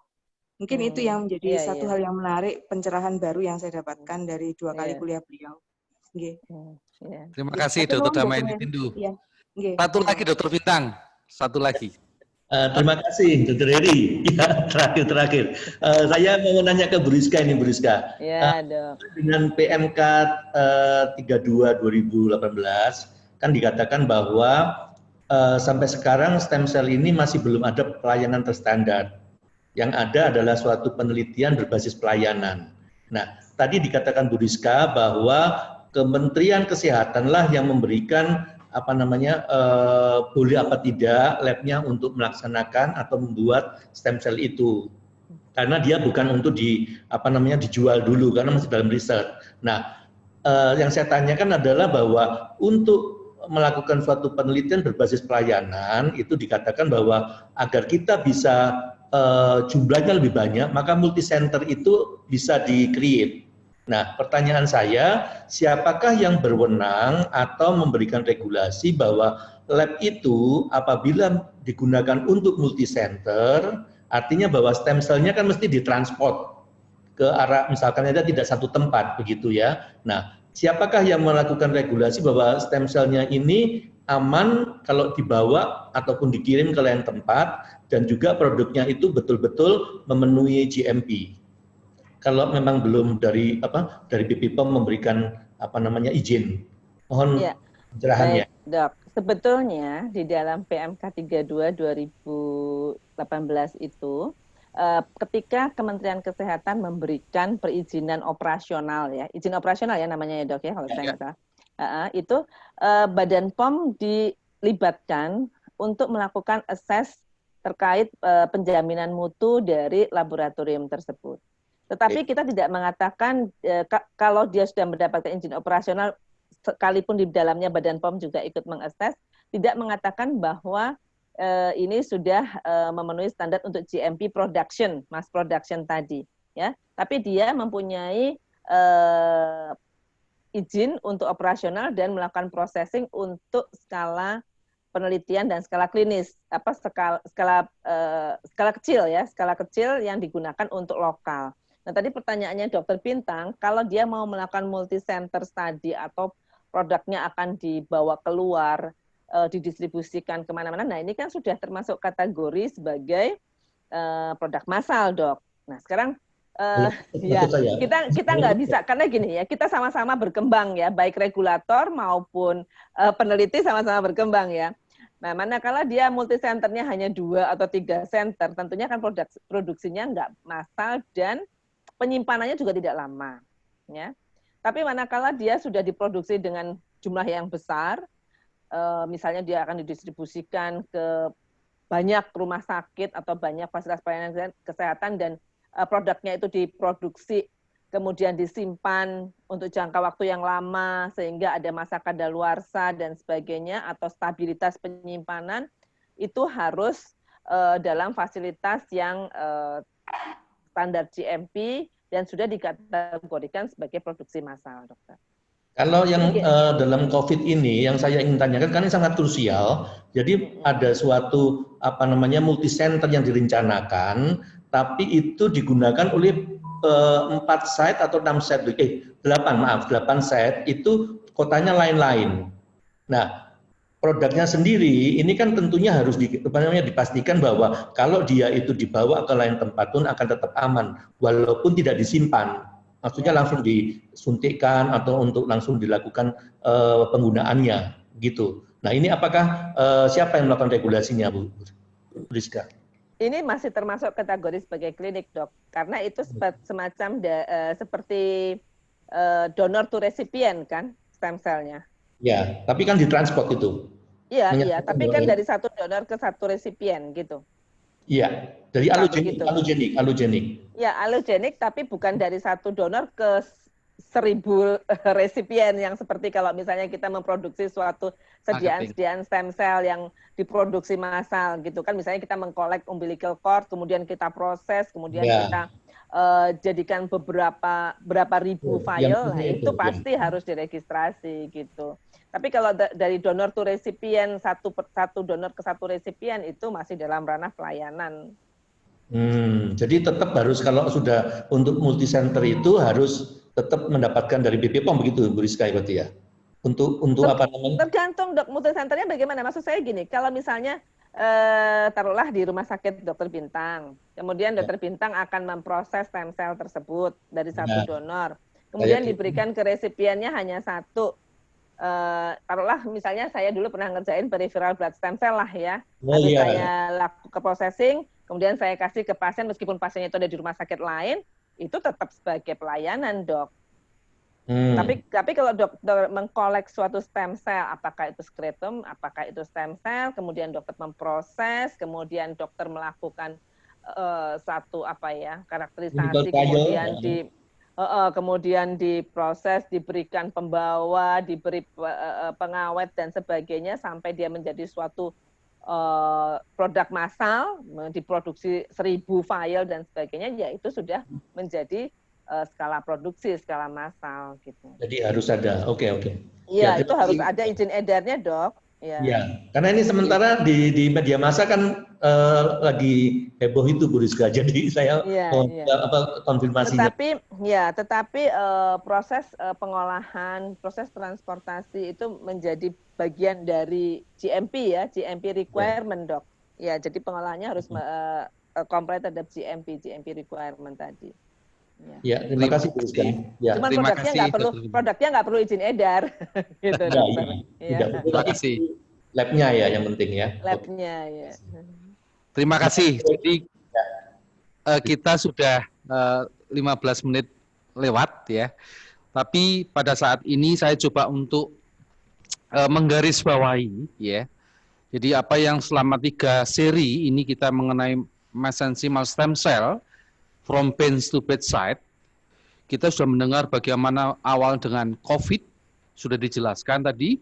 Mungkin itu yang menjadi satu hal yang menarik, pencerahan baru yang saya dapatkan dari 2 kali kuliah beliau. Terima kasih, Dr. Damayanti Tindo. Satu lagi, Dr. Bintang. Satu lagi. Terima kasih, Dr. Heri. Ya, terakhir. Saya mau nanya ke Bu Rizka ini, Bu Rizka. Ya, Dok. Dengan PMK 32 2018 kan dikatakan bahwa sampai sekarang stem cell ini masih belum ada pelayanan terstandar. Yang ada adalah suatu penelitian berbasis pelayanan. Nah, tadi dikatakan Bu Rizka bahwa Kementerian Kesehatanlah yang memberikan boleh apa tidak labnya untuk melaksanakan atau membuat stem cell itu. Karena dia bukan untuk dijual dulu karena masih dalam riset. Nah, yang saya tanyakan adalah bahwa untuk melakukan suatu penelitian berbasis pelayanan itu dikatakan bahwa agar kita bisa jumlahnya lebih banyak, maka multi-center itu bisa di-create. Nah, pertanyaan saya, siapakah yang berwenang atau memberikan regulasi bahwa lab itu apabila digunakan untuk multi-center, artinya bahwa stem cell-nya kan mesti ditransport ke arah, misalkan ada tidak satu tempat, begitu ya. Nah, siapakah yang melakukan regulasi bahwa stem cell-nya ini aman kalau dibawa ataupun dikirim ke lain tempat dan juga produknya itu betul-betul memenuhi GMP. Kalau memang belum dari BPOM memberikan apa namanya izin. Mohon Ya, pencerahannya. baik dok. Sebetulnya di dalam PMK 32 2018 itu, ketika Kementerian Kesehatan memberikan perizinan operasional ya, izin operasional ya namanya ya dok ya kalau saya nggak salah, itu Badan POM dilibatkan untuk melakukan assess terkait penjaminan mutu dari laboratorium tersebut. Tetapi kita tidak mengatakan kalau dia sudah mendapatkan izin operasional, sekalipun di dalamnya Badan POM juga ikut mengakses, tidak mengatakan bahwa ini sudah memenuhi standar untuk GMP production, mass production tadi, ya. Tapi dia mempunyai izin untuk operasional dan melakukan processing untuk skala penelitian dan skala klinis, skala kecil ya, skala kecil yang digunakan untuk lokal. Nah tadi pertanyaannya Dokter Bintang, kalau dia mau melakukan multi center study atau produknya akan dibawa keluar, didistribusikan kemana-mana. Nah ini kan sudah termasuk kategori sebagai produk massal, dok. Nah sekarang ya kita nggak bisa karena gini ya, kita sama-sama berkembang ya, baik regulator maupun peneliti sama-sama berkembang ya. Nah manakala dia multi centernya hanya 2 atau 3 center, tentunya kan produksinya nggak massal dan penyimpanannya juga tidak lama, ya. Tapi manakala dia sudah diproduksi dengan jumlah yang besar, misalnya dia akan didistribusikan ke banyak rumah sakit atau banyak fasilitas pelayanan kesehatan dan produknya itu diproduksi, kemudian disimpan untuk jangka waktu yang lama sehingga ada masa kadaluarsa dan sebagainya atau stabilitas penyimpanan, itu harus dalam fasilitas yang standar GMP dan sudah dikategorikan sebagai produksi massal, dokter. Kalau yang dalam COVID ini, yang saya ingin tanyakan, kan ini sangat krusial. Jadi ada suatu apa namanya multi center yang direncanakan, tapi itu digunakan oleh 4 site atau 6 site, 8 site itu kotanya lain-lain. Nah, produknya sendiri ini kan tentunya harus dipastikan bahwa kalau dia itu dibawa ke lain tempat pun akan tetap aman, walaupun tidak disimpan. Maksudnya langsung disuntikkan atau untuk langsung dilakukan penggunaannya gitu. Nah ini apakah siapa yang melakukan regulasinya, Bu Rizka? Ini masih termasuk kategori sebagai klinik, dok, karena itu semacam seperti donor to recipient kan stem cell-nya. Ya, tapi kan ditransport itu. Iya, tapi kan dari satu donor ke satu resipien gitu. Iya, dari allogenik. Ya, allogenik, tapi bukan dari satu donor ke 1000 resipien yang seperti kalau misalnya kita memproduksi suatu sediaan stem cell yang diproduksi massal gitu kan, misalnya kita mengkolek umbilical cord, kemudian kita proses, kemudian kita jadikan berapa ribu file, nah itu pasti harus diregistrasi gitu. Tapi kalau dari donor to resipien, satu donor ke satu resipien itu masih dalam ranah pelayanan. Jadi tetap harus kalau sudah untuk multi center itu harus tetap mendapatkan dari BP POM begitu, Bu Rizka berarti ya? Untuk apa namanya? Tergantung dok, multi centernya bagaimana? Maksud saya gini, kalau misalnya taruhlah di rumah sakit Dokter Bintang, kemudian Dokter Bintang akan memproses stem cell tersebut dari satu donor, kemudian diberikan ke resipiennya hanya satu. Taruhlah misalnya saya dulu pernah ngerjain peripheral blood stem cell lah ya, lalu saya lakukan ke processing, kemudian saya kasih ke pasien meskipun pasiennya itu ada di rumah sakit lain, itu tetap sebagai pelayanan, dok. Tapi kalau dokter mengkolek suatu stem cell, apakah itu skeletum, apakah itu stem cell, kemudian dokter memproses, kemudian dokter melakukan satu karakterisasi, kemudian diproses, diberikan pembawa, diberi pengawet dan sebagainya sampai dia menjadi suatu produk massal, diproduksi 1000 file dan sebagainya, ya itu sudah menjadi skala produksi, skala massal gitu. Jadi harus ada, oke. Iya, itu harus ada izin edarnya, dok. Ya, karena ini sementara di media massa kan lagi heboh itu, Bu Rizka. Jadi saya mau konfirmasinya. Tetapi proses pengolahan, proses transportasi itu menjadi bagian dari GMP ya, GMP requirement, dok. Ya, jadi pengolahannya harus comply terhadap GMP requirement tadi. Ya, terima kasih Bu Rizka. Ya. Cuman Terima produknya kasih, nggak perlu Dr. izin edar, gitu Ya, dokter. tidak perlu, Terima tapi kasih. labnya ya yang penting ya. Labnya ya. Terima kasih. Jadi Ya. kita sudah 15 menit lewat ya. Tapi pada saat ini saya coba untuk menggarisbawahi ya. Jadi apa yang selama 3 seri ini kita mengenai mesenchymal stem cell from bench to bedside, kita sudah mendengar bagaimana awal dengan COVID sudah dijelaskan tadi.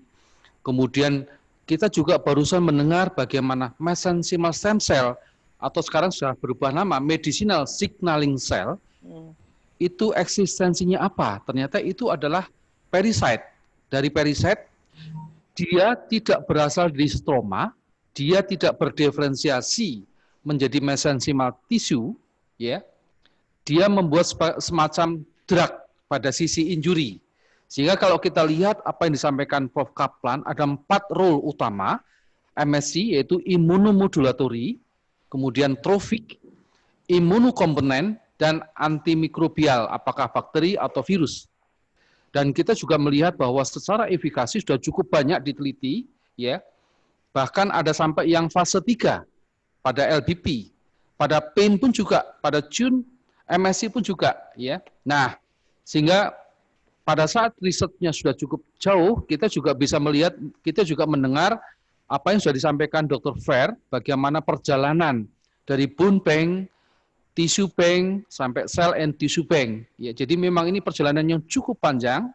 Kemudian kita juga barusan mendengar bagaimana mesenchymal stem cell atau sekarang sudah berubah nama medicinal signaling cell itu eksistensinya apa? Ternyata itu adalah pericyte. Dari pericyte dia tidak berasal dari stroma, dia tidak berdiferensiasi menjadi mesenchymal tissue, ya. Dia membuat semacam drug pada sisi injury. Sehingga kalau kita lihat apa yang disampaikan Prof. Kaplan, ada 4 role utama MSC, yaitu immunomodulatory, kemudian trophic, imunokomponen, dan antimikrobial, apakah bakteri atau virus. Dan kita juga melihat bahwa secara efikasi sudah cukup banyak diteliti, ya. Bahkan ada sampai yang fase 3 pada LBP, pada pain pun juga, pada June MSC pun juga, ya. Nah, sehingga pada saat risetnya sudah cukup jauh, kita juga bisa melihat, kita juga mendengar apa yang sudah disampaikan Dr. Fair, bagaimana perjalanan dari bone bank, tissue bank, sampai cell and tissue bank. Ya, jadi memang ini perjalanan yang cukup panjang,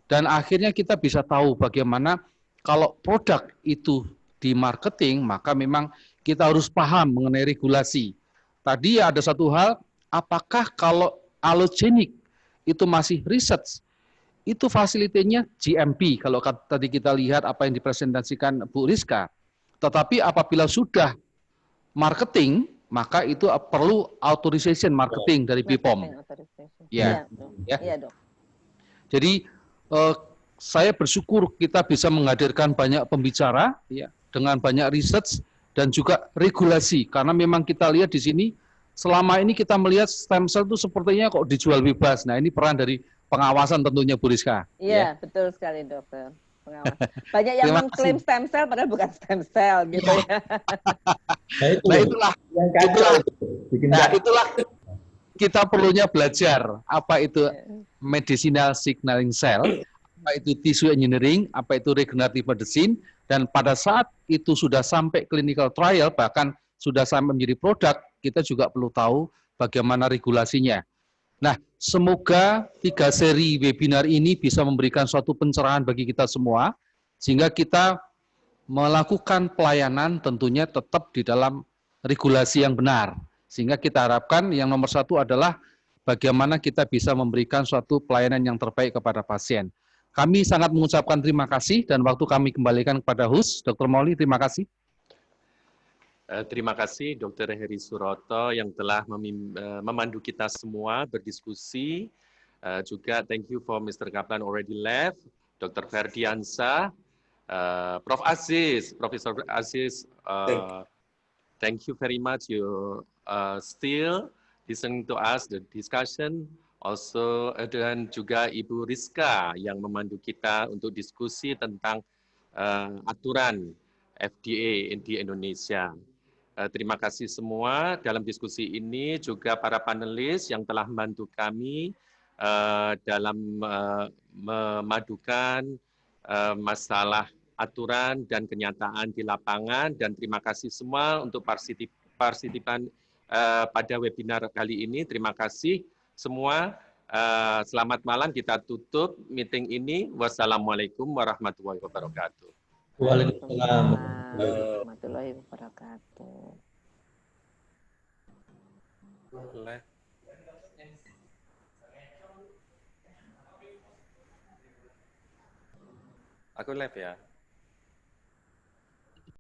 dan akhirnya kita bisa tahu bagaimana kalau produk itu di marketing, maka memang kita harus paham mengenai regulasi. Tadi ada satu hal, apakah kalau allogenik itu masih research, itu fasilitanya GMP, kalau tadi kita lihat apa yang dipresentasikan Bu Rizka. Tetapi apabila sudah marketing, maka itu perlu authorization marketing dari BPOM. Ya, ya. Iya, Dok. Jadi saya bersyukur kita bisa menghadirkan banyak pembicara, ya, dengan banyak research dan juga regulasi, karena memang kita lihat di sini selama ini kita melihat stem cell itu sepertinya kok dijual bebas. Nah, ini peran dari pengawasan tentunya Bu Rizka. Iya, betul sekali dokter. Pengawas. Banyak yang mengklaim stem cell padahal bukan stem cell gitu ya. Nah, itulah kita perlunya belajar apa itu medicinal signaling cell, apa itu tissue engineering, apa itu regenerative medicine, dan pada saat itu sudah sampai clinical trial, bahkan sudah sampai menjadi produk, kita juga perlu tahu bagaimana regulasinya. Nah, semoga 3 seri webinar ini bisa memberikan suatu pencerahan bagi kita semua, sehingga kita melakukan pelayanan tentunya tetap di dalam regulasi yang benar. Sehingga kita harapkan yang nomor 1 adalah bagaimana kita bisa memberikan suatu pelayanan yang terbaik kepada pasien. Kami sangat mengucapkan terima kasih dan waktu kami kembalikan kepada host, Dr. Molly, terima kasih. Terima kasih Dr. Heri Suroto yang telah memandu kita semua berdiskusi. Juga thank you for Mr. Kaplan already left, Dr. Ferdiansa, Prof. Aziz, Professor Aziz, thank you very much. You still listening to us the discussion. Also dan juga Ibu Rizka yang memandu kita untuk diskusi tentang aturan FDA di Indonesia. Terima kasih semua dalam diskusi ini, juga para panelis yang telah membantu kami dalam memadukan masalah aturan dan kenyataan di lapangan, dan terima kasih semua untuk partisipan pada webinar kali ini. Terima kasih semua. Selamat malam, kita tutup meeting ini. Wassalamualaikum warahmatullahi wabarakatuh. Waalaikumsalam warahmatullahi wabarakatuh. Aku live ya.